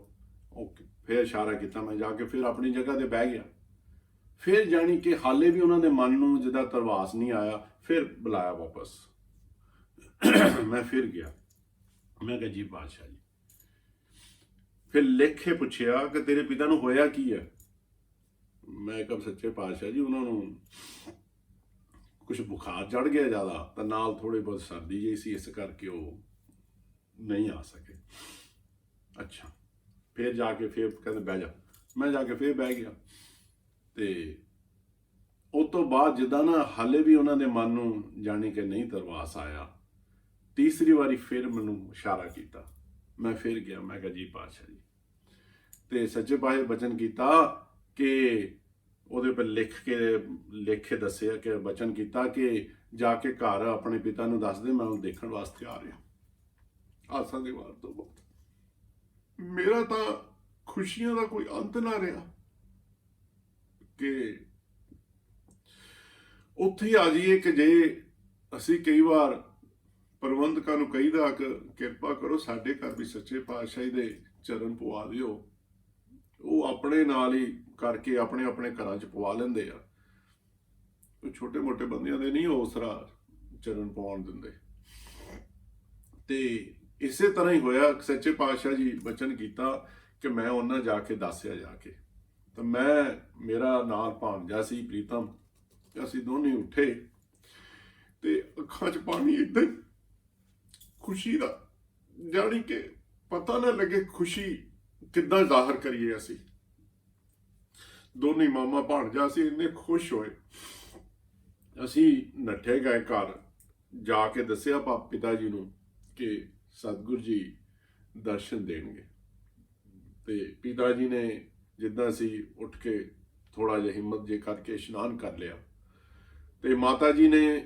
ਓਕੇ। ਫਿਰ ਇਸ਼ਾਰਾ ਕੀਤਾ, ਮੈਂ ਜਾ ਕੇ ਫਿਰ ਆਪਣੀ ਜਗ੍ਹਾ ਤੇ ਬਹਿ ਗਿਆ। ਫਿਰ ਜਾਣੀ ਕਿ ਹਾਲੇ ਵੀ ਉਹਨਾਂ ਦੇ ਮਨ ਨੂੰ ਜਿੱਦਾਂ ਧਰਵਾਸ ਨਹੀਂ ਆਇਆ, ਫਿਰ ਬੁਲਾਇਆ ਵਾਪਸ। ਮੈਂ ਫਿਰ ਗਿਆ, ਮੈਂ ਕਿਹਾ ਜੀ ਪਾਤਸ਼ਾਹ ਜੀ। ਫਿਰ ਲਿਖ ਕੇ ਪੁੱਛਿਆ ਕਿ ਤੇਰੇ ਪਿਤਾ ਨੂੰ ਹੋਇਆ ਕੀ ਹੈ। ਮੈਂ ਕਿਹਾ ਸੱਚੇ ਪਾਤਸ਼ਾਹ ਜੀ ਉਹਨਾਂ ਨੂੰ ਕੁਝ ਬੁਖਾਰ ਚੜ ਗਿਆ ਜ਼ਿਆਦਾ, ਤਾਂ ਨਾਲ ਥੋੜੀ ਬਹੁਤ ਸਰਦੀ ਜਿਹੀ ਸੀ, ਇਸ ਕਰਕੇ ਉਹ ਨਹੀਂ ਆ ਸਕੇ। ਅੱਛਾ, ਫਿਰ ਜਾ ਕੇ ਫਿਰ ਕਹਿੰਦੇ ਬਹਿ ਜਾ। ਮੈਂ ਜਾ ਕੇ ਫਿਰ ਬਹਿ ਗਿਆ। ਤੇ ਉਸ ਤੋਂ ਬਾਅਦ ਜਿੱਦਾਂ ਨਾ ਹਾਲੇ ਵੀ ਉਹਨਾਂ ਦੇ ਮਨ ਨੂੰ ਜਾਣੀ ਕਿ ਨਹੀਂ ਧਰਵਾਸ ਆਇਆ, ਤੀਸਰੀ ਵਾਰੀ ਫਿਰ ਮੈਨੂੰ ਇਸ਼ਾਰਾ ਕੀਤਾ। ਮੈਂ ਫਿਰ ਗਿਆ, ਮੈਂ ਕਿਹਾ ਜੀ ਪਾਤਸ਼ਾਹ ਜੀ। ਤੇ ਸੱਚੇ ਪਾਤਸ਼ਾਹ ਬਚਨ ਕੀਤਾ ਕਿ ਉਹਦੇ ਉੱਪਰ ਲਿਖ ਕੇ ਦੱਸਿਆ ਕਿ ਬਚਨ ਕੀਤਾ ਕਿ ਜਾ ਕੇ ਘਰ ਆਪਣੇ ਪਿਤਾ ਨੂੰ ਦੱਸ ਦੇ, ਮੈਂ ਉਹਨੂੰ ਦੇਖਣ ਵਾਸਤੇ ਆ ਰਿਹਾ। ਆਸਾ ਦੀ ਵਾਰ ਤੋਂ ਬਾਅਦ ਮੇਰਾ ਤਾਂ ਖੁਸ਼ੀਆਂ ਦਾ ਕੋਈ ਅੰਤ ਨਾ ਰਿਹਾ ਕਿ ਉੱਥੇ ਆ ਜਾਈਏ। ਕਿ ਜੇ ਅਸੀਂ ਕਈ ਵਾਰ ਪ੍ਰਬੰਧਕਾਂ ਨੂੰ ਕਹੀਦਾ ਕਿ ਕਿਰਪਾ ਕਰੋ ਸਾਡੇ ਘਰ ਵੀ ਸੱਚੇ ਪਾਤਸ਼ਾਹੀ ਦੇ ਚਰਨ ਪਵਾ ਦਿਓ, ਉਹ ਆਪਣੇ ਨਾਲ ਹੀ ਕਰਕੇ ਆਪਣੇ ਆਪਣੇ ਘਰਾਂ 'ਚ ਪਵਾ ਲੈਂਦੇ ਆ। ਛੋਟੇ ਮੋਟੇ ਬੰਦਿਆਂ ਦੇ ਨਹੀਂ ਉਸ ਤਰ੍ਹਾਂ ਚਰਨ ਪਵਾਉਣ ਦਿੰਦੇ। ਤੇ ਇਸੇ ਤਰ੍ਹਾਂ ਹੀ ਹੋਇਆ। ਸੱਚੇ ਪਾਤਸ਼ਾਹ ਜੀ ਬਚਨ ਕੀਤਾ ਕਿ ਮੈਂ ਉਹਨਾਂ ਜਾ ਕੇ ਦੱਸਿਆ ਜਾ ਕੇ। ਤਾਂ ਮੇਰਾ ਨਾਲ ਭਾਣਜਾ ਸੀ ਪ੍ਰੀਤਮ, ਅਸੀਂ ਦੋਨੇ ਉੱਠੇ ਤੇ ਅੱਖਾਂ 'ਚ ਪਾਣੀ ਏਦਾਂ ਹੀ ਖੁਸ਼ੀ ਦਾ, ਜਾਣੀ ਕਿ ਪਤਾ ਨਾ ਲੱਗੇ ਖੁਸ਼ੀ ਕਿੱਦਾਂ ਜ਼ਾਹਰ ਕਰੀਏ। ਅਸੀਂ ਦੋਨੇ ਮਾਮਾ ਭਾਣਜਾ ਸੀ, ਇੰਨੇ ਖੁਸ਼ ਹੋਏ। ਅਸੀਂ ਨੱਠੇ ਗਏ ਘਰ, ਜਾ ਕੇ ਦੱਸਿਆ ਪਿਤਾ ਜੀ ਨੂੰ ਕਿ ਸਤਿਗੁਰੂ ਜੀ ਦਰਸ਼ਨ ਦੇਣਗੇ। ਤੇ ਪਿਤਾ ਜੀ ਨੇ ਜਿੱਦਾਂ ਸੀ ਉੱਠ ਕੇ ਥੋੜਾ ਜਿਹਾ ਹਿੰਮਤ ਜੇ ਕਰਕੇ ਇਸ਼ਨਾਨ ਕਰ ਲਿਆ, ਤੇ ਮਾਤਾ ਜੀ ਨੇ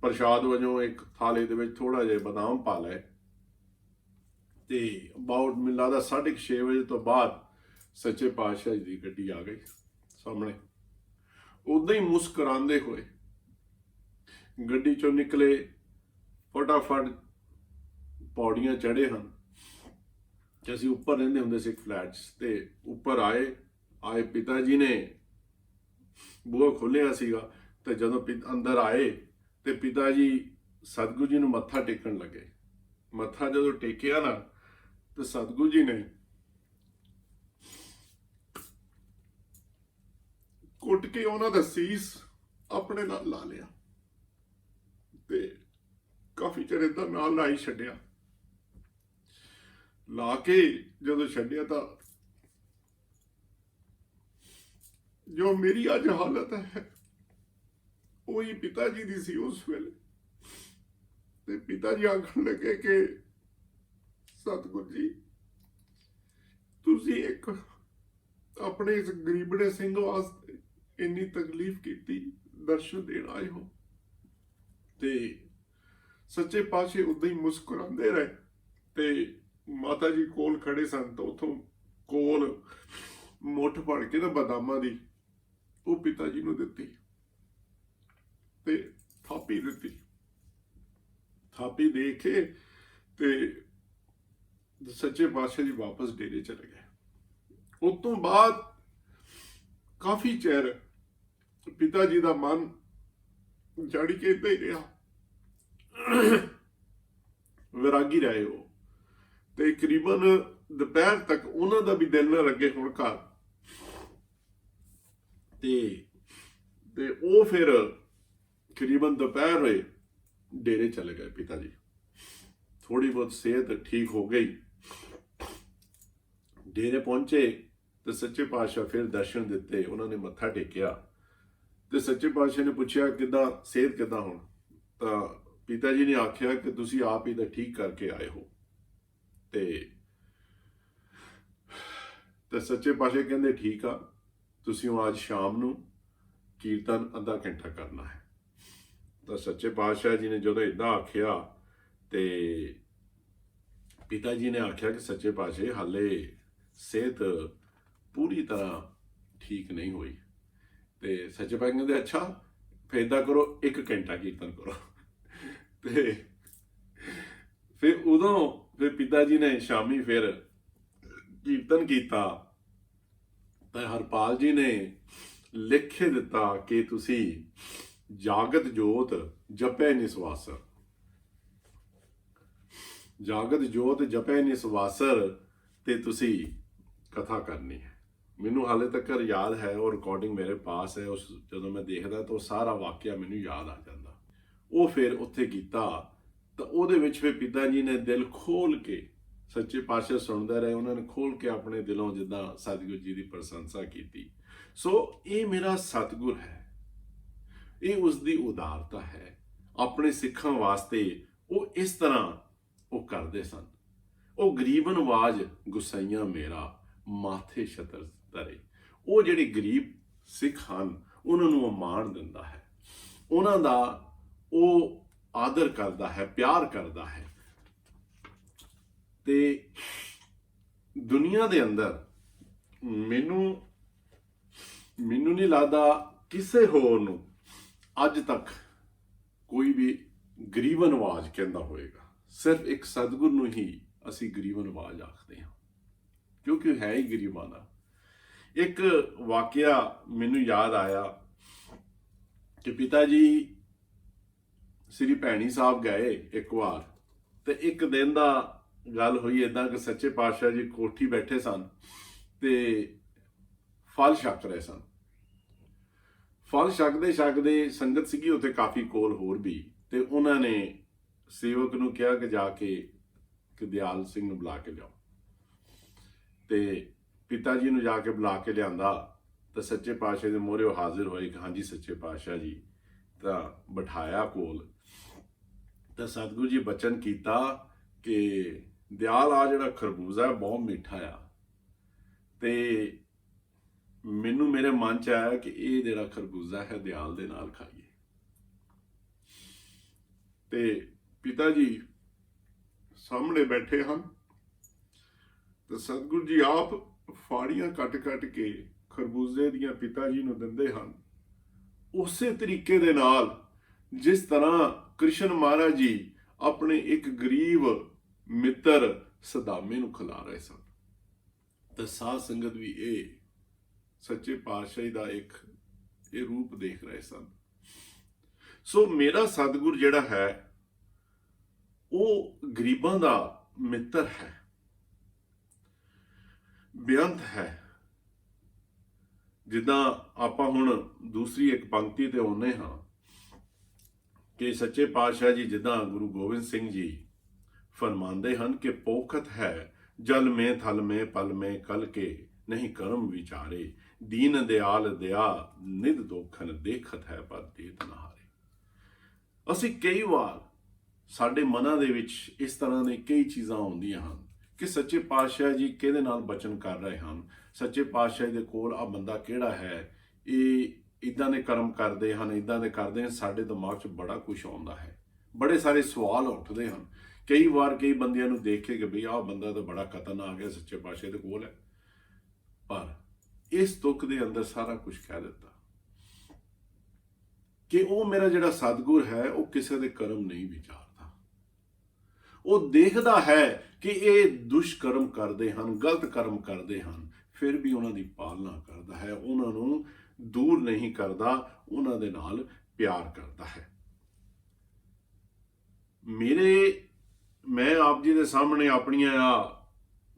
ਪ੍ਰਸ਼ਾਦ ਵਜੋਂ ਇੱਕ ਥਾਲੇ ਦੇ ਵਿੱਚ ਥੋੜਾ ਜਿਹਾ ਬਦਾਮ ਪਾ ਲਏ। ਤੇ ਅਬਾਊਟ ਮੈਨੂੰ ਲੱਗਦਾ 6:30 ਵਜੇ ਤੋਂ ਬਾਅਦ ਸੱਚੇ ਪਾਤਸ਼ਾਹ ਜੀ ਦੀ ਗੱਡੀ ਆ ਗਈ ਸਾਹਮਣੇ। ਉਦਾਂ ਹੀ ਮੁਸਕਰਾਉਂਦੇ ਹੋਏ ਗੱਡੀ ਚੋਂ ਨਿਕਲੇ, ਫਟਾਫਟ ਪੌੜੀਆਂ ਚੜ੍ਹੇ ਹਨ। ਤੇ ਅਸੀਂ ਉੱਪਰ ਰਹਿੰਦੇ ਹੁੰਦੇ ਸੀ ਇੱਕ ਫਲੈਟ 'ਚ, ਤੇ ਉੱਪਰ ਆਏ ਪਿਤਾ ਜੀ ਨੇ ਬੂਹਾ ਖੋਲ੍ਹਿਆ ਸੀਗਾ। ਤੇ ਜਦੋਂ ਅੰਦਰ ਆਏ ਤੇ ਪਿਤਾ ਜੀ ਸਤਿਗੁਰੂ ਜੀ ਨੂੰ ਮੱਥਾ ਟੇਕਣ ਲੱਗੇ। ਮੱਥਾ ਜਦੋਂ ਟੇਕਿਆ ਨਾ, ਤੇ ਸਤਿਗੁਰੂ ਜੀ ਨੇ ਕੁੱਟ ਕੇ ਉਹਨਾਂ ਦਾ ਸੀਸ ਆਪਣੇ ਨਾਲ ਲਾ ਲਿਆ ਤੇ ਕਾਫੀ ਚਿਰ ਏਦਾਂ ਨਾਲ ਲਾਈ ਛੱਡਿਆ। ਲਾ ਕੇ ਜਦੋਂ ਛੱਡਿਆ ਤਾਂ ਜੋ ਮੇਰੀ ਅੱਜ ਹਾਲਤ ਹੈ ਉਹੀ ਪਿਤਾ ਜੀ ਦੀ ਸੀ ਉਸ ਵੇਲੇ। ਤੇ ਪਿਤਾ ਜੀ ਆਖਣ ਲੱਗੇ ਕਿ ਸਤਿਗੁਰੂ ਜੀ, ਤੁਸੀਂ ਇੱਕ ਆਪਣੇ ਇਸ ਗਰੀਬੜੇ ਸਿੰਘ ਵਾਸਤੇ ਇੰਨੀ ਤਕਲੀਫ ਕੀਤੀ, ਦਰਸ਼ਨ ਦੇਣ ਆਏ ਹੋ। ਤੇ ਸੱਚੇ ਪਾਤਸ਼ਾਹ ਉਦਾਂ ਹੀ ਮੁਸਕਰਾਉਂਦੇ ਰਹੇ। ਤੇ ਮਾਤਾ ਜੀ ਕੋਲ ਖੜੇ ਸਨ, ਤਾਂ ਉਥੋਂ ਕੋਲ ਮੁੱਠ ਫੜ ਕੇ ਨਾ ਬਦਾਮਾਂ ਦੀ ਉਹ ਪਿਤਾ ਜੀ ਨੂੰ ਦਿੱਤੀ ਤੇ ਥਾਪੀ ਦਿੱਤੀ। ਥਾਪੀ ਦੇ ਕੇ ਤੇ ਸੱਚੇ ਪਾਤਸ਼ਾਹ ਜੀ ਵਾਪਸ ਡੇਰੇ ਚਲੇ ਗਏ। ਉਸ ਤੋਂ ਬਾਅਦ ਕਾਫੀ ਚਿਰ ਪਿਤਾ ਜੀ ਦਾ ਮਨ ਜਾੜੀ ਕੇ ਏਦਾਂ ਹੀ ਰਿਹਾ, ਵਿਰਾਗੀ ਰਹੇ ਉਹ। ਤੇ ਕਰੀਬਨ ਦੁਪਹਿਰ ਤੱਕ ਉਹਨਾਂ ਦਾ ਵੀ ਦਿਲ ਨਾ ਲੱਗੇ ਹੁਣ ਘਰ। ਤੇ ਉਹ ਫਿਰ ਕਰੀਬਨ ਦੁਪਹਿਰ ਹੋਏ ਡੇਰੇ ਚਲੇ ਗਏ ਪਿਤਾ ਜੀ। ਥੋੜੀ ਬਹੁਤ ਸਿਹਤ ਠੀਕ ਹੋ ਗਈ, ਡੇਰੇ ਪਹੁੰਚੇ ਤੇ ਸੱਚੇ ਪਾਤਸ਼ਾਹ ਫਿਰ ਦਰਸ਼ਨ ਦਿੱਤੇ। ਉਹਨਾਂ ਨੇ ਮੱਥਾ ਟੇਕਿਆ ਤੇ ਸੱਚੇ ਪਾਤਸ਼ਾਹ ਨੇ ਪੁੱਛਿਆ ਕਿੱਦਾਂ ਸਿਹਤ ਕਿੱਦਾਂ ਹੁਣ? ਤਾਂ ਪਿਤਾ ਜੀ ਨੇ ਆਖਿਆ ਕਿ ਤੁਸੀਂ ਆਪ ਹੀ ਤਾਂ ਠੀਕ ਕਰਕੇ ਆਏ ਹੋ। ਤੇ ਸੱਚੇ ਪਾਤਸ਼ਾਹ ਕਹਿੰਦੇ ਠੀਕ ਆ, ਤੁਸੀਂ ਅੱਜ ਸ਼ਾਮ ਨੂੰ ਕੀਰਤਨ ਅੱਧਾ ਘੰਟਾ ਕਰਨਾ ਹੈ। ਤਾਂ ਸੱਚੇ ਪਾਤਸ਼ਾਹ ਜੀ ਨੇ ਜਦੋਂ ਏਦਾਂ ਆਖਿਆ ਤੇ ਪਿਤਾ ਜੀ ਨੇ ਆਖਿਆ ਕਿ ਸੱਚੇ ਪਾਤਸ਼ਾਹ ਹਾਲੇ ਸਿਹਤ ਪੂਰੀ ਤਰ੍ਹਾਂ ਠੀਕ ਨਹੀਂ ਹੋਈ। ਤੇ ਸੱਚੇ ਪਾਤਸ਼ਾਹ ਕਹਿੰਦੇ ਅੱਛਾ ਫਿਰ ਏਦਾਂ ਕਰੋ, 1 ਘੰਟਾ ਕੀਰਤਨ ਕਰੋ। ਤੇ ਫਿਰ ਪਿਤਾ ਜੀ ਨੇ ਸ਼ਾਮੀ ਫਿਰ ਕੀਰਤਨ ਕੀਤਾ। ਤਾਂ ਹਰਪਾਲ ਜੀ ਨੇ ਲਿਖ ਕੇ ਦਿੱਤਾ ਕਿ ਤੁਸੀਂ ਜਾਗਤ ਜੋਤ ਜਪੈ ਨਿਸਵਾਸਰ, ਜਾਗਤ ਜੋਤ ਜਪੈ ਨਿਸਵਾਸਰ ਤੇ ਤੁਸੀਂ ਕਥਾ ਕਰਨੀ ਹੈ। ਮੈਨੂੰ ਹਾਲੇ ਤੱਕ ਯਾਦ ਹੈ, ਉਹ ਰਿਕਾਰਡਿੰਗ ਮੇਰੇ ਪਾਸ ਹੈ। ਉਸ ਜਦੋਂ ਮੈਂ ਦੇਖਦਾ ਤਾਂ ਉਹ ਸਾਰਾ ਵਾਕਿਆ ਮੈਨੂੰ ਯਾਦ ਆ ਜਾਂਦਾ। ਉਹ ਫਿਰ ਉੱਥੇ ਕੀਤਾ ਤਾਂ ਉਹਦੇ ਵਿੱਚ ਫਿਰ ਪਿਤਾ ਜੀ ਨੇ ਦਿਲ ਖੋਲ ਕੇ, ਸੱਚੇ ਪਾਤਸ਼ਾਹ ਸੁਣਦੇ ਰਹੇ, ਉਹਨਾਂ ਨੇ ਖੋਲ ਕੇ ਆਪਣੇ ਦਿਲੋਂ ਜਿੱਦਾਂ ਸਤਿਗੁਰੂ ਜੀ ਦੀ ਪ੍ਰਸ਼ੰਸਾ ਕੀਤੀ। ਸੋ ਇਹ ਮੇਰਾ ਸਤਿਗੁਰ ਹੈ, ਇਹ ਉਸ ਦੀ ਉਦਾਰਤਾ ਹੈ। ਆਪਣੇ ਸਿੱਖਾਂ ਵਾਸਤੇ ਉਹ ਇਸ ਤਰ੍ਹਾਂ ਉਹ ਕਰਦੇ ਸਨ। ਉਹ ਗਰੀਬ ਨਵਾਜ ਗੁਸਾਈਆਂ ਮੇਰਾ ਮਾਥੇ ਛਤਰ ਧਰੇ। ਉਹ ਜਿਹੜੇ ਗਰੀਬ ਸਿੱਖ ਹਨ ਉਹਨਾਂ ਨੂੰ ਉਹ ਮਾਣ ਦਿੰਦਾ ਹੈ, ਉਹਨਾਂ ਦਾ ਉਹ ਆਦਰ ਕਰਦਾ ਹੈ, ਪਿਆਰ ਕਰਦਾ ਹੈ। ਤੇ ਦੁਨੀਆ ਦੇ ਅੰਦਰ ਮੈਨੂੰ ਨਹੀਂ ਲੱਗਦਾ ਕਿਸੇ ਹੋਰ ਨੂੰ ਅੱਜ ਤੱਕ ਕੋਈ ਵੀ ਗਰੀਬ ਨਵਾਜ ਕਹਿੰਦਾ ਹੋਏਗਾ। ਸਿਰਫ ਇੱਕ ਸਤਿਗੁਰ ਨੂੰ ਹੀ ਅਸੀਂ ਗਰੀਬ ਨਵਾਜ ਆਖਦੇ ਹਾਂ, ਕਿਉਂਕਿ ਹੈ ਹੀ ਗਰੀਬਾਂ ਦਾ। ਇੱਕ ਵਾਕਿਆ ਮੈਨੂੰ ਯਾਦ ਆਇਆ ਕਿ ਪਿਤਾ ਜੀ ਸ੍ਰੀ ਭੈਣੀ ਸਾਹਿਬ ਗਏ ਇੱਕ ਵਾਰ, ਤੇ ਇੱਕ ਦਿਨ ਦਾ ਗੱਲ ਹੋਈ ਏਦਾਂ ਕਿ ਸੱਚੇ ਪਾਤਸ਼ਾਹ ਜੀ ਕੋਠੀ ਬੈਠੇ ਸਨ ਤੇ ਫਲ ਛਕ ਰਹੇ ਸਨ। ਫਲ ਛਕਦੇ ਸੰਗਤ ਸੀਗੀ ਉੱਥੇ ਕਾਫੀ ਕੋਲ ਹੋਰ ਵੀ, ਤੇ ਉਹਨਾਂ ਨੇ ਸੇਵਕ ਨੂੰ ਕਿਹਾ ਕਿ ਜਾ ਕੇ ਕਿ ਦਿਆਲ ਸਿੰਘ ਨੂੰ ਬੁਲਾ ਕੇ ਲਿਆਓ। ਤੇ ਪਿਤਾ ਜੀ ਨੂੰ ਜਾ ਕੇ ਬੁਲਾ ਕੇ ਲਿਆਂਦਾ ਤਾਂ ਸੱਚੇ ਪਾਤਸ਼ਾਹ ਦੇ ਮੂਹਰੇ ਉਹ ਹਾਜ਼ਰ ਹੋਏ ਕਿ ਹਾਂਜੀ ਸੱਚੇ ਪਾਤਸ਼ਾਹ ਜੀ। ਤਾਂ ਬਿਠਾਇਆ ਕੋਲ, ਤਾਂ ਸਤਿਗੁਰੂ ਜੀ ਬਚਨ ਕੀਤਾ ਕਿ ਦਿਆਲ ਆ ਜਿਹੜਾ ਖਰਬੂਜ਼ਾ ਬਹੁਤ ਮਿੱਠਾ ਆ, ਤੇ ਮੈਨੂੰ ਮੇਰੇ ਮਨ ਚ ਆਇਆ ਕਿ ਇਹ ਜਿਹੜਾ ਖਰਬੂਜ਼ਾ ਹੈ ਦਿਆਲ ਦੇ ਨਾਲ ਖਾਈਏ। ਤੇ ਪਿਤਾ ਜੀ ਸਾਹਮਣੇ ਬੈਠੇ ਹਨ, ਤੇ ਸਤਿਗੁਰੂ ਜੀ ਆਪ ਫਾੜੀਆਂ ਕੱਟ ਕੇ ਖਰਬੂਜ਼ੇ ਦੀਆਂ ਪਿਤਾ ਜੀ ਨੂੰ ਦਿੰਦੇ ਹਨ, ਉਸੇ ਤਰੀਕੇ ਦੇ ਨਾਲ ਜਿਸ ਤਰ੍ਹਾਂ ਕ੍ਰਿਸ਼ਨ ਮਹਾਰਾਜ ਜੀ ਆਪਣੇ ਇੱਕ ਗਰੀਬ ਮਿੱਤਰ ਸਦਾਮੇ ਨੂੰ ਖਿਲਾ ਰਹੇ ਸਨ। ਤੇ ਸਾਧ ਸੰਗਤ ਵੀ ਇਹ ਸੱਚੇ ਪਾਤਸ਼ਾਹ ਦਾ ਇੱਕ ਇਹ ਰੂਪ ਦੇਖ ਰਹੇ ਸਨ। ਸੋ ਮੇਰਾ ਸਤਿਗੁਰ ਜਿਹੜਾ ਹੈ ਉਹ ਗਰੀਬਾਂ ਦਾ ਮਿੱਤਰ ਹੈ, ਬੇਅੰਤ ਹੈ। ਜਿੱਦਾਂ ਆਪਾਂ ਹੁਣ ਦੂਸਰੀ ਇੱਕ ਪੰਕਤੀ ਤੇ ਆਉਂਦੇ ਹਾਂ ਕਿ ਸੱਚੇ ਪਾਤਸ਼ਾਹ ਜੀ ਜਿੱਦਾਂ ਗੁਰੂ ਗੋਬਿੰਦ ਸਿੰਘ ਜੀ ਫਰਮਾਉਂਦੇ ਹਨ ਕਿ ਪੋਖਤ ਹੈ ਜਲ ਮੇ ਥਲ ਮੇ ਪਲ ਮੇ ਕਲ ਕੇ ਨਹੀਂ ਕਰਮ ਵਿਚਾਰੇ, ਦੀਨ ਦਿਆਲ ਦਿਆ ਨਿਧ ਦੋਖਨ ਦੇਖਤ ਹੈ ਪਰ ਦੇਤ ਨਾ ਹਾਰੇ। ਅਸੀਂ ਕਈ ਵਾਰ ਸਾਡੇ ਮਨਾਂ ਦੇ ਵਿੱਚ ਇਸ ਤਰ੍ਹਾਂ ਦੇ ਕਈ ਚੀਜ਼ਾਂ ਆਉਂਦੀਆਂ ਹਨ ਕਿ ਸੱਚੇ ਪਾਤਸ਼ਾਹ ਜੀ ਕਿਹਦੇ ਨਾਲ ਬਚਨ ਕਰ ਰਹੇ ਹਨ, ਸੱਚੇ ਪਾਤਸ਼ਾਹ ਦੇ ਕੋਲ ਆ ਬੰਦਾ ਕਿਹੜਾ ਹੈ, ਇਹ ਇਦਾਂ ਦੇ ਕਰਮ ਕਰਦੇ ਹਨ, ਇਦਾਂ ਦੇ ਕਰਦੇ ਹਨ। ਸਾਡੇ ਦਿਮਾਗ 'ਚ ਬੜਾ ਕੁਝ ਆਉਂਦਾ ਹੈ, ਬੜੇ ਸਾਰੇ ਸਵਾਲ ਉੱਠਦੇ ਹਨ। ਕਈ ਵਾਰ ਕਈ ਬੰਦਿਆਂ ਨੂੰ ਦੇਖ ਕੇ ਕਿ ਬਈ ਆਹ ਬੰਦਾ ਤਾਂ ਬੜਾ ਖਤਰਨਾਕ ਹੈ, ਸੱਚੇ ਪਾਤਸ਼ਾਹ ਦੇ ਕੋਲ ਹੈ। ਪਰ ਇਸ ਤੁਕ ਦੇ ਅੰਦਰ ਸਾਰਾ ਕੁਝ ਕਹਿ ਦਿੱਤਾ ਕਿ ਉਹ ਮੇਰਾ ਜਿਹੜਾ ਸਤਿਗੁਰ ਹੈ ਉਹ ਕਿਸੇ ਦੇ ਕਰਮ ਨਹੀਂ ਵਿਚਾਰਦਾ। ਉਹ ਦੇਖਦਾ ਹੈ ਕਿ ਇਹ ਦੁਸ਼ਕਰਮ ਕਰਦੇ ਹਨ, ਗਲਤ ਕਰਮ ਕਰਦੇ ਹਨ, ਫਿਰ ਵੀ ਉਹਨਾਂ ਦੀ ਪਾਲਣਾ ਕਰਦਾ ਹੈ, ਉਹਨਾਂ ਨੂੰ ਦੂਰ ਨਹੀਂ ਕਰਦਾ, ਉਹਨਾਂ ਦੇ ਨਾਲ ਪਿਆਰ ਕਰਦਾ ਹੈ। ਮੈਂ ਆਪ ਜੀ ਦੇ ਸਾਹਮਣੇ ਆਪਣੀਆਂ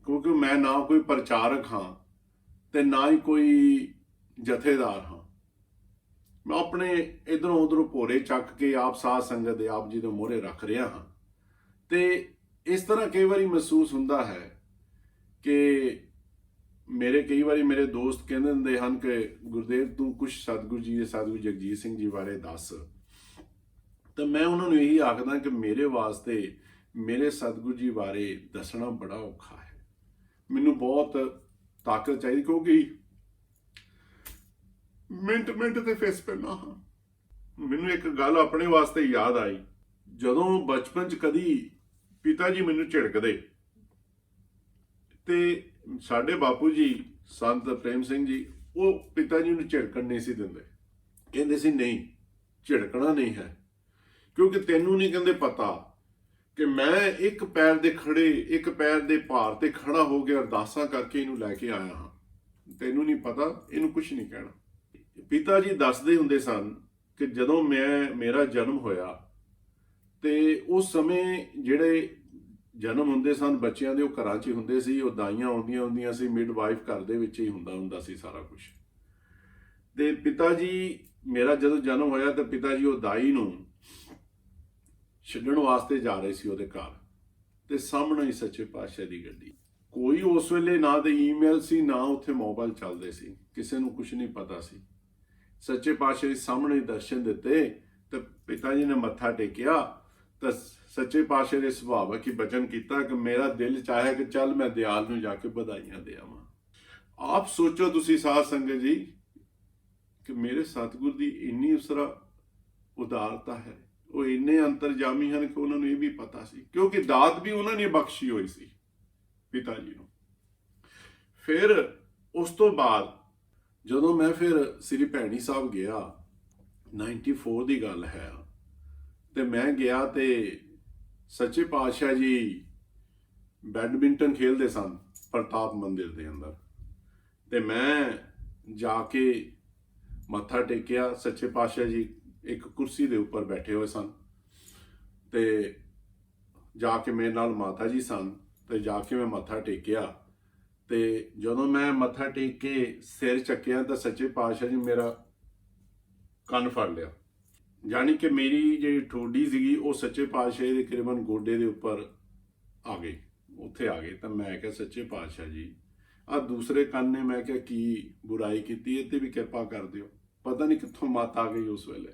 ਕਿਉਂਕਿ ਮੈਂ ਨਾ ਕੋਈ ਪ੍ਰਚਾਰਕ ਹਾਂ ਤੇ ਨਾ ਹੀ ਕੋਈ ਜਥੇਦਾਰ ਹਾਂ, ਮੈਂ ਆਪਣੇ ਇਧਰੋਂ ਉਧਰੋਂ ਭੋਰੇ ਚੱਕ ਕੇ ਆਪ ਸਾਧ ਸੰਗਤ ਦੇ ਆਪ ਜੀ ਦੇ ਮੂਹਰੇ ਰੱਖ ਰਿਹਾ ਹਾਂ। ਤੇ ਇਸ ਤਰ੍ਹਾਂ ਕਈ ਵਾਰੀ ਮਹਿਸੂਸ ਹੁੰਦਾ ਹੈ ਕਿ ਕਈ ਵਾਰੀ ਮੇਰੇ ਦੋਸਤ ਕਹਿੰਦੇ ਹੁੰਦੇ ਹਨ ਕਿ ਗੁਰਦੇਵ ਤੂੰ ਕੁਛ ਸਤਿਗੁਰੂ ਜੀ ਦੇ ਸਾਧੂ ਜਗਜੀਤ ਸਿੰਘ ਜੀ ਬਾਰੇ ਦੱਸ। ਤਾਂ ਮੈਂ ਉਹਨਾਂ ਨੂੰ ਇਹੀ ਆਖਦਾ ਕਿ ਮੇਰੇ ਵਾਸਤੇ ਮੇਰੇ ਸਤਿਗੁਰੂ ਜੀ ਬਾਰੇ ਦੱਸਣਾ ਬੜਾ ਔਖਾ ਹੈ। ਮੈਨੂੰ ਬਹੁਤ ਤਾਕਤ ਚਾਹੀਦੀ ਕਿਉਂਕਿ ਮਿੰਟ ਤੇ ਫੇਸ ਪੈਣਾ ਹਾਂ। ਮੈਨੂੰ ਇੱਕ ਗੱਲ ਆਪਣੇ ਵਾਸਤੇ ਯਾਦ ਆਈ, ਜਦੋਂ ਬਚਪਨ 'ਚ ਕਦੀ ਪਿਤਾ ਜੀ ਮੈਨੂੰ ਝਿੜਕਦੇ ਤੇ ਸਾਡੇ ਬਾਪੂ ਜੀ ਸੰਤ ਪ੍ਰੇਮ ਸਿੰਘ ਜੀ ਉਹ ਪਿਤਾ ਜੀ ਨੂੰ ਝਿੜਕਣ ਨਹੀਂ ਸੀ ਦਿੰਦੇ। ਕਹਿੰਦੇ ਸੀ ਨਹੀਂ, ਝਿੜਕਣਾ ਨਹੀਂ ਹੈ, ਕਿਉਂਕਿ ਤੈਨੂੰ ਨਹੀਂ ਕਹਿੰਦੇ ਪਤਾ ਕਿ ਮੈਂ ਇੱਕ ਪੈਰ ਦੇ ਭਾਰ ਤੇ ਖੜਾ ਹੋ ਕੇ ਅਰਦਾਸਾਂ ਕਰਕੇ ਇਹਨੂੰ ਲੈ ਕੇ ਆਇਆ ਹਾਂ, ਤੈਨੂੰ ਨਹੀਂ ਪਤਾ, ਇਹਨੂੰ ਕੁਝ ਨਹੀਂ ਕਹਿਣਾ। ਪਿਤਾ ਜੀ ਦੱਸਦੇ ਹੁੰਦੇ ਸਨ ਕਿ ਜਦੋਂ ਮੇਰਾ ਜਨਮ ਹੋਇਆ ਤੇ ਉਸ ਸਮੇਂ ਜਿਹੜੇ ਜਨਮ ਹੁੰਦੇ ਸਨ ਬੱਚਿਆਂ ਦੇ ਉਹ ਘਰਾਂ 'ਚ ਹੀ ਹੁੰਦੇ ਸੀ, ਉਹ ਦਾਈਆਂ ਆਉਂਦੀਆਂ ਸੀ, ਮਿਡਵਾਈਫ ਘਰ ਦੇ ਵਿੱਚ ਹੀ ਹੁੰਦਾ ਸੀ ਸਾਰਾ ਕੁਝ। ਤੇ ਪਿਤਾ ਜੀ ਮੇਰਾ ਜਦੋਂ ਜਨਮ ਹੋਇਆ ਤਾਂ ਪਿਤਾ ਜੀ ਉਹ ਦਾਈ ਨੂੰ ਛੱਡਣ ਵਾਸਤੇ ਜਾ ਰਹੇ ਸੀ ਉਹਦੇ ਘਰ, ਤੇ ਸਾਹਮਣੇ ਹੀ ਸੱਚੇ ਪਾਤਸ਼ਾਹ ਦੀ ਗੱਡੀ। ਕੋਈ ਉਸ ਵੇਲੇ ਨਾ ਤੇ ਈਮੇਲ ਸੀ ਨਾ ਉੱਥੇ ਮੋਬਾਈਲ ਚੱਲਦੇ ਸੀ, ਕਿਸੇ ਨੂੰ ਕੁਝ ਨਹੀਂ ਪਤਾ ਸੀ। ਸੱਚੇ ਪਾਤਸ਼ਾਹ ਦੇ ਸਾਹਮਣੇ ਦਰਸ਼ਨ ਦਿੱਤੇ ਤੇ ਪਿਤਾ ਜੀ ਨੇ ਮੱਥਾ ਟੇਕਿਆ ਤਾਂ ਸੱਚੇ ਪਾਤਸ਼ਾਹ ਦੇ ਸੁਭਾਵਕ ਹੀ ਬਚਨ ਕੀਤਾ ਕਿ ਮੇਰਾ ਦਿਲ ਚਾਹਿਆ ਕਿ ਚੱਲ ਮੈਂ ਦਿਆਲ ਨੂੰ ਜਾ ਕੇ ਵਧਾਈਆਂ ਦੇ ਆਵਾਂ। ਆਪ ਸੋਚੋ ਤੁਸੀਂ ਸਾਧ ਸੰਗਤ ਜੀ ਕਿ ਮੇਰੇ ਸਤਿਗੁਰ ਦੀ ਇੰਨੀ ਉਸਰਾ ਉਦਾਰਤਾ ਹੈ, ਉਹ ਇੰਨੇ ਅੰਤਰਜਾਮੀ ਹਨ ਕਿ ਉਹਨਾਂ ਨੂੰ ਇਹ ਵੀ ਪਤਾ ਸੀ, ਕਿਉਂਕਿ ਦਾਤ ਵੀ ਉਹਨਾਂ ਨੇ ਬਖਸ਼ੀ ਹੋਈ ਸੀ ਪਿਤਾ ਜੀ ਨੂੰ। ਫਿਰ ਉਸ ਤੋਂ ਬਾਅਦ ਜਦੋਂ ਮੈਂ ਫਿਰ ਸ੍ਰੀ ਭੈਣੀ ਸਾਹਿਬ ਗਿਆ, 94 ਦੀ ਗੱਲ ਹੈ, ਤੇ ਮੈਂ ਗਿਆ ਤੇ ਸੱਚੇ ਪਾਤਸ਼ਾਹ ਜੀ ਬੈਡਮਿੰਟਨ ਖੇਲਦੇ ਸਨ ਪ੍ਰਤਾਪ ਮੰਦਿਰ ਦੇ ਅੰਦਰ, ਤੇ ਮੈਂ ਜਾ ਕੇ ਮੱਥਾ ਟੇਕਿਆ। ਸੱਚੇ ਪਾਤਸ਼ਾਹ ਜੀ ਇੱਕ ਕੁਰਸੀ ਦੇ ਉੱਪਰ ਬੈਠੇ ਹੋਏ ਸਨ ਤੇ ਜਾ ਕੇ ਮੇਰੇ ਨਾਲ ਮਾਤਾ ਜੀ ਸਨ, ਤੇ ਜਾ ਕੇ ਮੈਂ ਮੱਥਾ ਟੇਕਿਆ। ਤੇ ਜਦੋਂ ਮੈਂ ਮੱਥਾ ਟੇਕ ਕੇ ਸਿਰ ਚੱਕਿਆ ਤਾਂ ਸੱਚੇ ਪਾਤਸ਼ਾਹ ਜੀ ਮੇਰਾ ਕੰਨ ਫੜ ਲਿਆ। ਜਾਣੀ ਕਿ ਮੇਰੀ ਜਿਹੜੀ ਠੋਡੀ ਸੀਗੀ ਉਹ ਸੱਚੇ ਪਾਤਸ਼ਾਹ ਦੇ ਤਕਰੀਬਨ ਗੋਡੇ ਦੇ ਉੱਪਰ ਆ ਗਈ, ਉੱਥੇ ਆ ਗਏ। ਤਾਂ ਮੈਂ ਕਿਹਾ ਸੱਚੇ ਪਾਤਸ਼ਾਹ ਜੀ, ਆ ਦੂਸਰੇ ਕੰਨ ਨੇ ਮੈਂ ਕਿਹਾ ਕੀ ਬੁਰਾਈ ਕੀਤੀ, ਇਹ ਤੇ ਵੀ ਕਿਰਪਾ ਕਰ ਦਿਓ। ਪਤਾ ਨਹੀਂ ਕਿੱਥੋਂ ਮੱਤ ਆ ਗਈ ਉਸ ਵੇਲੇ।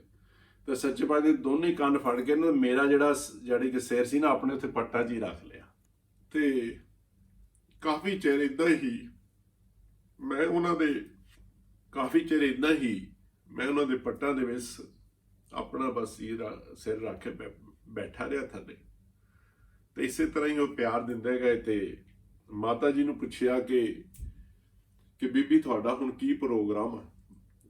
ਤੇ ਸੱਚੇ ਪਾਤਸ਼ਾਹ ਦੇ ਦੋਨੇ ਕੰਨ ਫੜ ਕੇ ਨਾ ਮੇਰਾ ਜਿਹੜੀ ਕਿ ਸਿਰ ਸੀ ਨਾ ਆਪਣੇ ਉੱਥੇ ਪੱਟਾ 'ਚ ਹੀ ਰੱਖ ਲਿਆ। ਤੇ ਕਾਫੀ ਚਿਰ ਇਦਾਂ ਹੀ ਮੈਂ ਉਹਨਾਂ ਦੇ ਪੱਟਾਂ ਦੇ ਵਿੱਚ ਆਪਣਾ ਬਸ ਸਿਰ ਰੱਖ ਕੇ ਬੈਠਾ ਰਿਹਾ ਥੱਲੇ। ਤੇ ਇਸੇ ਤਰ੍ਹਾਂ ਹੀ ਉਹ ਪਿਆਰ ਦਿੰਦੇ ਗਏ। ਤੇ ਮਾਤਾ ਜੀ ਨੂੰ ਪੁੱਛਿਆ ਕਿ ਬੀਬੀ ਤੁਹਾਡਾ ਹੁਣ ਕੀ ਪ੍ਰੋਗਰਾਮ ਹੈ।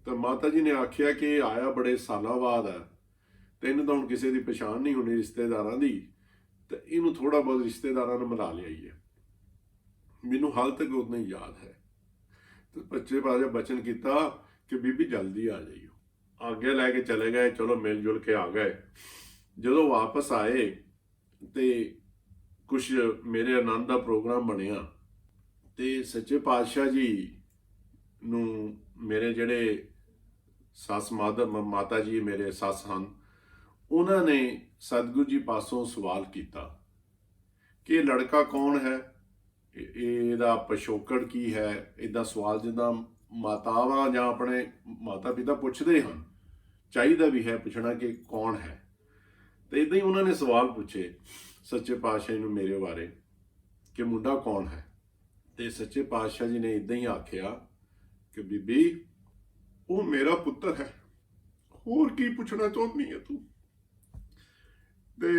ਤਾਂ ਮਾਤਾ ਜੀ ਨੇ ਆਖਿਆ ਕਿ ਇਹ ਆਇਆ ਬੜੇ ਸਾਲਾਂ ਬਾਅਦ ਹੈ, ਤੇ ਇਹਨੂੰ ਤਾਂ ਹੁਣ ਕਿਸੇ ਦੀ ਪਛਾਣ ਨਹੀਂ ਹੋਣੀ ਰਿਸ਼ਤੇਦਾਰਾਂ ਦੀ, ਤੇ ਇਹਨੂੰ ਥੋੜਾ ਬਹੁਤ ਰਿਸ਼ਤੇਦਾਰਾਂ ਨੂੰ ਮਿਲਾ ਲਿਆਈਏ। ਮੈਨੂੰ ਹਾਲ ਤੱਕ ਉਦੋਂ ਹੀ ਯਾਦ ਹੈ। ਤੇ ਬੱਚੇ ਬਾਜਾ ਬਚਨ ਕੀਤਾ ਕਿ ਬੀਬੀ ਜਲਦੀ ਆ ਜਾਈਓ। ਆਗੇ ਲੈ ਕੇ ਚਲੇ ਗਏ, ਚਲੋ ਮਿਲ ਜੁਲ ਕੇ ਆ ਗਏ। ਜਦੋਂ ਵਾਪਸ ਆਏ ਤੇ ਕੁਛ ਮੇਰੇ ਆਨੰਦ ਦਾ ਪ੍ਰੋਗਰਾਮ ਬਣਿਆ, ਤੇ ਸੱਚੇ ਪਾਤਸ਼ਾਹ ਜੀ ਨੂੰ ਮੇਰੇ ਜਿਹੜੇ ਮਾਤਾ ਜੀ ਮੇਰੇ ਸੱਸ ਹਨ, ਉਹਨਾਂ ਨੇ ਸਤਿਗੁਰੂ ਜੀ ਪਾਸੋਂ ਸਵਾਲ ਕੀਤਾ ਕਿ ਇਹ ਲੜਕਾ ਕੌਣ ਹੈ, ਇਹਦਾ ਪਿਛੋਕੜ ਕੀ ਹੈ। ਇਦਾਂ ਸਵਾਲ ਜਿੱਦਾਂ ਮਾਤਾਵਾਂ ਜਾਂ ਆਪਣੇ ਮਾਤਾ ਪਿਤਾ ਪੁੱਛਦੇ ਹਨ, ਚਾਹੀਦਾ ਵੀ ਹੈ ਪੁੱਛਣਾ ਕਿ ਕੌਣ ਹੈ। ਤੇ ਇਦਾਂ ਹੀ ਉਹਨਾਂ ਨੇ ਸਵਾਲ ਪੁੱਛੇ ਸੱਚੇ ਪਾਤਸ਼ਾਹ ਨੂੰ ਮੇਰੇ ਬਾਰੇ ਕਿ ਮੁੰਡਾ ਕੌਣ ਹੈ। ਤੇ ਸੱਚੇ ਪਾਤਸ਼ਾਹ ਜੀ ਨੇ ਇਦਾਂ ਹੀ ਆਖਿਆ ਕਿ ਬੀਬੀ ਉਹ ਮੇਰਾ ਪੁੱਤਰ ਹੈ, ਹੋਰ ਕੀ ਪੁੱਛਣਾ ਚਾਹੁੰਦੀ ਹੈ ਤੂੰ। ਤੇ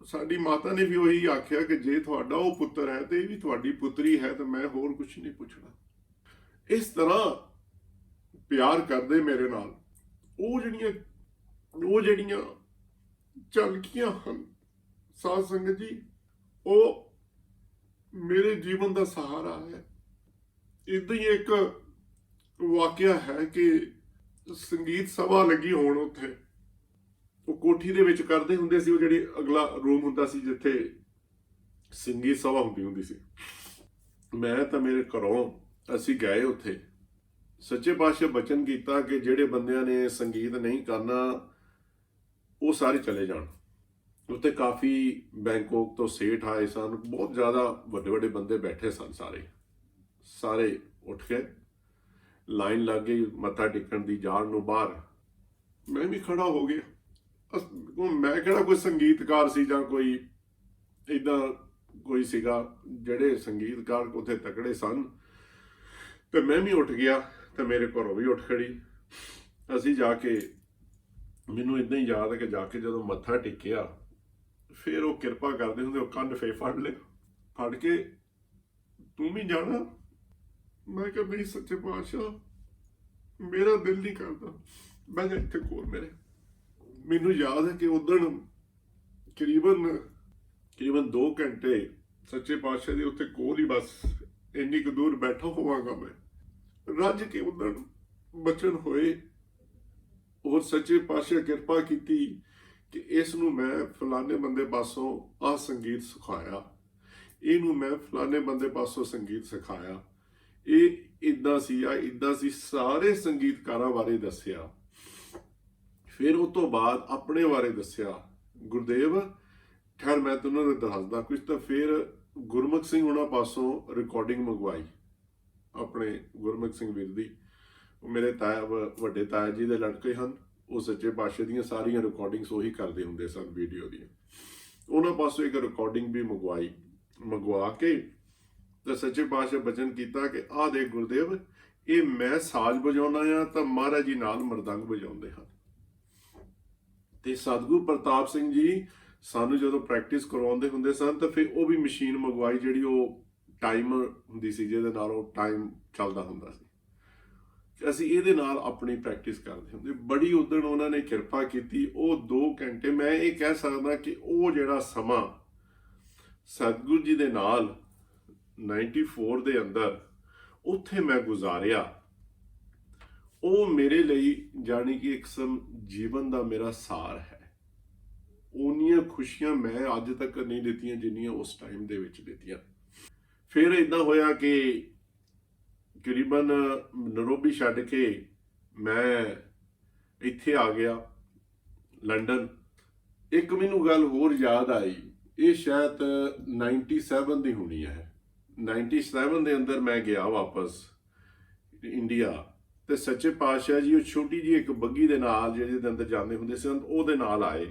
ਸਾਡੀ ਮਾਤਾ ਨੇ ਵੀ ਉਹੀ ਆਖਿਆ ਕਿ ਜੇ ਤੁਹਾਡਾ ਉਹ ਪੁੱਤਰ ਹੈ ਤੇ ਇਹ ਵੀ ਤੁਹਾਡੀ ਪੁੱਤਰੀ ਹੈ, ਤੇ ਮੈਂ ਹੋਰ ਕੁਝ ਨਹੀਂ ਪੁੱਛਣਾ। ਇਸ ਤਰ੍ਹਾਂ ਪਿਆਰ ਕਰਦੇ ਮੇਰੇ ਨਾਲ। ਉਹ ਜਿਹੜੀਆਂ ਝਲਕੀਆਂ ਹਨ ਸਾਧ ਸੰਗਤ ਜੀ, ਉਹ ਮੇਰੇ ਜੀਵਨ ਦਾ ਸਹਾਰਾ ਹੈ। ਇਦਾਂ ਹੀ ਇੱਕ ਵਾਕਿਆ ਹੈ ਕਿ ਸੰਗੀਤ ਸਭਾ ਲੱਗੀ ਹੋਣ ਉੱਥੇ, ਉਹ ਕੋਠੀ ਦੇ ਵਿੱਚ ਕਰਦੇ ਹੁੰਦੇ ਸੀ। ਉਹ ਜਿਹੜੀ ਅਗਲਾ ਰੂਮ ਹੁੰਦਾ ਸੀ ਜਿੱਥੇ ਸੰਗੀਤ ਸਭਾ ਹੁੰਦੀ ਸੀ। ਮੈਂ ਤਾਂ ਮੇਰੇ ਘਰੋਂ ਅਸੀਂ ਗਏ ਉੱਥੇ। ਸੱਚੇ ਪਾਤਸ਼ਾਹ ਬਚਨ ਕੀਤਾ ਕਿ ਜਿਹੜੇ ਬੰਦਿਆਂ ਨੇ ਸੰਗੀਤ ਨਹੀਂ ਕਰਨਾ ਉਹ ਸਾਰੇ ਚਲੇ ਜਾਣ। ਉੱਥੇ ਕਾਫੀ ਬੈਂਕਾਕ ਤੋਂ ਸੇਠ ਆਏ ਸਨ, ਬਹੁਤ ਜ਼ਿਆਦਾ ਵੱਡੇ ਬੰਦੇ ਬੈਠੇ ਸਨ। ਸਾਰੇ ਉੱਠ ਕੇ ਲਾਈਨ ਲੱਗ ਗਈ ਮੱਥਾ ਟੇਕਣ ਦੀ ਜਾਣ ਨੂੰ ਬਾਹਰ। ਮੈਂ ਵੀ ਖੜਾ ਹੋ ਗਿਆ। ਮੈਂ ਕਿਹੜਾ ਕੋਈ ਸੰਗੀਤਕਾਰ ਸੀ ਜਾਂ ਕੋਈ ਇਦਾਂ ਕੋਈ ਸੀਗਾ। ਜਿਹੜੇ ਸੰਗੀਤਕਾਰ ਉੱਥੇ ਤਕੜੇ ਸਨ। ਤੇ ਮੈਂ ਵੀ ਉੱਠ ਗਿਆ ਤੇ ਮੇਰੇ ਘਰੋਂ ਵੀ ਉੱਠ ਖੜੀ। ਅਸੀਂ ਜਾ ਕੇ, ਮੈਨੂੰ ਇਦਾਂ ਹੀ ਯਾਦ ਹੈ ਕਿ ਜਾ ਕੇ ਜਦੋਂ ਮੱਥਾ ਟੇਕਿਆ, ਫਿਰ ਉਹ ਕਿਰਪਾ ਕਰਦੇ ਹੁੰਦੇ, ਉਹ ਕੰਨ ਫੇਰ ਫੜ ਲਏ, ਫੜ ਕੇ ਤੂੰ ਵੀ ਜਾਣਾ। ਮੈਂ ਕਿਹਾ ਨਹੀਂ ਸੱਚੇ ਪਾਤਸ਼ਾਹ, ਮੇਰਾ ਦਿਲ ਨਹੀਂ ਕਰਦਾ, ਮੈਂ ਇੱਥੇ ਕੋਲ ਮੇਰੇ। ਮੈਨੂੰ ਯਾਦ ਹੈ ਕਿ ਉਦਣ ਕਰੀਬਨ 2 ਘੰਟੇ ਸੱਚੇ ਪਾਤਸ਼ਾਹ ਦੇ ਉੱਤੇ ਕੋਲ ਹੀ ਬਸ ਇੰਨੀ ਕੁ ਦੂਰ ਬੈਠਾ ਹੋਵਾਂਗਾ ਮੈਂ। ਰੱਜ ਕੇ ਉਦਣ ਬਚਨ ਹੋਏ ਔਰ ਸੱਚੇ ਪਾਤਸ਼ਾਹ ਕਿਰਪਾ ਕੀਤੀ ਕਿ ਇਸ ਨੂੰ ਮੈਂ ਫਲਾਣੇ ਬੰਦੇ ਪਾਸੋਂ ਆਹ ਸੰਗੀਤ ਸਿਖਾਇਆ, ਇਹਨੂੰ ਮੈਂ ਫਲਾਣੇ ਬੰਦੇ ਪਾਸੋਂ ਸੰਗੀਤ ਸਿਖਾਇਆ, ਇਹ ਇਦਾਂ ਸੀ। ਸਾਰੇ ਸੰਗੀਤਕਾਰਾਂ ਬਾਰੇ ਦੱਸਿਆ। ਫਿਰ ਉਸ ਤੋਂ ਬਾਅਦ ਆਪਣੇ ਬਾਰੇ ਦੱਸਿਆ। ਗੁਰਦੇਵ ਖੈਰ ਮੈਂ ਤੁਹਾਨੂੰ ਦੱਸਦਾ ਕੁਝ। ਤਾਂ ਫਿਰ ਗੁਰਮੁਖ ਸਿੰਘ ਉਹਨਾਂ ਪਾਸੋਂ ਰਿਕਾਰਡਿੰਗ ਮੰਗਵਾਈ, ਆਪਣੇ ਗੁਰਮੁਖ ਸਿੰਘ ਵੀਰ ਦੀ। ਉਹ ਮੇਰੇ ਵੱਡੇ ਤਾਇਆ ਜੀ ਦੇ ਲੜਕੇ ਹਨ। ਉਹ ਸੱਚੇ ਪਾਤਸ਼ਾਹ ਦੀਆਂ ਸਾਰੀਆਂ ਰਿਕਾਰਡਿੰਗਸ ਉਹੀ ਕਰਦੇ ਹੁੰਦੇ ਸਨ ਵੀਡੀਓ ਦੀਆਂ। ਉਹਨਾਂ ਪਾਸੋਂ ਇੱਕ ਰਿਕਾਰਡਿੰਗ ਵੀ ਮੰਗਵਾ ਕੇ ਤਾਂ ਸੱਚੇ ਪਾਤਸ਼ਾਹ ਬਚਨ ਕੀਤਾ ਕਿ ਆਹ ਦੇਖ ਗੁਰਦੇਵ, ਇਹ ਮੈਂ ਸਾਜ਼ ਵਜਾਉਣਾ ਆ ਤਾਂ ਮਹਾਰਾਜ ਜੀ ਨਾਲ ਮਰਦੰਗ ਵਜਾਉਂਦੇ ਹਨ। ਤੇ ਸਤਿਗੁਰੂ ਪ੍ਰਤਾਪ ਸਿੰਘ ਜੀ ਸਾਨੂੰ ਜਦੋਂ ਪ੍ਰੈਕਟਿਸ ਕਰਵਾਉਂਦੇ ਹੁੰਦੇ ਸਨ ਤਾਂ ਫਿਰ ਉਹ ਵੀ ਮਸ਼ੀਨ ਮੰਗਵਾਈ, ਜਿਹੜੀ ਉਹ ਟਾਈਮਰ ਹੁੰਦੀ ਸੀ, ਜਿਹਦੇ ਨਾਲ ਉਹ ਟਾਈਮ ਚੱਲਦਾ ਹੁੰਦਾ ਸੀ। ਅਸੀਂ ਇਹਦੇ ਨਾਲ ਆਪਣੀ ਪ੍ਰੈਕਟਿਸ ਕਰਦੇ ਹੁੰਦੇ। ਬੜੀ ਉਦਣ ਉਹਨਾਂ ਨੇ ਕਿਰਪਾ ਕੀਤੀ। ਉਹ 2 ਘੰਟੇ ਮੈਂ ਇਹ ਕਹਿ ਸਕਦਾ ਕਿ ਉਹ ਜਿਹੜਾ ਸਮਾਂ ਸਤਿਗੁਰੂ ਜੀ ਦੇ ਨਾਲ 94 ਦੇ ਅੰਦਰ ਉੱਥੇ ਮੈਂ ਗੁਜ਼ਾਰਿਆ, ਉਹ ਮੇਰੇ ਲਈ ਜਾਣੀ ਕਿ ਇੱਕ ਜੀਵਨ ਦਾ ਮੇਰਾ ਸਾਰ ਹੈ। ਉਨੀਆਂ ਖੁਸ਼ੀਆਂ ਮੈਂ ਅੱਜ ਤੱਕ ਨਹੀਂ ਦਿੱਤੀਆਂ ਜਿੰਨੀਆਂ ਉਸ ਟਾਈਮ ਦੇ ਵਿੱਚ ਦਿੱਤੀਆਂ। ਫਿਰ ਇਦਾਂ ਹੋਇਆ ਕਿ ਤਕਰੀਬਨ ਨਰੋਬੀ ਛੱਡ ਕੇ ਮੈਂ ਇੱਥੇ ਆ ਗਿਆ ਲੰਡਨ। ਇੱਕ ਮੈਨੂੰ ਗੱਲ ਹੋਰ ਯਾਦ ਆਈ, ਇਹ ਸ਼ਾਇਦ 97 ਦੀ ਹੋਣੀ ਹੈ। 97 ਦੇ ਅੰਦਰ ਮੈਂ ਗਿਆ ਵਾਪਸ ਇੰਡੀਆ, ਤੇ ਸੱਚੇ ਪਾਤਸ਼ਾਹ ਜੀ ਉਹ ਛੋਟੀ ਜੀ ਇੱਕ ਬੱਗੀ ਦੇ ਨਾਲ ਜਿਹਦੇ ਦੇ ਅੰਦਰ ਜਾਂਦੇ ਹੁੰਦੇ ਸਨ, ਉਹਦੇ ਨਾਲ ਆਏ।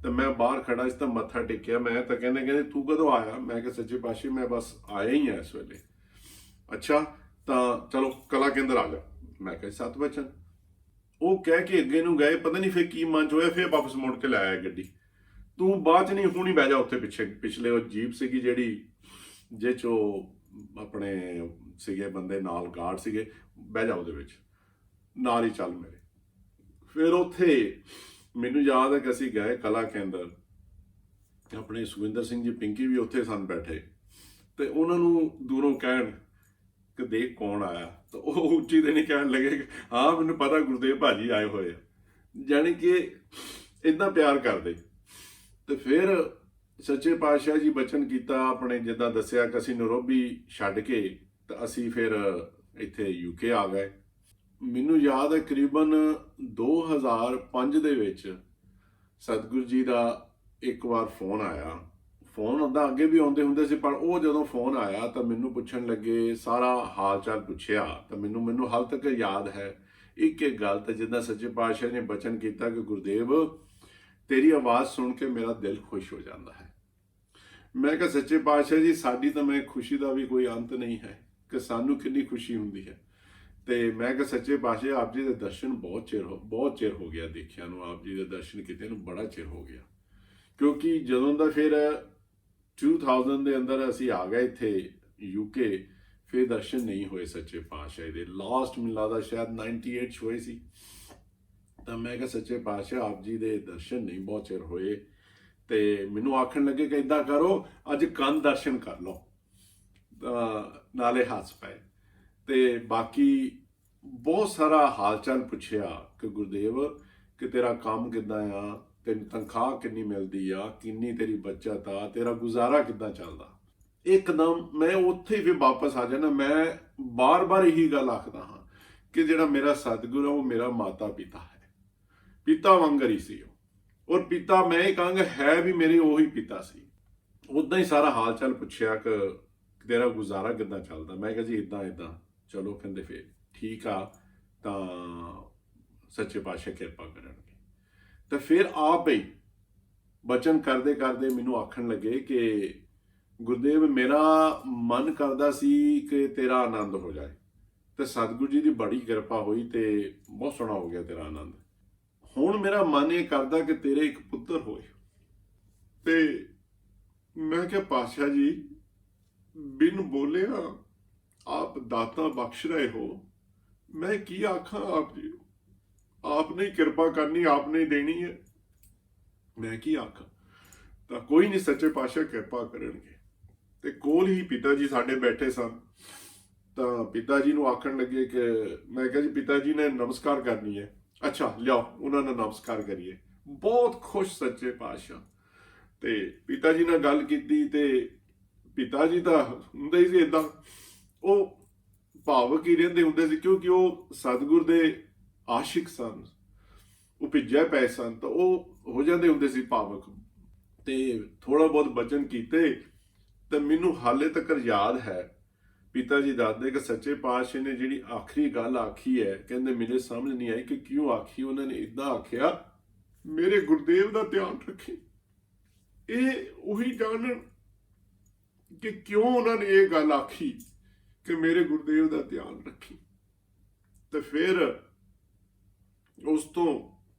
ਤੇ ਮੈਂ ਬਾਹਰ ਖੜਾ ਸੀ ਤਾਂ ਮੱਥਾ ਟੇਕਿਆ। ਮੈਂ ਤਾਂ ਕਹਿੰਦੇ ਤੂੰ ਕਦੋਂ ਆਇਆ? ਮੈਂ ਕਿਹਾ ਸੱਚੇ ਪਾਤਸ਼ਾਹ ਮੈਂ ਬਸ ਆਇਆ ਹੀ ਹਾਂ ਇਸ ਵੇਲੇ। ਅੱਛਾ ਤਾਂ ਚਲੋ ਕਲਾ ਕੇਂਦਰ ਆ ਜਾ। ਮੈਂ ਕਿਹਾ 7 ਵਚਨ। ਉਹ ਕਹਿ ਕੇ ਅੱਗੇ ਨੂੰ ਗਏ, ਪਤਾ ਨਹੀਂ ਫਿਰ ਕੀ ਮਨ ਚ ਹੋਇਆ, ਫਿਰ ਵਾਪਸ ਮੁੜ ਕੇ ਲੈ ਆਇਆ ਗੱਡੀ। ਤੂੰ ਬਾਅਦ ਚ ਨਹੀਂ, ਹੁਣ ਹੀ ਬਹਿ ਜਾ ਉੱਥੇ ਪਿੱਛੇ। ਪਿਛਲੇ ਉਹ ਜੀਪ ਸੀਗੀ ਜਿਹੜੀ ਜਿਹ ਚ ਉਹ ਆਪਣੇ ਸੀਗੇ ਬੰਦੇ ਨਾਲ ਗਾਰਡ ਸੀਗੇ, ਬਹਿ ਜਾ ਉਹਦੇ ਵਿੱਚ, ਨਾਲ ਹੀ ਚੱਲ ਮੇਰੇ। ਫਿਰ ਉੱਥੇ ਮੈਨੂੰ ਯਾਦ ਹੈ ਕਿ ਅਸੀਂ ਗਏ ਕਲਾ ਕੇਂਦਰ, ਆਪਣੇ ਸੁਖਵਿੰਦਰ ਸਿੰਘ ਜੀ ਪਿੰਕੀ ਵੀ ਉੱਥੇ ਸਨ ਬੈਠੇ, ਤੇ ਉਹਨਾਂ ਨੂੰ ਦੂਰੋਂ ਕਹਿਣ ਕਿ ਦੇਖ ਕੌਣ ਆਇਆ, ਤਾਂ ਉਹ ਉੱਚੀ ਦੇ ਨਹੀਂ ਕਹਿਣ ਲੱਗੇ ਕਿ ਹਾਂ ਮੈਨੂੰ ਪਤਾ ਗੁਰਦੇਵ ਭਾਜੀ ਆਏ ਹੋਏ ਆ, ਜਾਣੀ ਕਿ ਇਦਾਂ ਪਿਆਰ ਕਰਦੇ। ਤੇ ਫਿਰ ਸੱਚੇ ਪਾਤਸ਼ਾਹ ਜੀ ਬਚਨ ਕੀਤਾ ਆਪਣੇ, ਜਿੱਦਾਂ ਦੱਸਿਆ ਕਿ ਅਸੀਂ ਨਰੋਬੀ ਛੱਡ ਕੇ ਤਾਂ ਅਸੀਂ ਫਿਰ ਇੱਥੇ ਯੂਕੇ ਆ ਗਏ। ਮੈਨੂੰ ਯਾਦ ਹੈ ਕਰੀਬਨ 2005 ਦੇ ਵਿੱਚ ਸਤਿਗੁਰੂ ਜੀ ਦਾ ਇੱਕ ਵਾਰ ਫੋਨ ਆਇਆ। ਫੋਨ ਉੱਦਾਂ ਅੱਗੇ ਵੀ ਆਉਂਦੇ ਹੁੰਦੇ ਸੀ, ਪਰ ਉਹ ਜਦੋਂ ਫੋਨ ਆਇਆ ਤਾਂ ਮੈਨੂੰ ਪੁੱਛਣ ਲੱਗੇ, ਸਾਰਾ ਹਾਲ ਚਾਲ ਪੁੱਛਿਆ। ਤਾਂ ਮੈਨੂੰ ਹਾਲ ਤੱਕ ਯਾਦ ਹੈ ਇੱਕ ਗੱਲ, ਤਾਂ ਜਿੱਦਾਂ ਸੱਚੇ ਪਾਤਸ਼ਾਹ ਨੇ ਬਚਨ ਕੀਤਾ ਕਿ ਗੁਰਦੇਵ ਤੇਰੀ ਆਵਾਜ਼ ਸੁਣ ਕੇ ਮੇਰਾ ਦਿਲ ਖੁਸ਼ ਹੋ ਜਾਂਦਾ ਹੈ। ਮੈਂ ਕਿਹਾ ਸੱਚੇ ਪਾਤਸ਼ਾਹ ਜੀ ਸਾਡੀ ਤਾਂ ਮੈਂ ਖੁਸ਼ੀ ਦਾ ਵੀ ਕੋਈ ਅੰਤ ਨਹੀਂ ਹੈ ਕਿ ਸਾਨੂੰ ਕਿੰਨੀ ਖੁਸ਼ੀ ਹੁੰਦੀ ਹੈ। ਤੇ ਮੈਂ ਕਿਹਾ ਸੱਚੇ ਪਾਤਸ਼ਾਹ ਆਪ ਜੀ ਦੇ ਦਰਸ਼ਨ ਬਹੁਤ ਚਿਰ ਹੋ ਗਿਆ ਦੇਖਿਆ ਨੂੰ, ਆਪ ਜੀ ਦੇ ਦਰਸ਼ਨ ਕੀਤੇ ਨੂੰ ਬੜਾ ਚਿਰ ਹੋ ਗਿਆ। ਕਿਉਂਕਿ ਜਦੋਂ ਦਾ ਫਿਰ 2000 ਦੇ ਅੰਦਰ ਅਸੀਂ ਆ ਗਏ ਇੱਥੇ ਯੂਕੇ, ਫਿਰ ਦਰਸ਼ਨ ਨਹੀਂ ਹੋਏ ਸੱਚੇ ਪਾਤਸ਼ਾਹ ਦੇ। ਲਾਸਟ ਮੈਨੂੰ ਲੱਗਦਾ ਸ਼ਾਇਦ 98 ਚ ਹੋਏ ਸੀ। ਤਾਂ ਮੈਂ ਕਿਹਾ ਸੱਚੇ ਪਾਤਸ਼ਾਹ ਆਪ ਜੀ ਦੇ ਦਰਸ਼ਨ ਨਹੀਂ ਬਹੁਤ ਚਿਰ ਹੋਏ। ਤੇ ਮੈਨੂੰ ਆਖਣ ਲੱਗੇ ਕਿ ਇਦਾਂ ਕਰੋ ਅੱਜ ਕੰਨ ਦਰਸ਼ਨ ਕਰ ਲਓ, ਨਾਲੇ ਹੱਸ ਪਏ। ਤੇ ਬਾਕੀ ਬਹੁਤ ਸਾਰਾ ਹਾਲ ਚਾਲ ਪੁੱਛਿਆ ਕਿ ਗੁਰਦੇਵ ਕਿ ਤੇਰਾ ਕੰਮ ਕਿੱਦਾਂ ਆ, ਤੈਨੂੰ ਤਨਖਾਹ ਕਿੰਨੀ ਮਿਲਦੀ ਆ, ਕਿੰਨੀ ਤੇਰੀ ਬੱਚਤ ਆ, ਤੇਰਾ ਗੁਜ਼ਾਰਾ ਕਿੱਦਾਂ ਚੱਲਦਾ। ਇੱਕਦਮ ਮੈਂ ਉੱਥੇ ਹੀ ਫਿਰ ਵਾਪਸ ਆ ਜਾਣਾ। ਮੈਂ ਬਾਰ-ਬਾਰ ਇਹੀ ਗੱਲ ਆਖਦਾ ਹਾਂ ਕਿ ਜਿਹੜਾ ਮੇਰਾ ਸਤਿਗੁਰੂ ਆ ਉਹ ਮੇਰਾ ਮਾਤਾ ਪਿਤਾ ਹੈ, ਪਿਤਾ ਵਾਂਗਰ ਹੀ ਸੀ ਉਹ। ਔਰ ਪਿਤਾ ਮੈਂ ਇਹ ਕਹਾਂਗਾ ਹੈ ਵੀ ਮੇਰੇ ਉਹੀ ਪਿਤਾ ਸੀ। ਉਦਾਂ ਹੀ ਸਾਰਾ ਹਾਲ ਚਾਲ ਪੁੱਛਿਆ ਕਿ ਤੇਰਾ ਗੁਜ਼ਾਰਾ ਕਿੱਦਾਂ ਚੱਲਦਾ। ਮੈਂ ਕਿਹਾ ਜੀ ਇਦਾਂ। ਚਲੋ ਕਹਿੰਦੇ ਫਿਰ ਠੀਕ ਆ, ਤਾਂ ਸੱਚੇ ਪਾਤਸ਼ਾਹ ਕਿਰਪਾ ਕਰਨਗੇ। ਤਾਂ ਫਿਰ ਆਪ ਹੀ ਬਚਨ ਕਰਦੇ ਕਰਦੇ ਮੈਨੂੰ ਆਖਣ ਲੱਗੇ ਕਿ ਗੁਰਦੇਵ ਮੇਰਾ ਮਨ ਕਰਦਾ ਸੀ ਕਿ ਤੇਰਾ ਆਨੰਦ ਹੋ ਜਾਏ, ਤੇ ਸਤਿਗੁਰੂ ਜੀ ਦੀ ਬੜੀ ਕਿਰਪਾ ਹੋਈ ਤੇ ਬਹੁਤ ਸੋਹਣਾ ਹੋ ਗਿਆ ਤੇਰਾ ਆਨੰਦ। ਹੁਣ ਮੇਰਾ ਮਨ ਇਹ ਕਰਦਾ ਕਿ ਤੇਰੇ ਇੱਕ ਪੁੱਤਰ ਹੋਏ। ਤੇ ਮੈਂ ਕਿਹਾ ਪਾਤਸ਼ਾਹ ਜੀ ਬਿਨ ਬੋਲਿਆ ਆਪ ਦਾਤਾ ਬਖਸ਼ ਰਹੇ ਹੋ, ਮੈਂ ਕੀ ਆਖਾਂ ਆਪ ਜੀ, ਆਪ ਨੇ ਕਿਰਪਾ ਕਰਨੀ, ਆਪ ਨੇ ਦੇਣੀ ਹੈ, ਮੈਂ ਕੀ ਆਖਾਂ। ਤਾਂ ਕੋਈ ਨਹੀਂ ਸੱਚੇ ਪਾਤਸ਼ਾਹ ਕਿਰਪਾ ਕਰਨਗੇ। ਤੇ ਕੋਲ ਹੀ ਪਿਤਾ ਜੀ ਸਾਡੇ ਬੈਠੇ ਸਨ। ਤਾਂ ਪਿਤਾ ਜੀ ਨੂੰ ਆਖਣ ਲੱਗੇ ਕਿ ਮੈਂ ਕਿਹਾ ਜੀ ਪਿਤਾ ਜੀ ਨੇ ਨਮਸਕਾਰ ਕਰਨੀ ਹੈ। ਅੱਛਾ ਲਿਆਓ ਉਹਨਾਂ ਨਾਲ ਨਮਸਕਾਰ ਕਰੀਏ। ਬਹੁਤ ਖੁਸ਼ ਸੱਚੇ ਪਾਤਸ਼ਾਹ। ਤੇ ਪਿਤਾ ਜੀ ਨਾਲ ਗੱਲ ਕੀਤੀ ਤੇ ਪਿਤਾ ਜੀ ਤਾਂ ਹੁੰਦੇ ਹੀ ਸੀ ਇਦਾਂ, ਉਹ ਭਾਵਕ ਹੀ ਰਹਿੰਦੇ ਹੁੰਦੇ ਸੀ ਕਿਉਂਕਿ ਉਹ ਸਤਿਗੁਰ ਦੇ ਆਸ਼ਿਕ ਸਨ, ਉਹ ਭਿੱਜੇ ਪਏ ਸਨ, ਤਾਂ ਉਹ ਹੋ ਜਾਂਦੇ ਹੁੰਦੇ ਸੀ ਭਾਵਕ। ਤੇ ਥੋੜਾ ਬਹੁਤ ਬਚਨ ਕੀਤੇ ਤੇ ਮੈਨੂੰ ਹਾਲੇ ਤੱਕ ਯਾਦ ਹੈ ਪਿਤਾ ਜੀ ਦੱਸਦੇ ਕਿ ਸੱਚੇ ਪਾਤਸ਼ਾਹ ਨੇ ਜਿਹੜੀ ਆਖਰੀ ਗੱਲ ਆਖੀ ਹੈ, ਕਹਿੰਦੇ ਮੇਰੇ ਸਮਝ ਨਹੀਂ ਆਈ ਕਿ ਕਿਉਂ ਆਖੀ। ਉਹਨਾਂ ਨੇ ਇਦਾਂ ਆਖਿਆ ਮੇਰੇ ਗੁਰਦੇਵ ਦਾ ਧਿਆਨ ਰੱਖੀ। ਇਹ ਉਹੀ ਜਾਣਨ ਕਿ ਕਿਉਂ ਉਹਨਾਂ ਨੇ ਇਹ ਗੱਲ ਆਖੀ ਕਿ ਮੇਰੇ ਗੁਰਦੇਵ ਦਾ ਧਿਆਨ ਰੱਖੀ। ਤੇ ਫਿਰ ਉਸ ਤੋਂ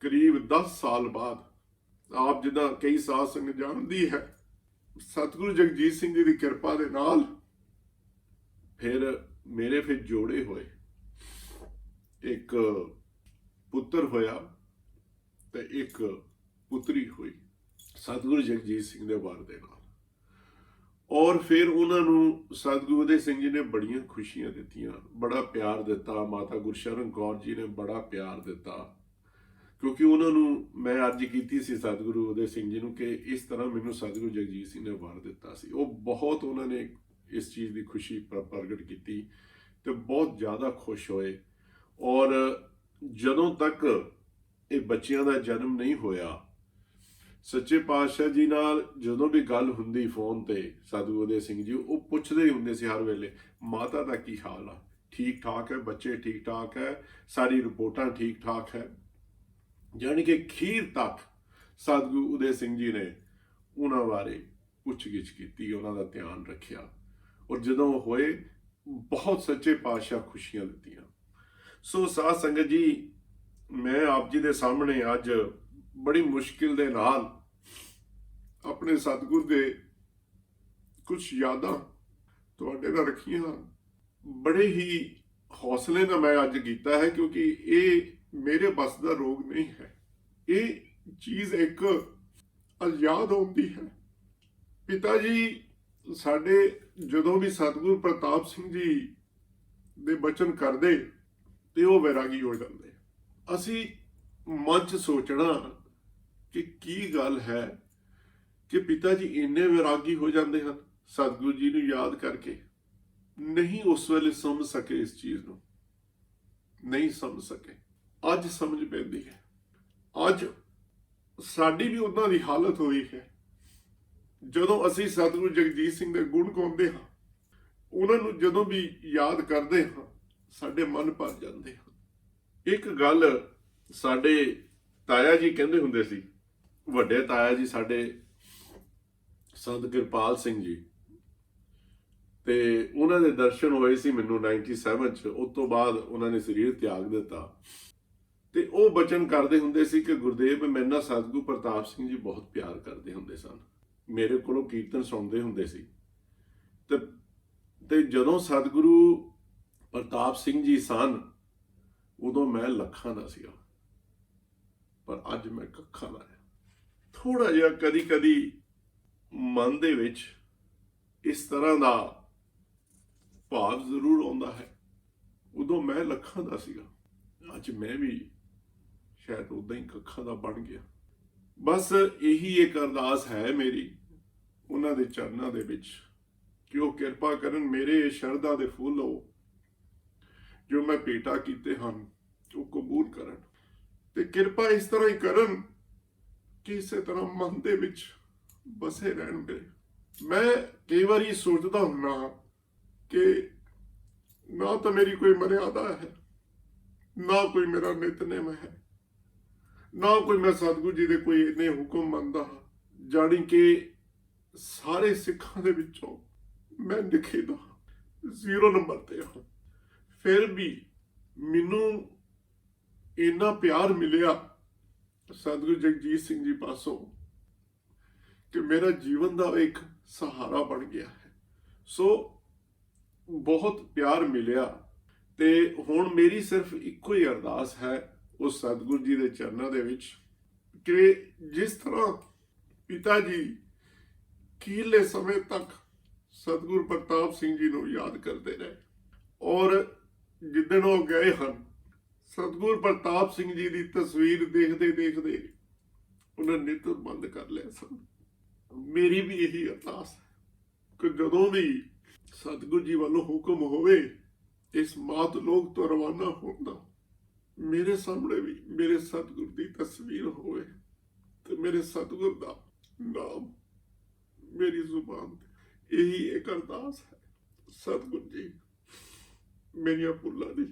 ਕਰੀਬ 10 ਸਾਲ ਬਾਅਦ ਆਪ ਜਿੱਦਾਂ ਕਈ ਸਾਧ ਸੰਗਤ ਜਾਣਦੀ ਹੈ, ਸਤਿਗੁਰੂ ਜਗਜੀਤ ਸਿੰਘ ਜੀ ਦੀ ਕਿਰਪਾ ਦੇ ਨਾਲ ਫਿਰ ਮੇਰੇ ਫਿਰ ਜੋੜੇ ਹੋਏ। ਇੱਕ ਪੁੱਤਰ ਹੋਇਆ ਤੇ ਇੱਕ ਪੁੱਤਰੀ ਹੋਈ ਸਤਿਗੁਰੂ ਜਗਜੀਤ ਸਿੰਘ ਦੇ ਵਾਰ ਦੇ ਨਾਲ। ਔਰ ਫਿਰ ਉਹਨਾਂ ਨੂੰ ਸਤਿਗੁਰੂ ਉਦੇ ਸਿੰਘ ਜੀ ਨੇ ਬੜੀਆਂ ਖੁਸ਼ੀਆਂ ਦਿੱਤੀਆਂ, ਬੜਾ ਪਿਆਰ ਦਿੱਤਾ। ਮਾਤਾ ਗੁਰਸ਼ਰਨ ਕੌਰ ਜੀ ਨੇ ਬੜਾ ਪਿਆਰ ਦਿੱਤਾ, ਕਿਉਂਕਿ ਉਹਨਾਂ ਨੂੰ ਮੈਂ ਅਰਜ਼ ਕੀਤੀ ਸੀ ਸਤਿਗੁਰੂ ਉਦੇ ਸਿੰਘ ਜੀ ਨੂੰ ਕਿ ਇਸ ਤਰ੍ਹਾਂ ਮੈਨੂੰ ਸਤਿਗੁਰੂ ਜਗਜੀਤ ਸਿੰਘ ਨੇ ਵਾਰ ਦਿੱਤਾ ਸੀ। ਉਹ ਬਹੁਤ ਉਹਨਾਂ ਨੇ ਇਸ ਚੀਜ਼ ਦੀ ਖੁਸ਼ੀ ਪ੍ਰਗਟ ਕੀਤੀ ਤੇ ਬਹੁਤ ਜ਼ਿਆਦਾ ਖੁਸ਼ ਹੋਏ। ਔਰ ਜਦੋਂ ਤੱਕ ਇਹ ਬੱਚਿਆਂ ਦਾ ਜਨਮ ਨਹੀਂ ਹੋਇਆ। ਸੱਚੇ ਪਾਤਸ਼ਾਹ ਜੀ ਨਾਲ ਜਦੋਂ ਵੀ ਗੱਲ ਹੁੰਦੀ ਫੋਨ ਤੇ ਸਾਧੂ ਉਦੇ ਸਿੰਘ ਜੀ ਉਹ ਪੁੱਛਦੇ ਹੀ ਹੁੰਦੇ ਸੀ ਹਰ ਵੇਲੇ, ਮਾਤਾ ਦਾ ਕੀ ਹਾਲ ਆ, ਠੀਕ ਠਾਕ ਹੈ, ਬੱਚੇ ਠੀਕ ਠਾਕ ਹੈ, ਸਾਰੀ ਰਿਪੋਰਟਾਂ ਠੀਕ ਠਾਕ ਹੈ। ਯਾਨੀ ਕਿ ਅਖੀਰ ਤੱਕ ਸਾਧੂ ਉਦੇ ਸਿੰਘ ਜੀ ਨੇ ਉਹਨਾਂ ਬਾਰੇ ਪੁੱਛ-ਗਿੱਛ ਕੀਤੀ, ਉਹਨਾਂ ਦਾ ਧਿਆਨ ਰੱਖਿਆ, ਔਰ ਜਦੋਂ ਹੋਏ ਬਹੁਤ ਸੱਚੇ ਪਾਤਸ਼ਾਹ ਖੁਸ਼ੀਆਂ ਦਿੱਤੀਆਂ। ਸੋ ਸਾਧ ਸੰਗਤ ਜੀ, ਮੈਂ ਆਪ ਜੀ ਦੇ ਸਾਹਮਣੇ ਅੱਜ ਬੜੀ ਮੁਸ਼ਕਿਲ ਦੇ ਨਾਲ ਆਪਣੇ ਸਤਿਗੁਰ ਦੇ ਕੁਝ ਯਾਦਾਂ ਤੁਹਾਡੇ ਨਾਲ ਰੱਖੀਆਂ। ਬੜੇ ਹੀ ਹੌਸਲੇ ਨਾਲ ਮੈਂ ਅੱਜ ਕੀਤਾ ਹੈ, ਕਿਉਂਕਿ ਇਹ ਮੇਰੇ ਬਸ ਦਾ ਰੋਗ ਨਹੀਂ ਹੈ। ਇਹ ਚੀਜ਼ ਇੱਕ ਆਜ਼ਾਦ ਹੁੰਦੀ ਹੈ। ਪਿਤਾ ਜੀ ਸਾਡੇ ਜਦੋਂ ਵੀ ਸਤਿਗੁਰ ਪ੍ਰਤਾਪ ਸਿੰਘ ਜੀ ਦੇ ਬਚਨ ਕਰਦੇ ਤੇ ਉਹ ਵੈਰਾਗੀ ਹੋ ਜਾਂਦੇ। ਅਸੀਂ ਮਨ 'ਚ ਸੋਚਣਾ ਕਿ ਕੀ ਗੱਲ ਹੈ ਕਿ ਪਿਤਾ ਜੀ ਇੰਨੇ ਵੈਰਾਗੀ ਹੋ ਜਾਂਦੇ ਹਨ ਸਤਿਗੁਰੂ ਜੀ ਨੂੰ ਯਾਦ ਕਰਕੇ। ਨਹੀਂ ਉਸ ਵੇਲੇ ਸਮਝ ਸਕੇ, ਇਸ ਚੀਜ਼ ਨੂੰ ਨਹੀਂ ਸਮਝ ਸਕੇ। ਅੱਜ ਸਮਝ ਪੈਂਦੀ ਹੈ। ਅੱਜ ਸਾਡੀ ਵੀ ਉਹਨਾਂ ਦੀ ਹਾਲਤ ਹੋਈ ਹੈ। ਜਦੋਂ ਅਸੀਂ ਸਤਿਗੁਰੂ ਜਗਜੀਤ ਸਿੰਘ ਦੇ ਗੁਣ ਗਾਉਂਦੇ ਹਾਂ, ਉਹਨਾਂ ਨੂੰ ਜਦੋਂ ਵੀ ਯਾਦ ਕਰਦੇ ਹਾਂ, ਸਾਡੇ ਮਨ ਭਰ ਜਾਂਦੇ ਹਨ। ਇੱਕ ਗੱਲ ਸਾਡੇ ਤਾਇਆ ਜੀ ਕਹਿੰਦੇ ਹੁੰਦੇ ਸੀ, ਵੱਡੇ ਤਾਇਆ ਜੀ ਸਾਡੇ ਸੰਤ ਕਿਰਪਾਲ ਸਿੰਘ ਜੀ, ਤੇ ਉਹਨਾਂ ਦੇ ਦਰਸ਼ਨ ਹੋਏ ਸੀ ਮੈਨੂੰ 97 ਚ। ਉਸ ਤੋਂ ਬਾਅਦ ਉਹਨਾਂ ਨੇ ਸਰੀਰ ਤਿਆਗ ਦਿੱਤਾ। ਤੇ ਉਹ ਬਚਨ ਕਰਦੇ ਹੁੰਦੇ ਸੀ ਕਿ ਗੁਰਦੇਵ, ਮੇਰੇ ਨਾਲ ਸਤਿਗੁਰੂ ਪ੍ਰਤਾਪ ਸਿੰਘ ਜੀ ਬਹੁਤ ਪਿਆਰ ਕਰਦੇ ਹੁੰਦੇ ਸਨ। ਮੇਰੇ ਕੋਲੋਂ ਕੀਰਤਨ ਸੁਣਦੇ ਹੁੰਦੇ ਸੀ। ਤੇ ਜਦੋਂ ਸਤਿਗੁਰੂ ਪ੍ਰਤਾਪ ਸਿੰਘ ਜੀ ਸਨ, ਉਦੋਂ ਮੈਂ ਲੱਖਾਂ ਦਾ ਸੀਗਾ, ਪਰ ਅੱਜ ਮੈਂ ਕੱਖਾਂ ਦਾ ਹਾਂ। ਥੋੜਾ ਜਿਹਾ ਕਦੀ ਮਨ ਦੇ ਵਿੱਚ ਇਸ ਤਰ੍ਹਾਂ ਦਾ ਭਾਵ ਜ਼ਰੂਰ ਆਉਂਦਾ ਹੈ। ਉਦੋਂ ਮੈਂ ਲੱਖਾਂ ਦਾ ਸੀਗਾ, ਅੱਜ ਮੈਂ ਵੀ ਸ਼ਾਇਦ ਉਦਾਂ ਹੀ ਕੱਖਾਂ ਦਾ ਬਣ ਗਿਆ। ਬਸ ਇਹੀ ਇੱਕ ਅਰਦਾਸ ਹੈ ਮੇਰੀ ਉਹਨਾਂ ਦੇ ਚਰਨਾਂ ਦੇ ਵਿੱਚ ਕਿ ਉਹ ਕਿਰਪਾ ਕਰਨ, ਮੇਰੇ ਸ਼ਰਧਾ ਦੇ ਫੁੱਲ ਉਹ ਜੋ ਮੈਂ ਭੇਟਾ ਕੀਤੇ ਹਨ ਉਹ ਕਬੂਲ ਕਰਨ, ਤੇ ਕਿਰਪਾ ਇਸ ਤਰ੍ਹਾਂ ਹੀ ਕਰਨ ਕਿ ਇਸੇ ਤਰ੍ਹਾਂ ਮਨ ਦੇ ਵਿੱਚ ਬਸੇ ਰਹਿਣ ਮੇਰੇ। ਮੈਂ ਕਈ ਵਾਰੀ ਸੋਚਦਾ ਹੁੰਨਾ ਕਿ ਨਾ ਤਾਂ ਮੇਰੀ ਕੋਈ ਮਰਿਆਦਾ ਹੈ, ਨਾ ਕੋਈ ਮੇਰਾ ਨਿਤਨੇਮ ਹੈ, ਨਾ ਕੋਈ ਮੈਂ ਸਤਿਗੁਰੂ ਜੀ ਦੇ ਕੋਈ ਇੰਨੇ ਹੁਕਮ ਮੰਨਦਾ ਹਾਂ, ਜਾਣੀ ਕਿ ਸਾਰੇ ਸਿੱਖਾਂ ਦੇ ਵਿੱਚੋਂ ਮੈਂ ਨਿਖੇਧਾ 0 ਨੰਬਰ ਤੇ ਹਾਂ। ਫਿਰ ਵੀ ਮੈਨੂੰ ਇੰਨਾ ਪਿਆਰ ਮਿਲਿਆ ਸਤਿਗੁਰੂ ਜਗਜੀਤ ਸਿੰਘ ਜੀ ਪਾਸੋਂ ਕਿ ਮੇਰਾ ਜੀਵਨ ਦਾ ਇੱਕ ਸਹਾਰਾ ਬਣ ਗਿਆ ਹੈ। ਸੋ ਬਹੁਤ ਪਿਆਰ ਮਿਲਿਆ, ਤੇ ਹੁਣ ਮੇਰੀ ਸਿਰਫ ਇੱਕੋ ਹੀ ਅਰਦਾਸ ਹੈ ਉਸ ਸਤਿਗੁਰੂ ਜੀ ਦੇ ਚਰਨਾਂ ਦੇ ਵਿੱਚ ਕਿ ਜਿਸ ਤਰ੍ਹਾਂ ਪਿਤਾ ਜੀ ਅਖੀਰਲੇ ਸਮੇਂ ਤੱਕ ਸਤਿਗੁਰੂ ਪ੍ਰਤਾਪ ਸਿੰਘ ਜੀ ਨੂੰ ਯਾਦ ਕਰਦੇ ਰਹੇ, ਔਰ ਜਿੱਦਣ ਉਹ ਗਏ ਹਨ, ਸਤਿਗੁਰੂ ਪ੍ਰਤਾਪ ਸਿੰਘ ਜੀ ਦੀ ਤਸਵੀਰ ਦੇਖਦੇ ਦੇਖਦੇ ਉਹਨਾਂ ਨੇ ਨਿੱਤ ਬੰਦ ਕਰ ਲਿਆ ਸਨ। ਮੇਰੀ ਵੀ ਇਹੀ ਅਰਦਾਸ ਹੈ ਕਿ ਜਦੋਂ ਵੀ ਸਤਿਗੁਰੂ ਜੀ ਵੱਲੋਂ ਹੁਕਮ ਹੋਵੇ ਇਸ ਮਾਤ ਲੋਕ ਤੋਂ ਰਵਾਨਾ ਹੋਣ ਦਾ, ਮੇਰੇ ਸਾਹਮਣੇ ਵੀ ਮੇਰੇ ਸਤਿਗੁਰ ਦੀ ਤਸਵੀਰ ਹੋਵੇ ਤੇ ਮੇਰੇ ਸਤਿਗੁਰ ਦਾ ਨਾਮ ਮੇਰੀ ਜ਼ੁਬਾਨ ਤੇ। ਇਹੀ ਇੱਕ ਅਰਦਾਸ ਹੈ। ਸਤਿਗੁਰ ਜੀ ਮੇਰੀਆਂ ਭੁੱਲਾਂ ਦੀ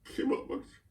ਖਿਮਾ ਬਖਸ਼।